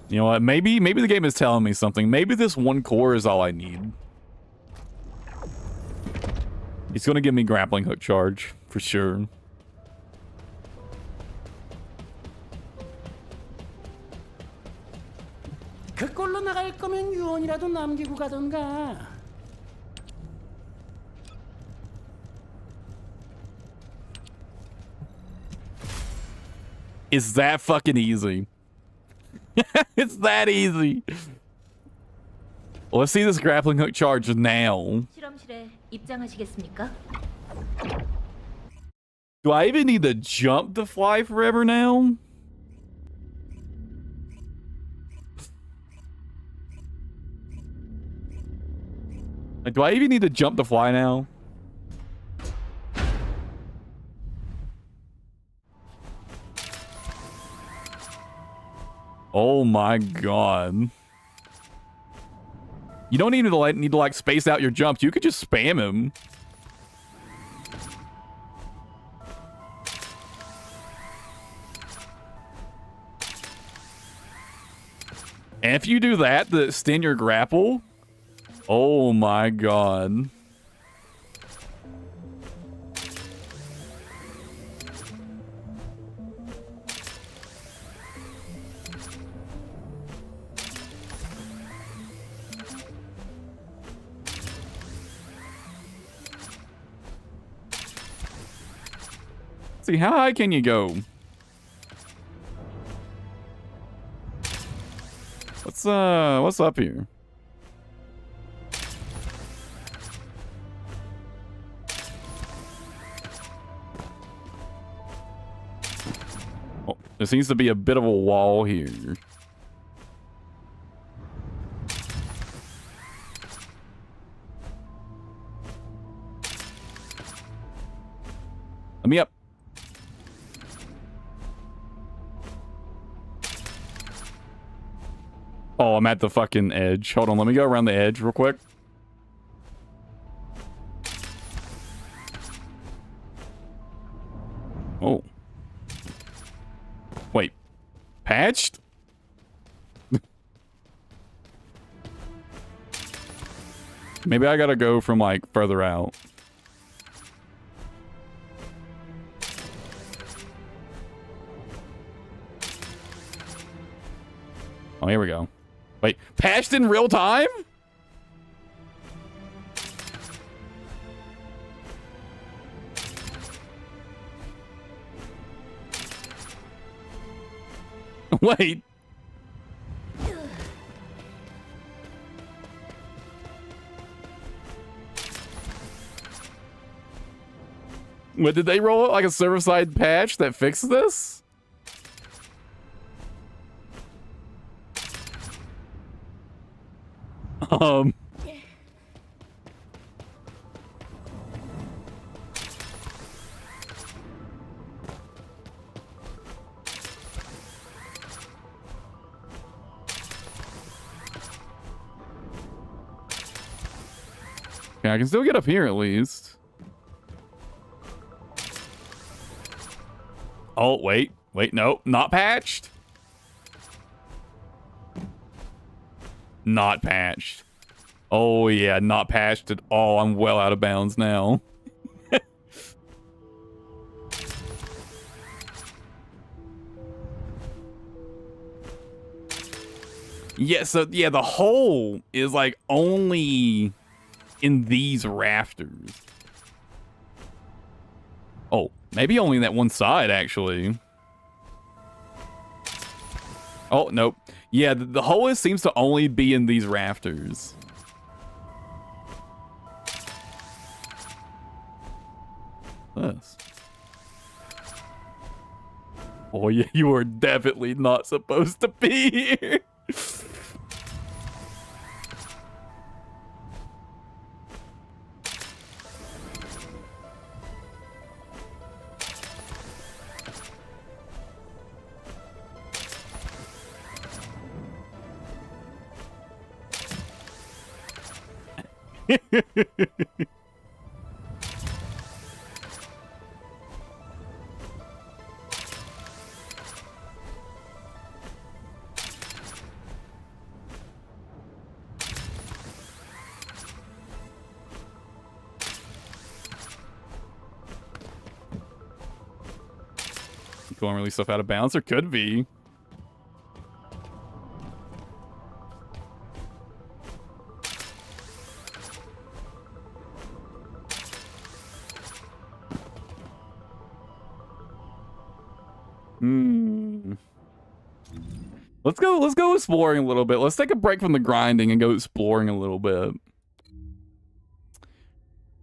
You know what? Maybe the game is telling me something. Maybe this one core is all I need. He's gonna give me grappling hook charge for sure. 그꼴로 나갈 거면 유언이라도 남기고 가던가. It's that fucking easy. It's that easy. Let's see this grappling hook charge now. 실험실에 입장하시겠습니까? Do I even need to jump to fly forever now? Like, do I even need to jump to fly now? Oh my god. You don't even need to like space out your jumps. You could just spam him. And if you do that to extend your grapple, oh my god. See, how high can you go? What's up here? Oh, there seems to be a bit of a wall here. Let me up. Oh, I'm at the fucking edge. Hold on, let me go around the edge real quick. Oh. Wait. Patched? Maybe I gotta go from, like, further out. Oh, here we go. Wait, patched in real time? Wait. What, did they roll out like a server-side patch that fixed this? Okay, I can still get up here at least. Oh, wait. Wait, no. Not patched. Not patched. Oh, yeah. Not patched at all. I'm well out of bounds now. Yeah, so, yeah, the hole is, like, only in these rafters. Oh, maybe only that one side, actually. Oh, nope. Yeah, the hole seems to only be in these rafters. This. Oh, yeah, you are definitely not supposed to be here. Going really stuff out of bounds, or could be. Let's go exploring a little bit. Let's take a break from the grinding and go exploring a little bit.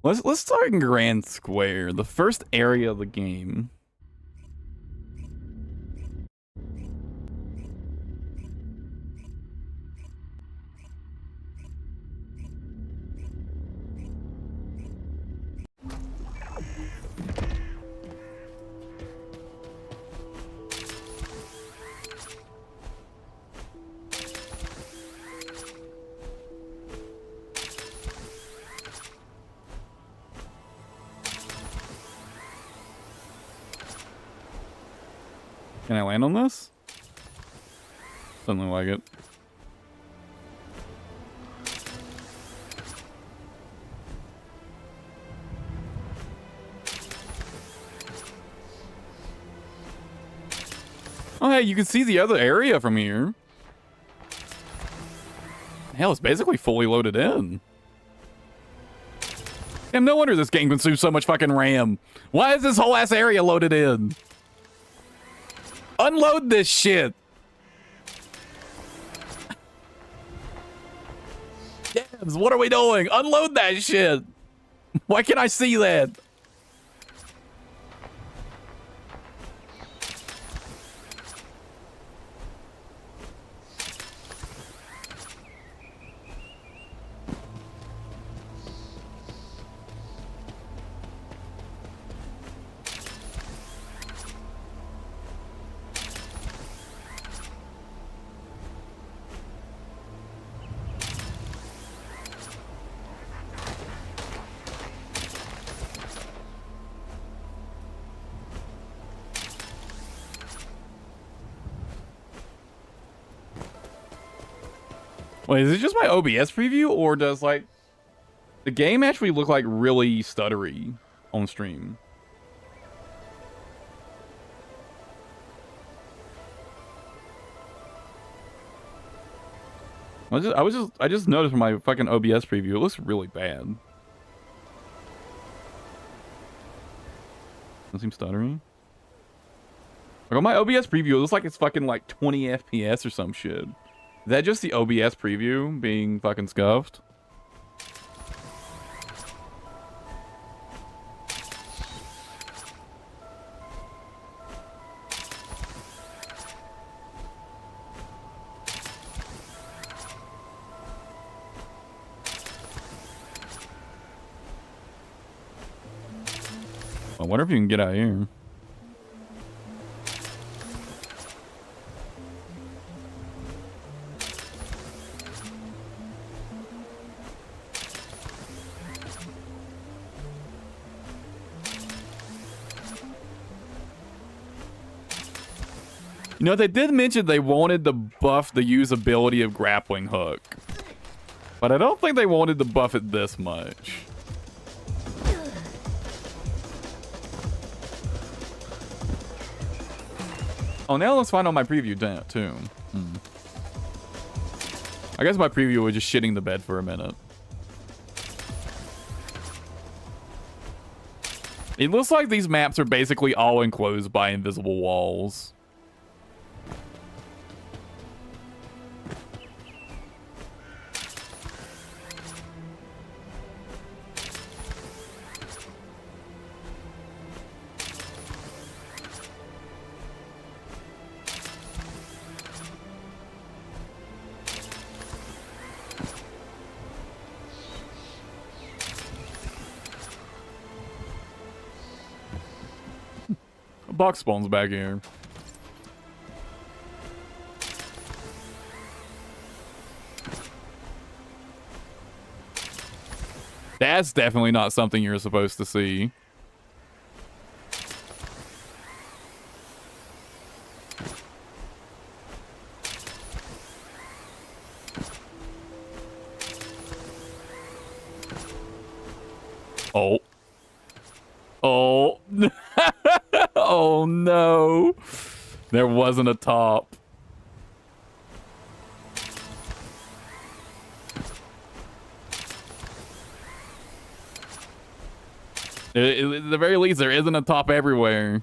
Let's start in Grand Square, the first area of the game. Can I land on this? Doesn't look like it. Oh, hey, you can see the other area from here. Hell, it's basically fully loaded in. Damn, no wonder this game consumes so much fucking RAM. Why is this whole ass area loaded in? Unload this shit. Yes, what are we doing? Unload that shit. Why can't I see that? Wait, is it just my OBS preview, or does like the game actually look like really stuttery on stream? I just noticed from my fucking OBS preview, it looks really bad. Doesn't seem stuttery. Like on my OBS preview, it looks like it's fucking like 20 FPS or some shit. Is that just the OBS preview being fucking scuffed? I wonder if you can get out here. You know, they did mention they wanted to buff the usability of grappling hook, but I don't think they wanted to buff it this much. Oh, now let's find out my preview too. I guess my preview was just shitting the bed for a minute. It looks like these maps are basically all enclosed by invisible walls. Box spawns back here. That's definitely not something you're supposed to see. Oh. Oh. Oh no. There wasn't a top. At the very least, there isn't a top everywhere.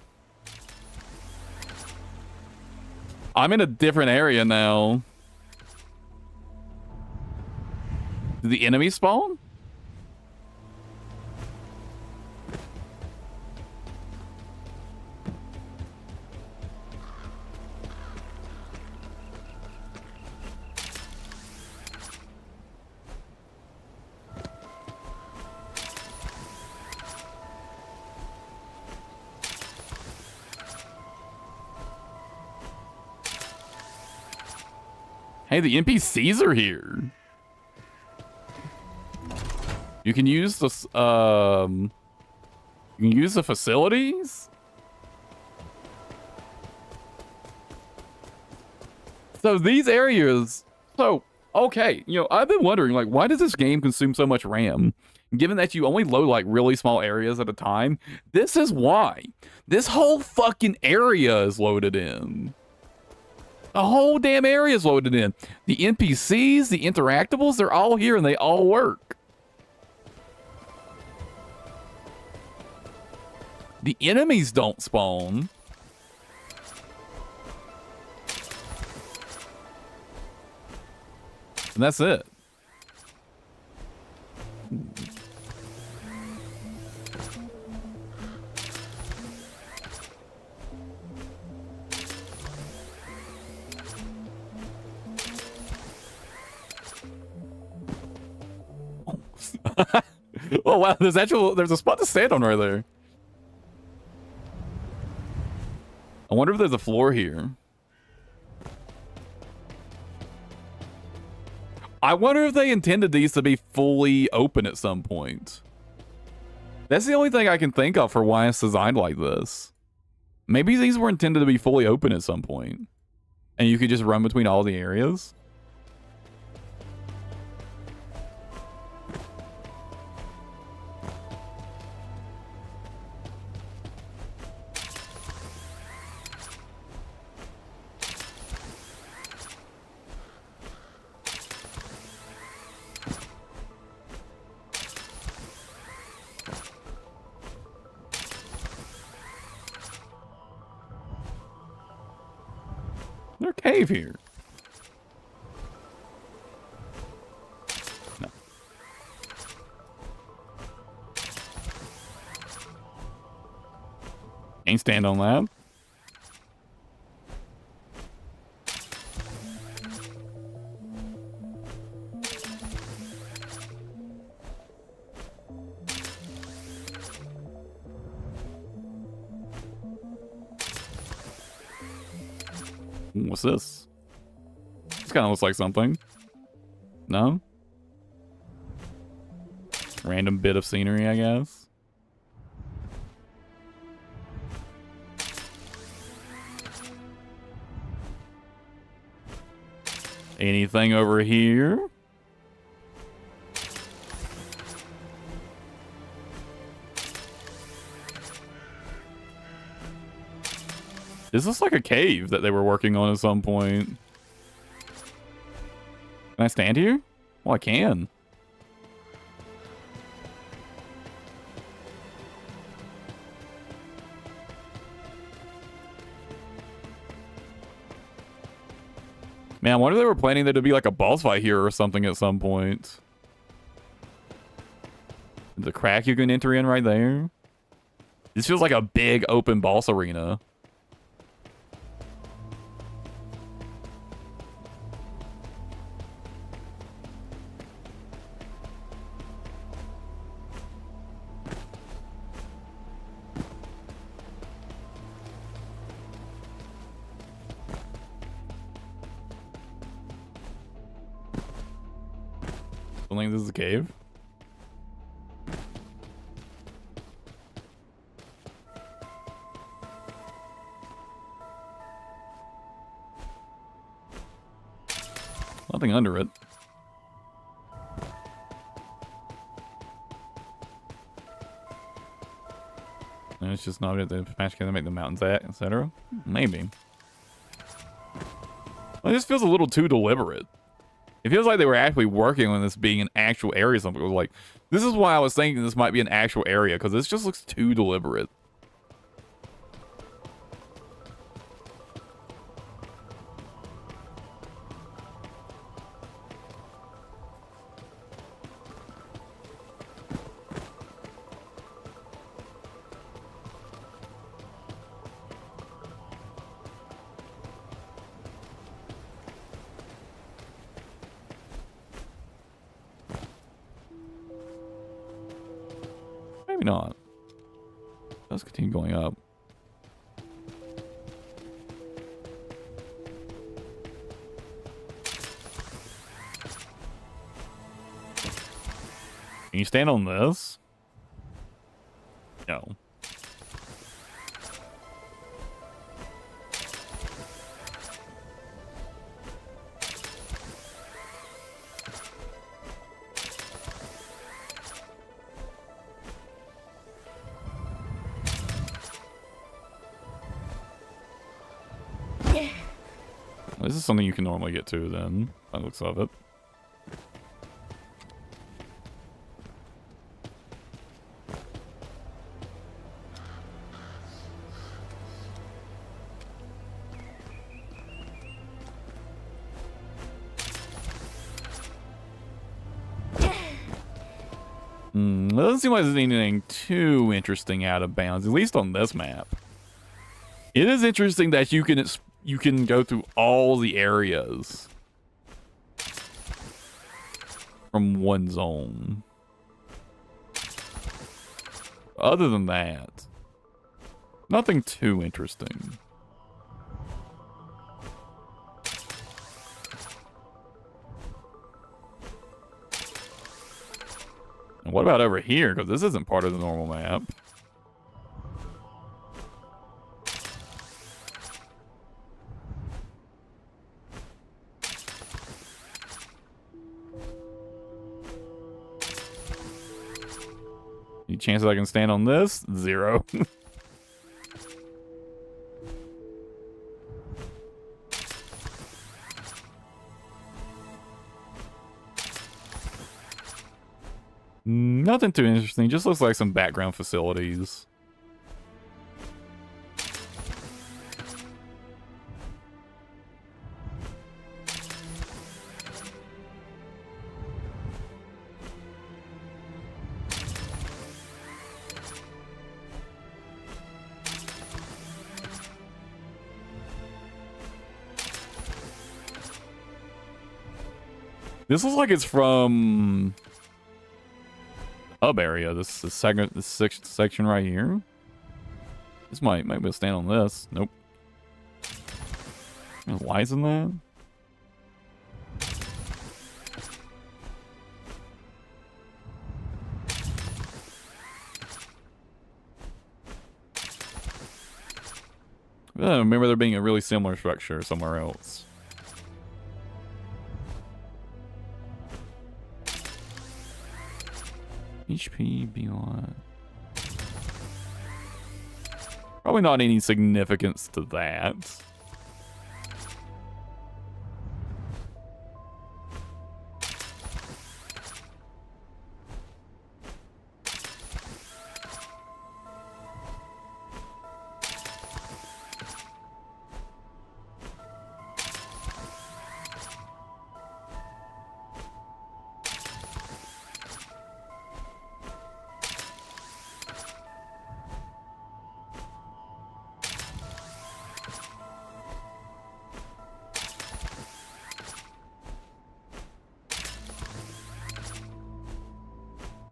I'm in a different area now. Did the enemy spawn? Hey, the NPCs are here. You can use this, you can use the facilities? So these areas, okay, you know, I've been wondering, like, why does this game consume so much RAM? Given that you only load, like, really small areas at a time, this is why. This whole fucking area is loaded in. The whole damn area is loaded in. The NPCs, the interactables, they're all here and they all work. The enemies don't spawn. And that's it. Oh wow, there's a spot to stand on right there. I wonder if there's a floor here. I wonder if they intended these to be fully open at some point. That's the only thing I can think of for why it's designed like this. Maybe these were intended to be fully open at some point, and you could just run between all the areas. cave here? No. Can't stand on that. What's this? This kind of looks like something. No? Random bit of scenery, I guess. Anything over here? This looks like a cave that they were working on at some point. Can I stand here? Well, I can. Man, I wonder if they were planning there to be like a boss fight here or something at some point. The crack you can enter in right there. This feels like a big open boss arena. I think this is a cave. Nothing under it. And it's just not at the match can make the mountains at, etc. Maybe. Well, it just feels a little too deliberate. It feels like they were actually working on this being an actual area. Something was like, this is why I was thinking this might be an actual area, because this just looks too deliberate. Maybe not. Let's continue going up. Can you stand on this? No. This is something you can normally get to then, by the looks of it. It doesn't seem like there's anything too interesting out of bounds, at least on this map. It is interesting that you can go through all the areas from one zone. Other than that, nothing too interesting. And what about over here? Because this isn't part of the normal map. Any chances I can stand on this? Zero. Nothing too interesting. Just looks like some background facilities. This looks like it's from the hub area. This section right here. This might be able to stand on this. Nope. Why isn't that? I remember there being a really similar structure somewhere else. HP, B1. Probably not any significance to that.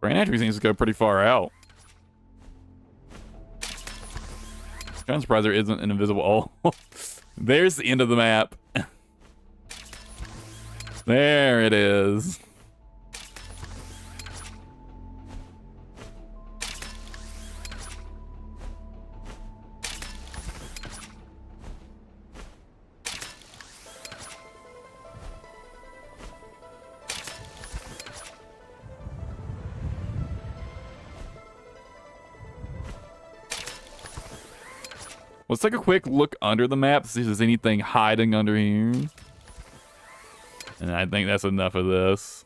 Brain atrophy seems to go pretty far out. I'm surprised there isn't an invisible. Oh, there's the end of the map. There it is. Let's take a quick look under the map to see if there's anything hiding under here. And I think that's enough of this.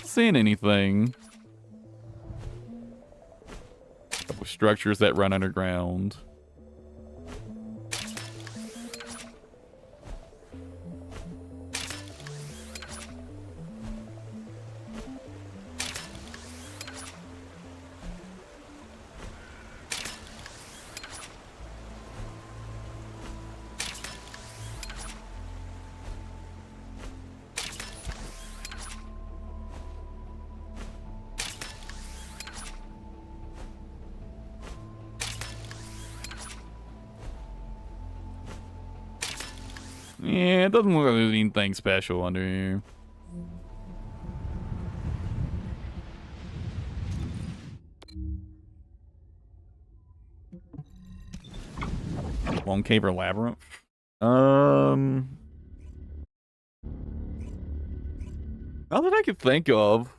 Seeing anything. Couple structures that run underground. Yeah, it doesn't look like there's anything special under here. Lone Cave or Labyrinth? Not that I could think of.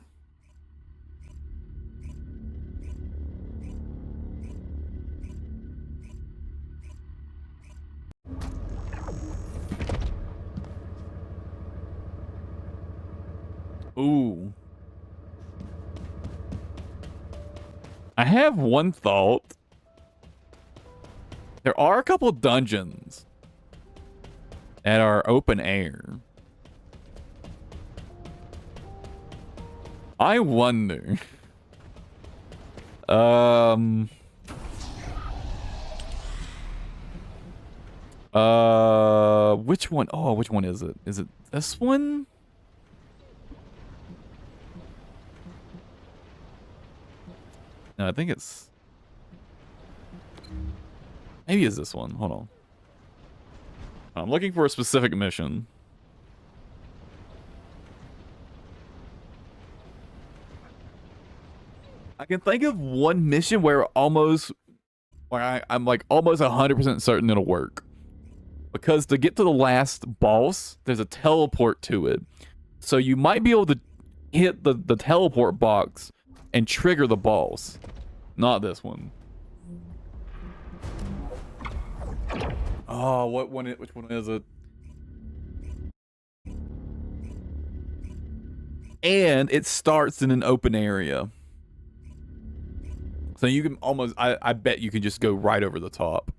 Ooh. I have one thought. There are a couple dungeons that are open air. I wonder. Which one? Oh, which one is it? Is it this one? No, I think it's... Maybe it's this one. Hold on. I'm looking for a specific mission. I can think of one mission where I'm like almost 100% certain it'll work. Because to get to the last boss, there's a teleport to it. So you might be able to hit the teleport box and trigger the boss. Not this one. Oh, which one is it? And it starts in an open area. So you can almost, I bet you can just go right over the top.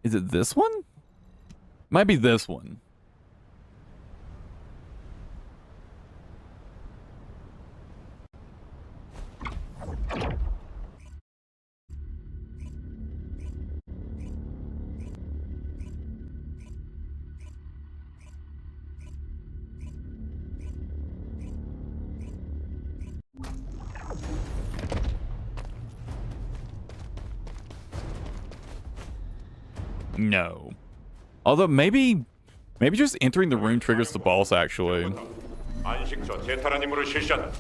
Is it this one? Might be this one. No. Although maybe just entering the room triggers the boss actually. 안식처 제타라는 임무를 실시한다.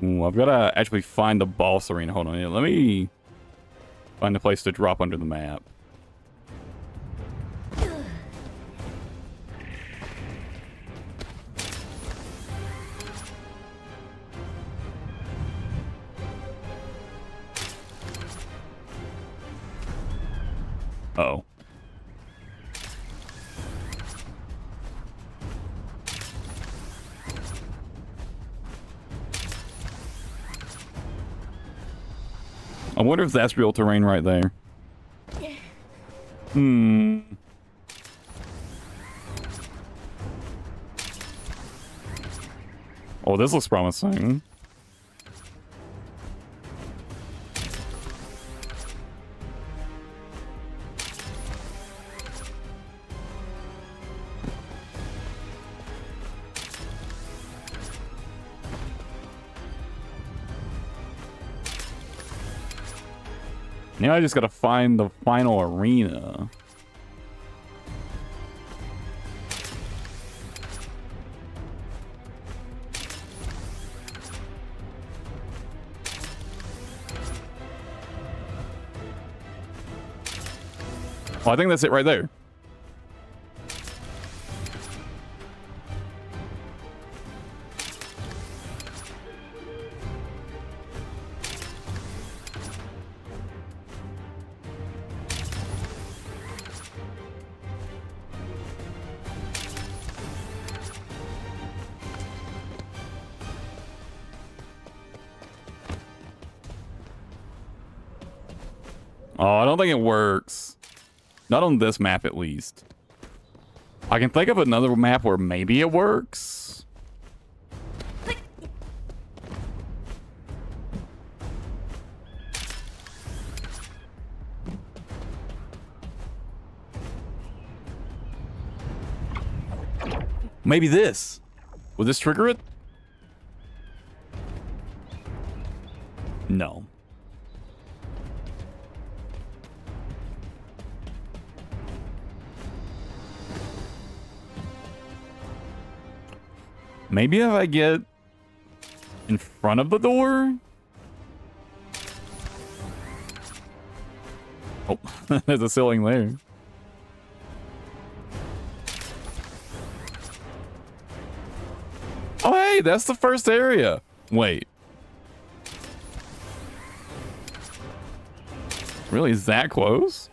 Ooh, I've got to actually find the boss arena. Hold on. Let me find a place to drop under the map. Uh-oh. I wonder if that's real terrain right there. Hmm. Oh, this looks promising. Now I just gotta find the final arena. Oh, I think that's it right there. Oh, I don't think it works. Not on this map, at least. I can think of another map where maybe it works. Maybe this. Will this trigger it? No. Maybe if I get in front of the door? Oh, there's a ceiling there. Oh, hey, that's the first area. Wait. Really, is that close?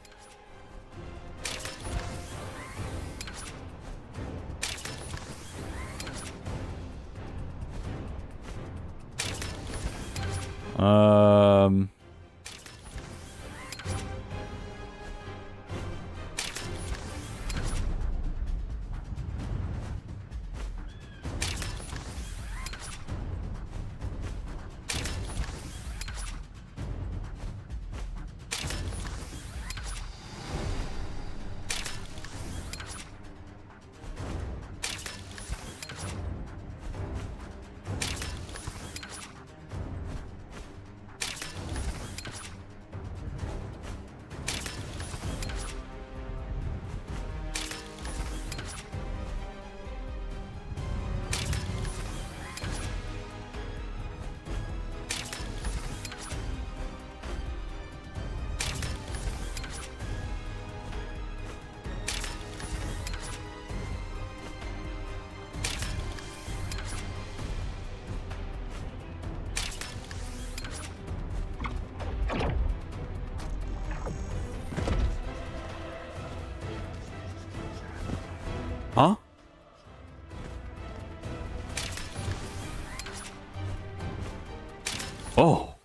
Oh.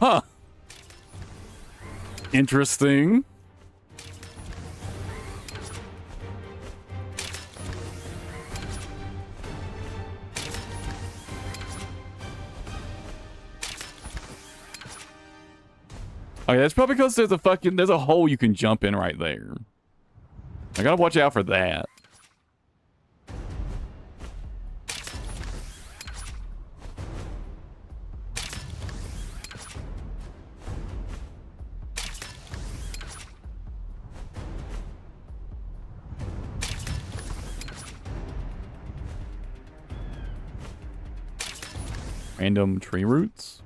Huh. Interesting. Okay, that's probably because there's a hole you can jump in right there. I gotta watch out for that. Random tree roots.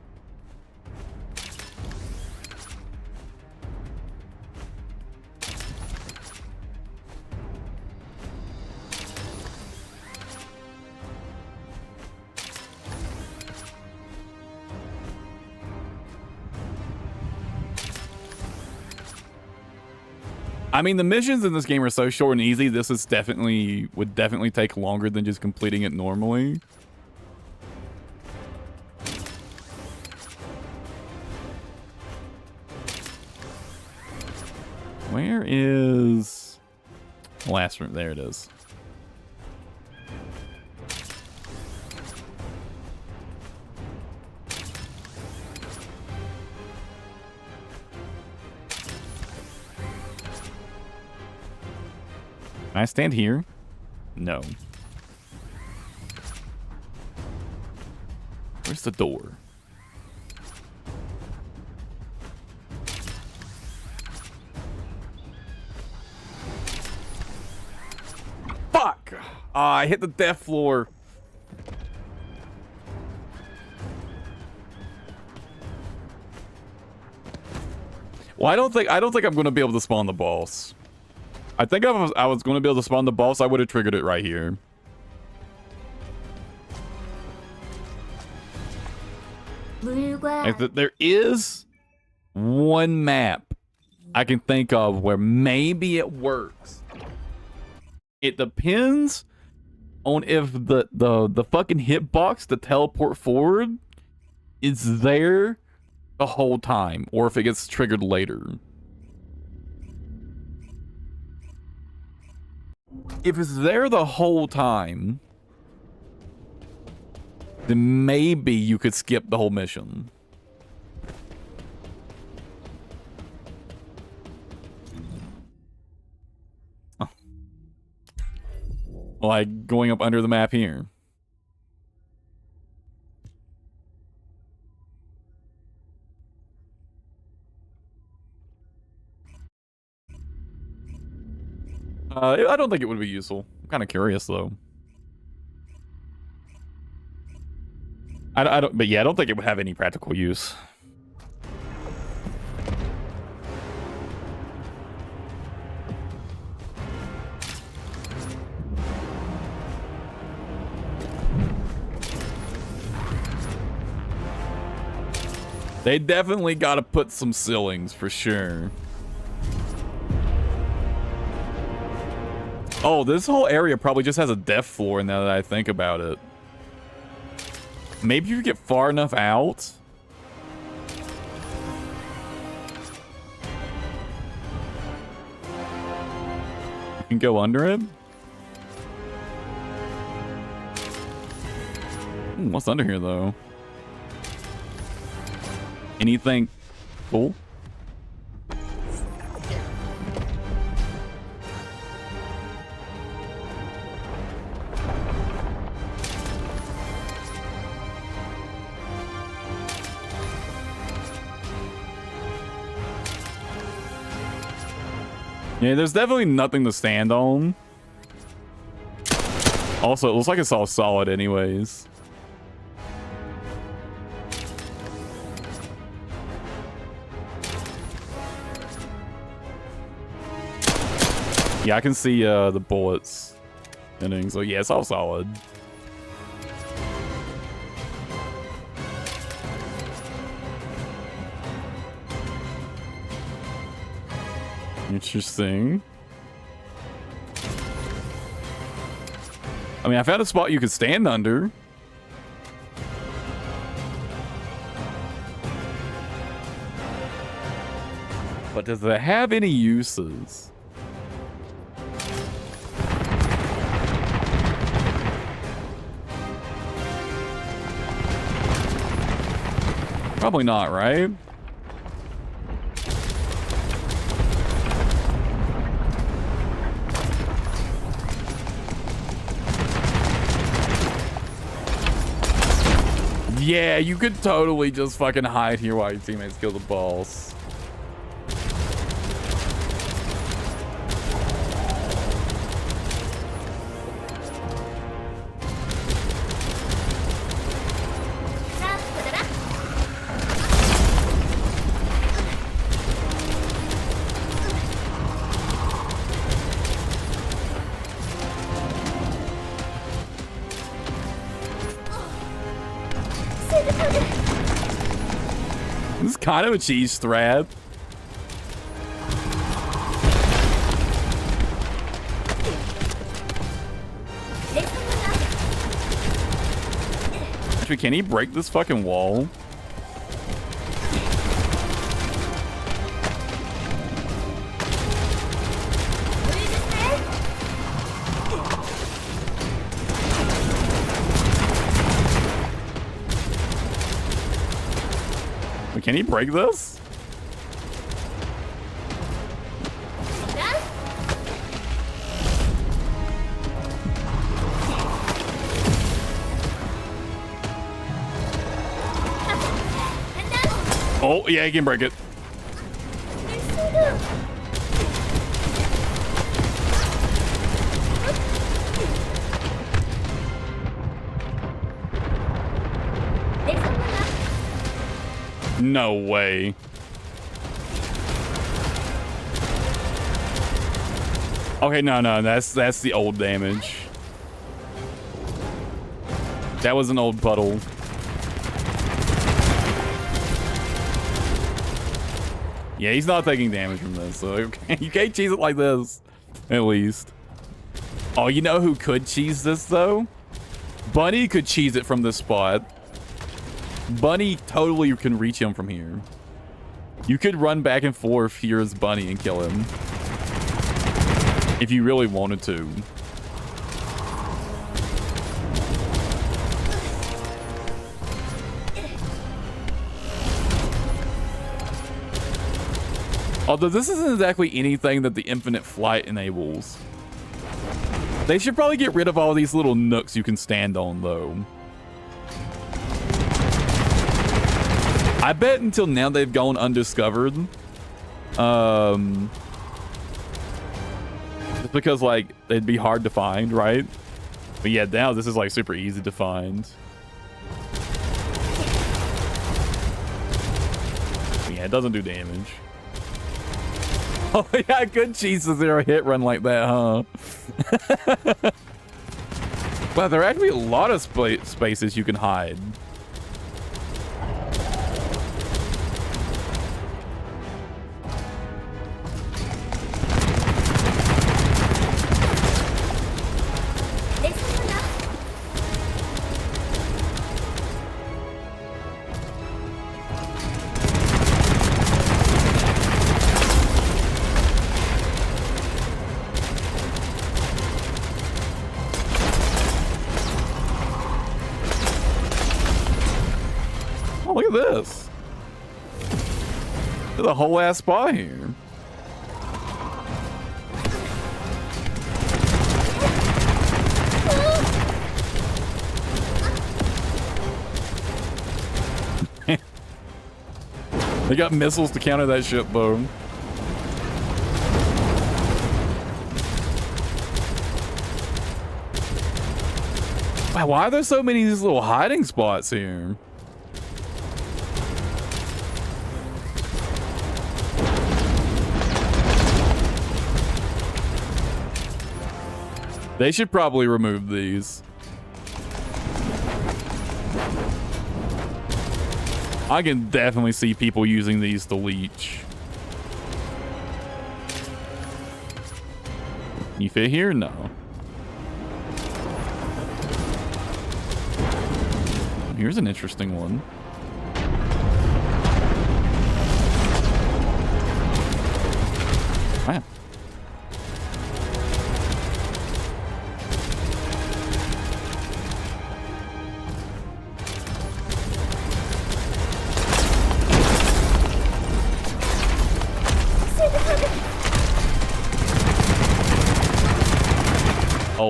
I mean, the missions in this game are so short and easy. This is would definitely take longer than just completing it normally. Where is the last room? There it is. Can I stand here? No. Where's the door? Fuck! I hit the death floor. Well, I don't think I'm gonna be able to spawn the boss. I think if I was going to be able to spawn the boss, I would have triggered it right here. There is one map I can think of where maybe it works. It depends on if the fucking hitbox to teleport forward is there the whole time, or if it gets triggered later. If it's there the whole time, then maybe you could skip the whole mission. Oh. Like going up under the map here. I don't think it would be useful. I'm kind of curious though. I don't, but yeah, I don't think it would have any practical use. They definitely got to put some ceilings for sure. Oh, this whole area probably just has a death floor now that I think about it. Maybe if you get far enough out. You can go under it. What's under here though? Anything cool? Yeah, there's definitely nothing to stand on. Also, it looks like it's all solid anyways. Yeah, I can see the bullets ending, so yeah, it's all solid. Interesting. I mean, I found a spot you could stand under. But does it have any uses? Probably not, right? Yeah, you could totally just fucking hide here while your teammates kill the boss. This is kind of a cheese thread. Actually, can he break this fucking wall? Can he break this? Oh, yeah, he can break it. No way. Okay, no, that's the old damage. That was an old puddle. Yeah, he's not taking damage from this, so okay. You can't cheese it like this, at least. Oh, you know who could cheese this, though? Bunny could cheese it from this spot. Bunny totally can reach him from here. You could run back and forth here as Bunny and kill him. If you really wanted to. Although this isn't exactly anything that the infinite flight enables. They should probably get rid of all these little nooks you can stand on, though. I bet until now they've gone undiscovered. Just because, like, they'd be hard to find, right? But yeah, now this is, like, super easy to find. Yeah, it doesn't do damage. Oh, yeah, good cheese a zero hit run like that, huh? Wow, there are actually a lot of spaces you can hide. Oh, look at this. There's a whole ass spot here. They got missiles to counter that shit, though. Wow, why are there so many of these little hiding spots here? They should probably remove these. I can definitely see people using these to leech. You fit here? No. Here's an interesting one.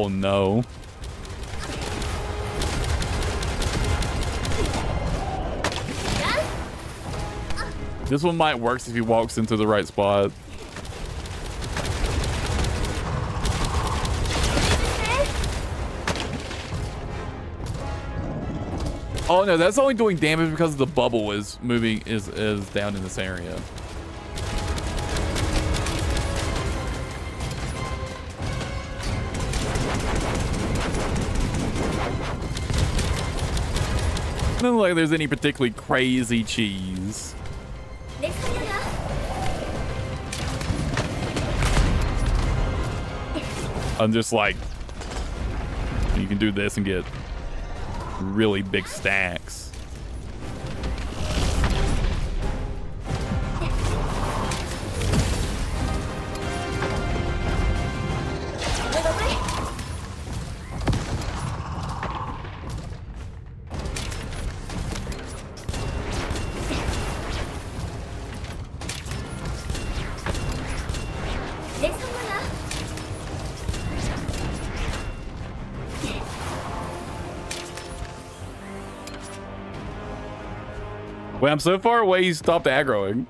Oh no. This one might work if he walks into the right spot. Oh no, that's only doing damage because the bubble is moving, is down in this area. Doesn't look like there's any particularly crazy cheese. I'm just like, you can do this and get really big stacks. Wait, I'm so far away, he stopped aggroing.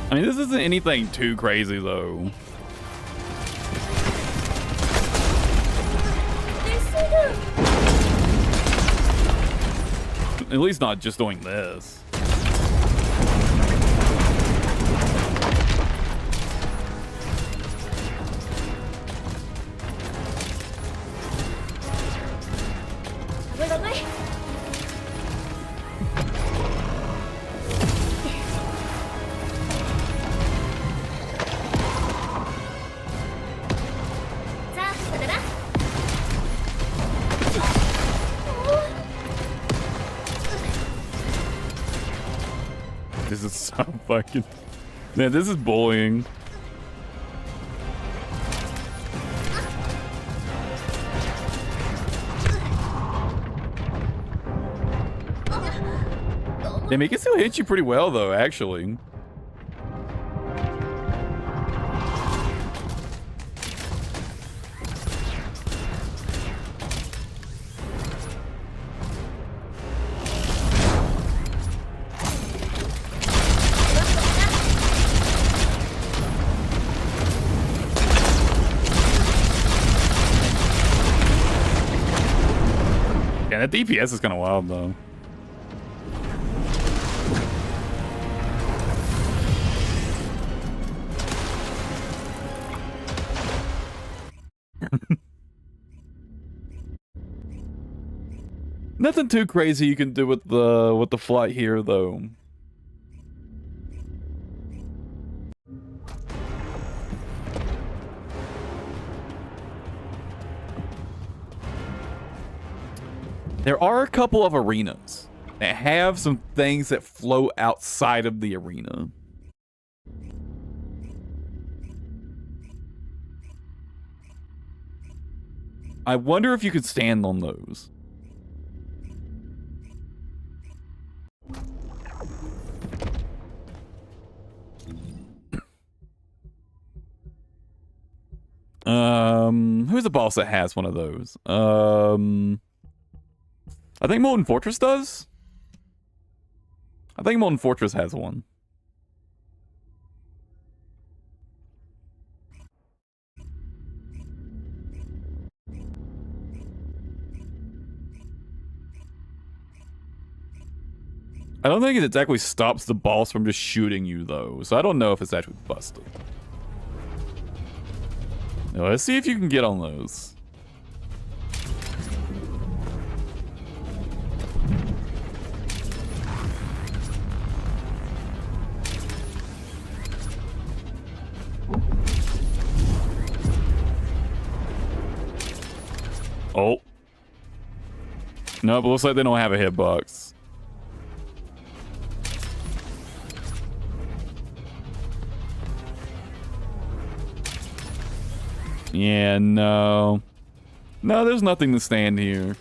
I mean, this isn't anything too crazy, though. At least not just doing this. This is so fucking... Man, this is bullying. Damn, he can still hit you pretty well, though, actually. Yeah, that DPS is kind of wild, though. Nothing too crazy you can do with the flight here, though. There are a couple of arenas that have some things that flow outside of the arena. I wonder if you could stand on those. Who's the boss that has one of those? I think Molten Fortress does. I think Molten Fortress has one. I don't think it exactly stops the boss from just shooting you, though. So I don't know if it's actually busted. Now, let's see if you can get on those. Oh. Nope, looks like they don't have a hitbox. Yeah, no. No, there's nothing to stand here.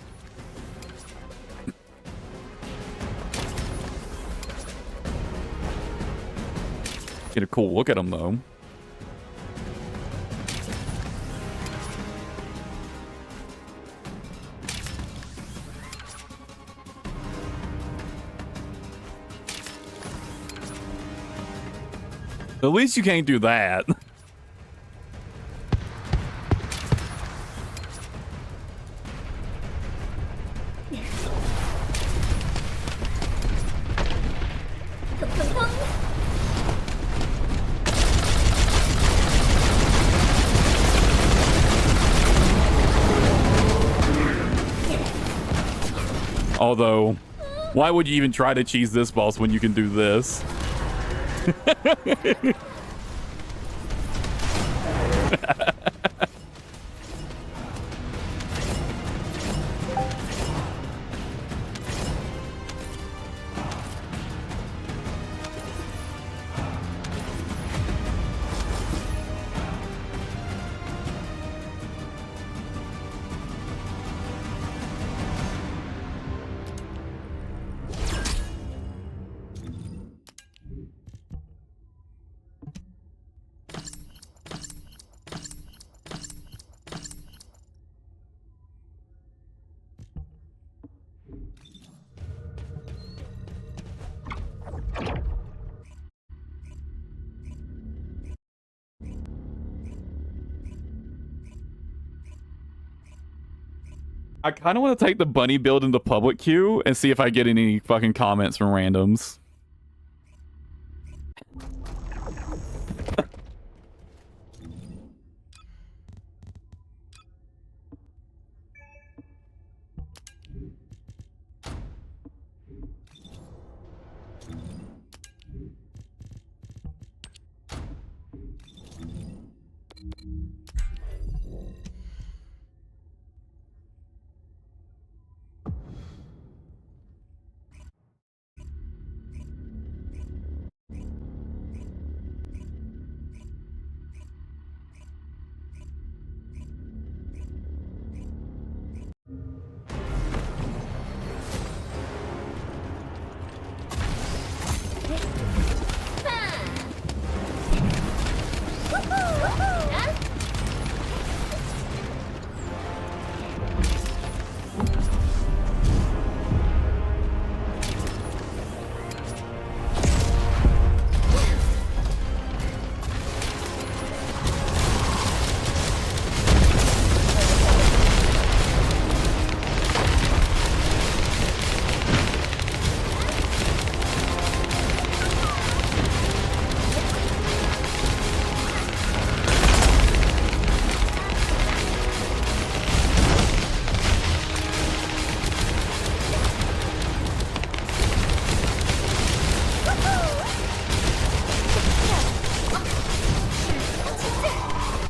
Get a cool look at them, though. At least you can't do that. Although, why would you even try to cheese this boss when you can do this? I kind of want to take the bunny build into public queue and see if I get any fucking comments from randoms.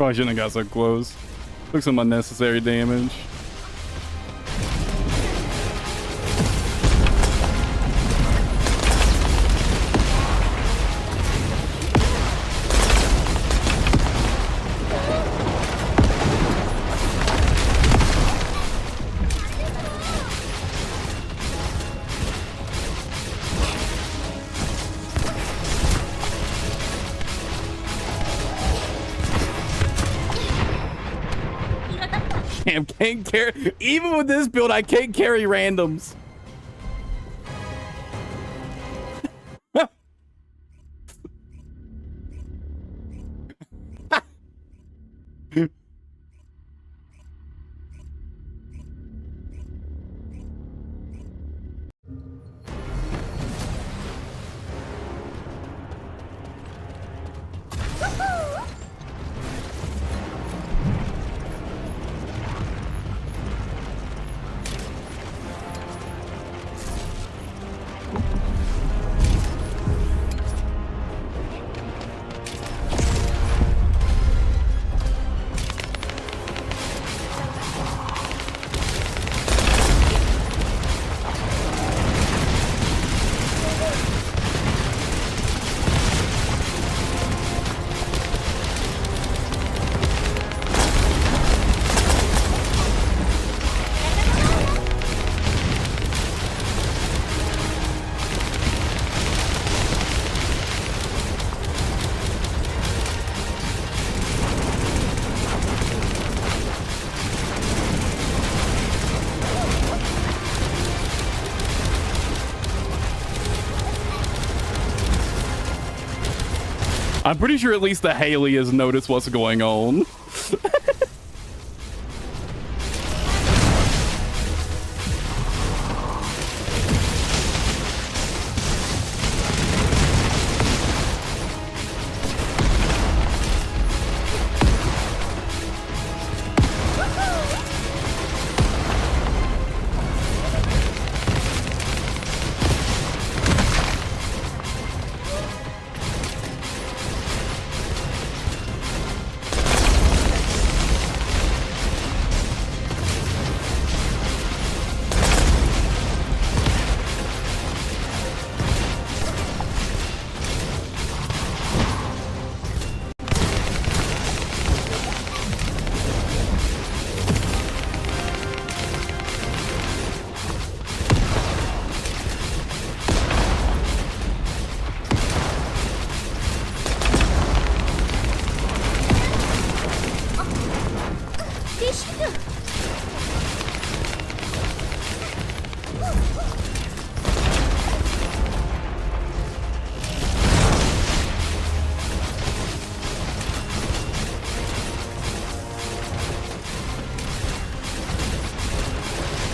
Probably shouldn't have got so close. Took some unnecessary damage. Can't carry. Even with this build, I can't carry randoms. I'm pretty sure at least the Haley has noticed what's going on.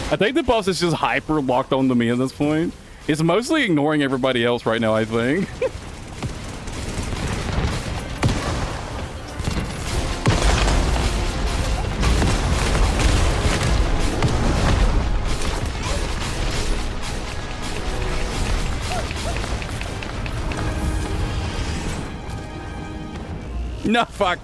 I think the boss is just hyper locked onto me at this point. It's mostly ignoring everybody else right now, I think. No, fuck.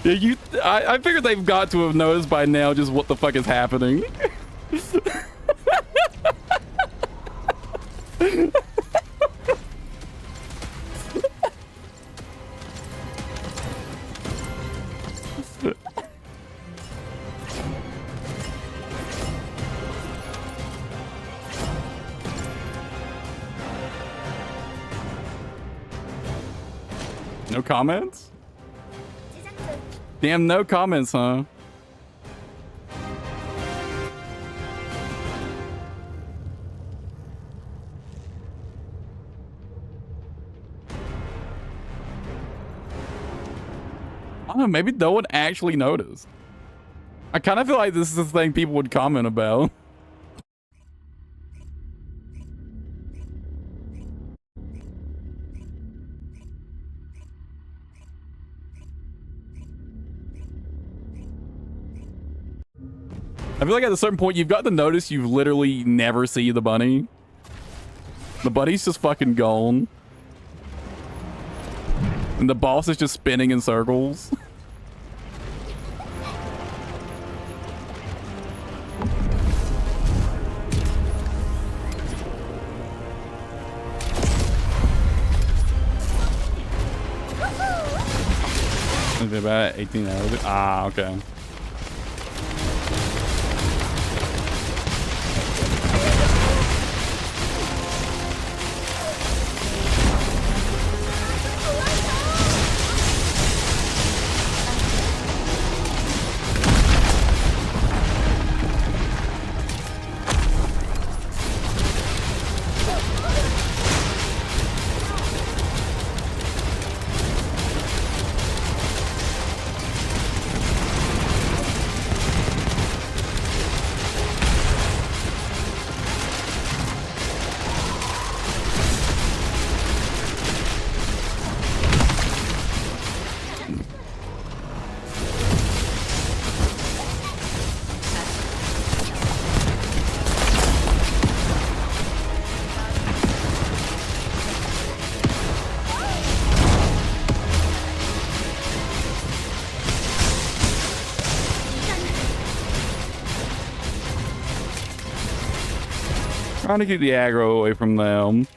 Yeah, I figured they've got to have noticed by now just what the fuck is happening. No comments? Damn, no comments, huh? I don't know, maybe no one actually noticed. I kind of feel like this is the thing people would comment about. I feel like at a certain point, you've got to notice you literally never see the bunny. The bunny's just fucking gone. And the boss is just spinning in circles. Is it about 18 hours? Ah, okay. Trying to keep the aggro away from them.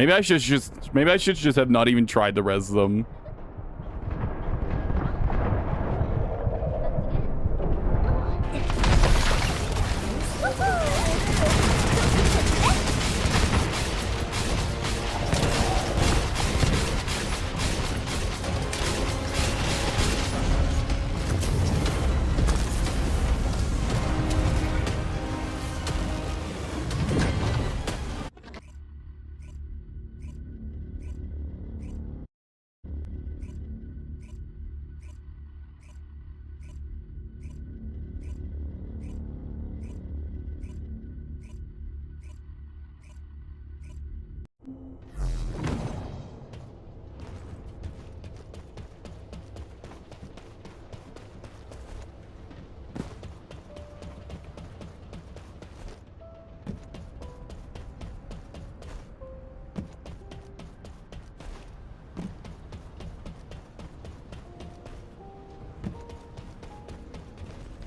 Maybe I should just have not even tried to res them.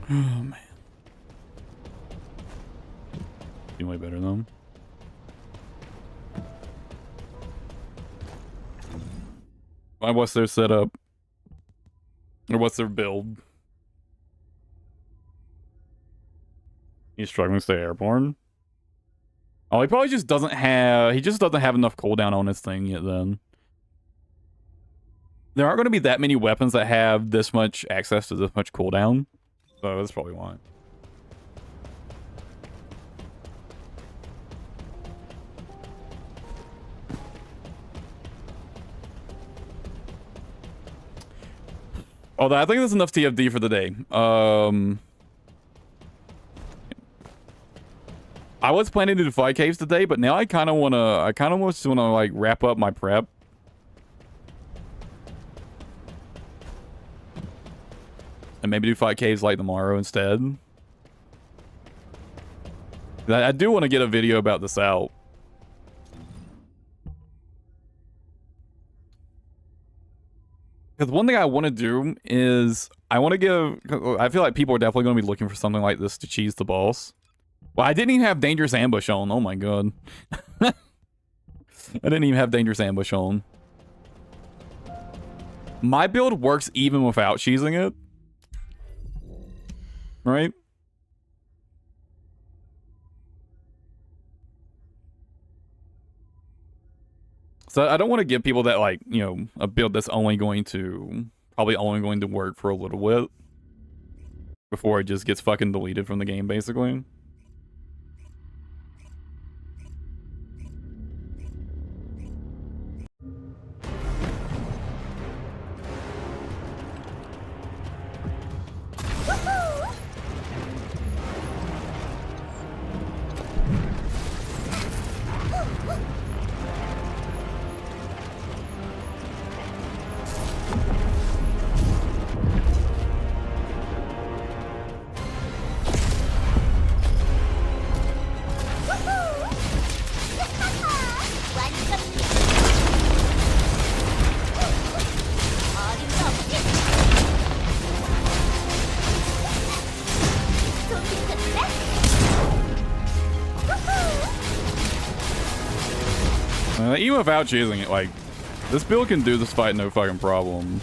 Oh, man. Doing way better though. What's their setup? Or what's their build? He's struggling to stay airborne. Oh, he probably just doesn't have... He just doesn't have enough cooldown on his thing yet then. There aren't going to be that many weapons that have this much access to this much cooldown. So that's probably why. Although I think that's enough TFD for the day. I was planning to do 5 caves today, but now I kind of want to like wrap up my prep. And maybe do 5 caves like tomorrow instead. I do want to get a video about this out. Because one thing I want to do is I want to give... I feel like people are definitely going to be looking for something like this to cheese the boss. Well, I didn't even have Dangerous Ambush on. Oh my god. I didn't even have Dangerous Ambush on. My build works even without cheesing it. Right? So I don't want to give people that, like, you know, a build that's probably only going to work for a little bit before it just gets fucking deleted from the game, basically. Even without choosing it, like, this build can do this fight no fucking problem.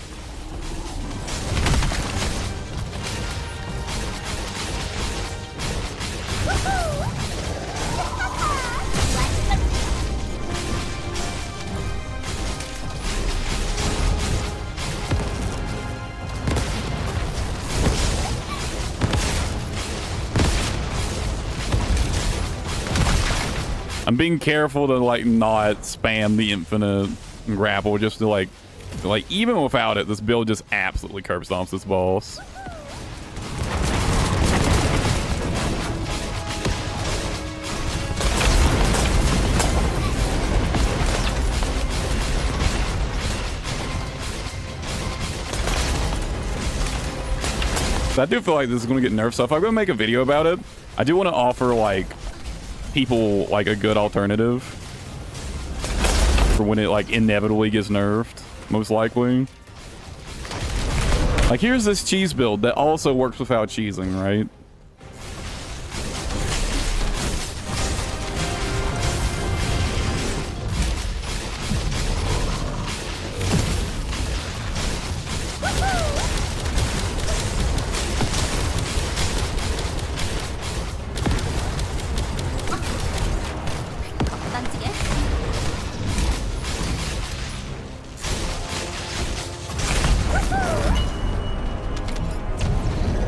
I'm being careful to, like, not spam the infinite grapple just to, like, even without it, this build just absolutely curb stomps this boss. So I do feel like this is going to get nerfed, so if I'm going to make a video about it, I do want to offer, like, people, like, a good alternative for when it, like, inevitably gets nerfed, most likely. Like, here's this cheese build that also works without cheesing, right?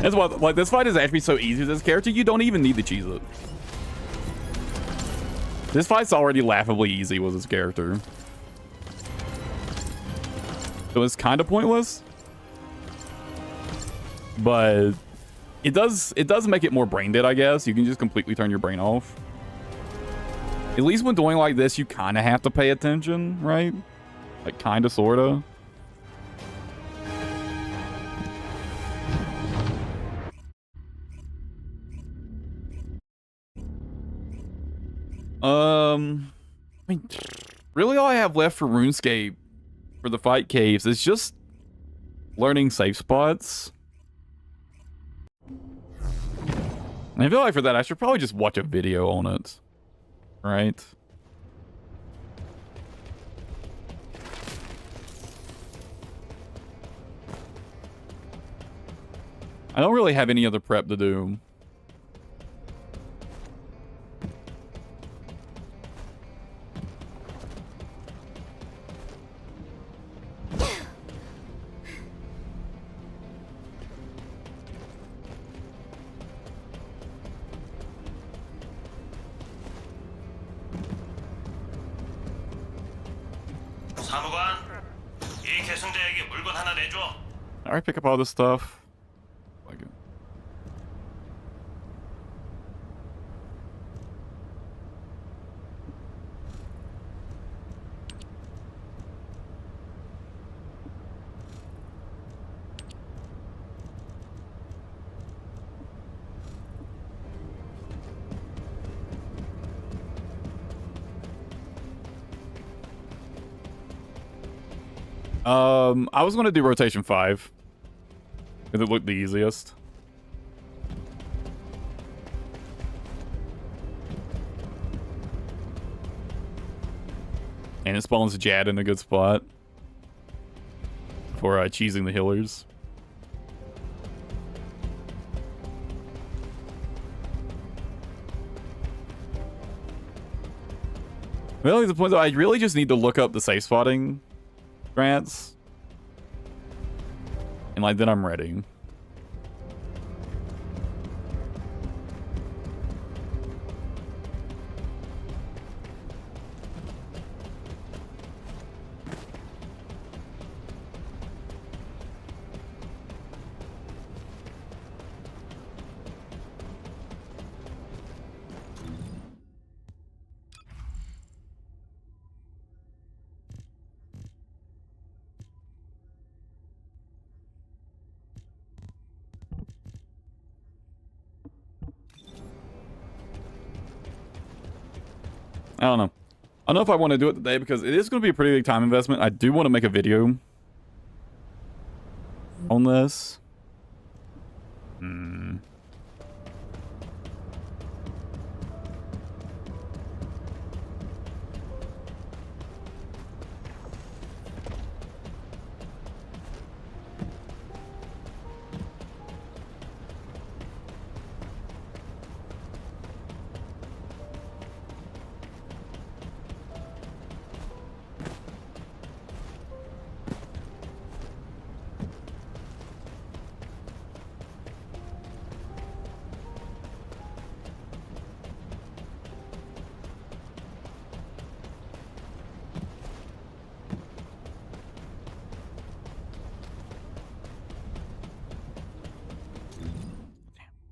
That's why, like, this fight is actually so easy with this character, you don't even need to cheese it. This fight's already laughably easy with this character. So it's kind of pointless. But it does make it more brain dead, I guess. You can just completely turn your brain off. At least when doing like this, you kind of have to pay attention, right? Like, kind of, sort of. I mean, really all I have left for RuneScape for the fight caves is just learning safe spots. I feel like for that, I should probably just watch a video on it. Right? I don't really have any other prep to do. 사무관, 이 계승자에게 물건 하나 내줘. Alright, pick up all this stuff. Like it. I was going to do rotation 5. Because it looked the easiest. And it spawns Jad in a good spot. For cheesing the healers. Really, the point though, I really just need to look up the safe spotting grants. And like, then I'm ready. I don't know. I don't know if I want to do it today because it is going to be a pretty big time investment. I do want to make a video on this.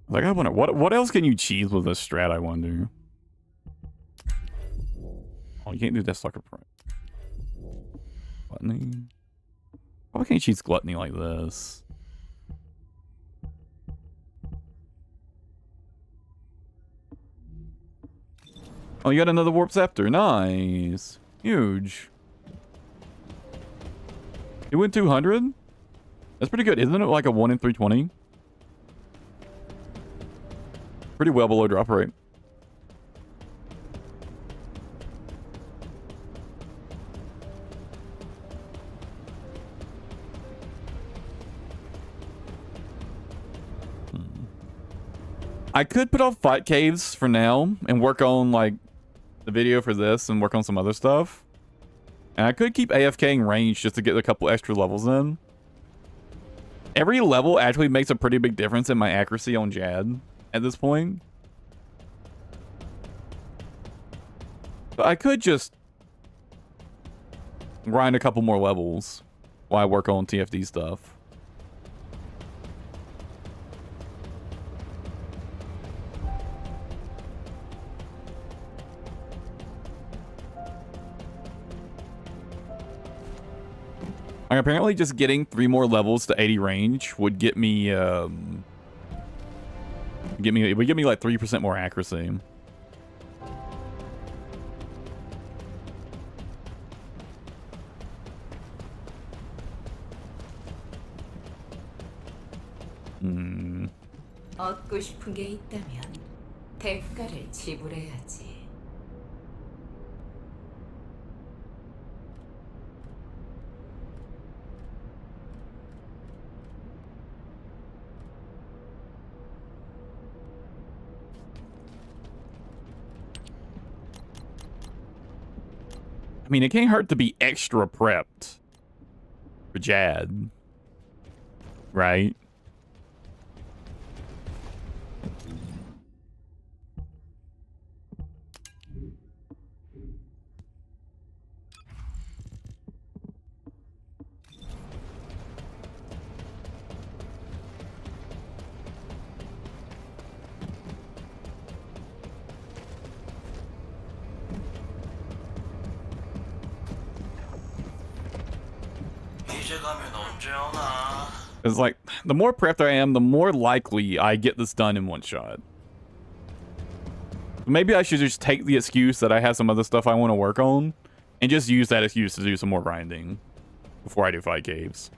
Like, I wonder, what else can you cheese with this strat, I wonder? Oh, you can't do Deathstalker Pro. Gluttony? Why can't you cheese Gluttony like this? Oh, you got another Warp Scepter. Nice. Huge. You went 200? That's pretty good. Isn't it like a 1 in 320? Pretty well below drop rate. I could put off fight caves for now and work on like the video for this and work on some other stuff. And I could keep AFKing range just to get a couple extra levels in. every level actually makes a pretty big difference in my accuracy on Jad at this point. But I could just grind a couple more levels while I work on TFD stuff. Like, apparently just getting 3 more levels to 80 range would get me, it would give me like 3% more accuracy. 얻고 싶은 게 있다면 대가를 지불해야지. I mean, it can't hurt to be extra prepped for Jad, right? It's like, the more prepped I am, the more likely I get this done in one shot. Maybe I should just take the excuse that I have some other stuff I want to work on and just use that excuse to do some more grinding before I do fight caves.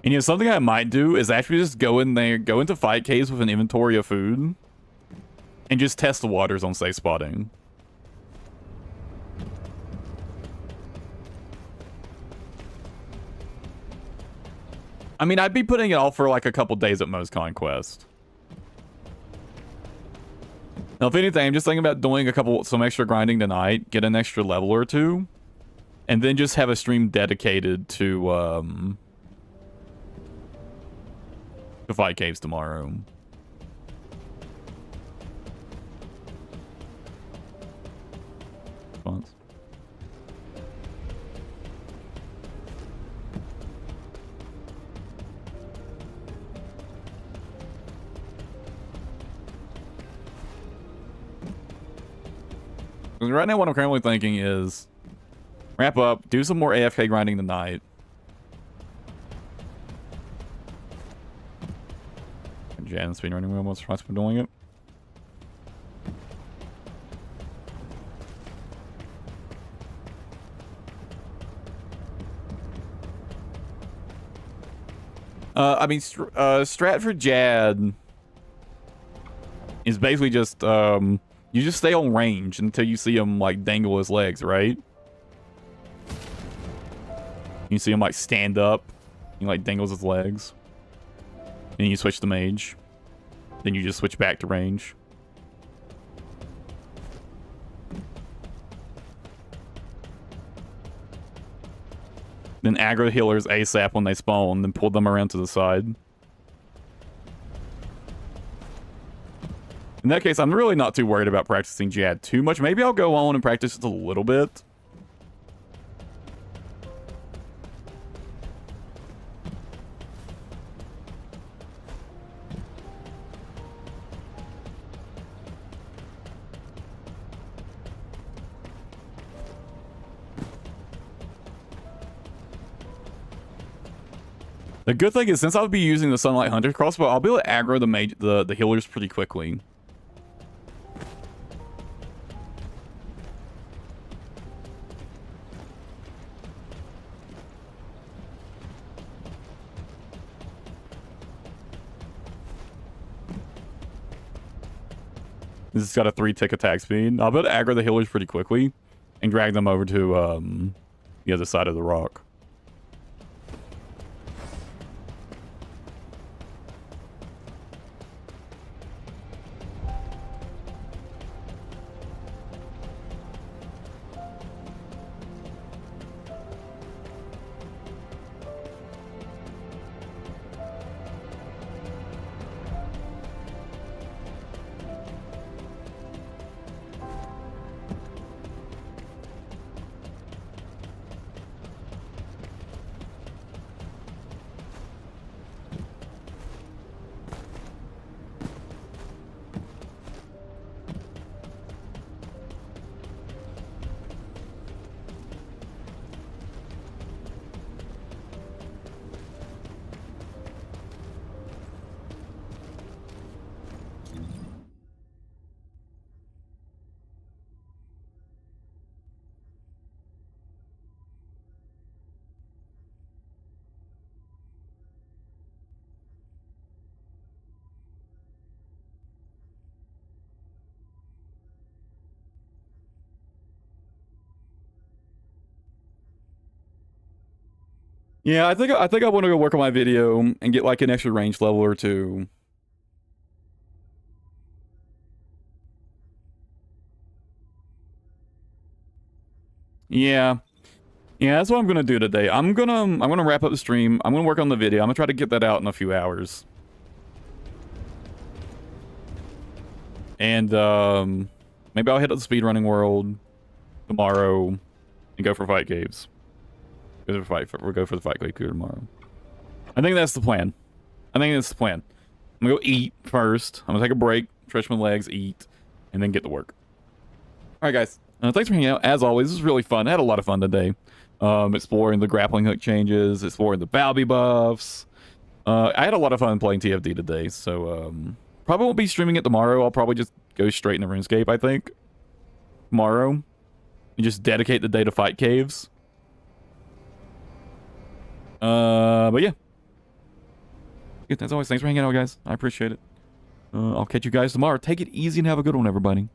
And you know, something I might do is actually just go in there, go into fight caves with an inventory of food, and just test the waters on safe spotting. I mean, I'd be putting it off for like a couple days at most Conquest. Now, if anything, I'm just thinking about doing some extra grinding tonight, get an extra level or two, and then just have a stream dedicated to fight caves tomorrow. Response. Right now, what I'm currently thinking is wrap up, do some more AFK grinding tonight. Jan speedrunning wheel, what's for doing it? I mean, Stratford Jad is basically just, you just stay on range until you see him, like, dangle his legs, right? You see him, like, stand up. He, like, dangles his legs. And you switch to mage. Then you just switch back to range. Then aggro healers ASAP when they spawn, then pull them around to the side. In that case, I'm really not too worried about practicing Jad too much. Maybe I'll go on and practice just a little bit. The good thing is, since I'll be using the Sunlight Hunter crossbow, I'll be able to aggro the healers pretty quickly. This has got a 3-tick attack speed. I'll be able to aggro the healers pretty quickly and drag them over to the other side of the rock. Yeah, I think I want to go work on my video and get like an extra range level or two. Yeah. Yeah, that's what I'm gonna do today. I'm gonna wrap up the stream. I'm gonna work on the video. I'm gonna try to get that out in a few hours. And maybe I'll hit up the speedrunning world tomorrow and go for fight caves. We'll go for the fight cave tomorrow. I think that's the plan. I'm gonna go eat first. I'm gonna take a break, stretch my legs, eat, and then get to work. All right, guys. Thanks for hanging out. As always, this was really fun. I had a lot of fun today. Exploring the grappling hook changes, exploring the Balby buffs. I had a lot of fun playing TFD today, so probably won't be streaming it tomorrow. I'll probably just go straight into RuneScape, I think, tomorrow, and just dedicate the day to fight caves. But yeah. As always, thanks for hanging out, guys. I appreciate it. I'll catch you guys tomorrow. Take it easy and have a good one, everybody.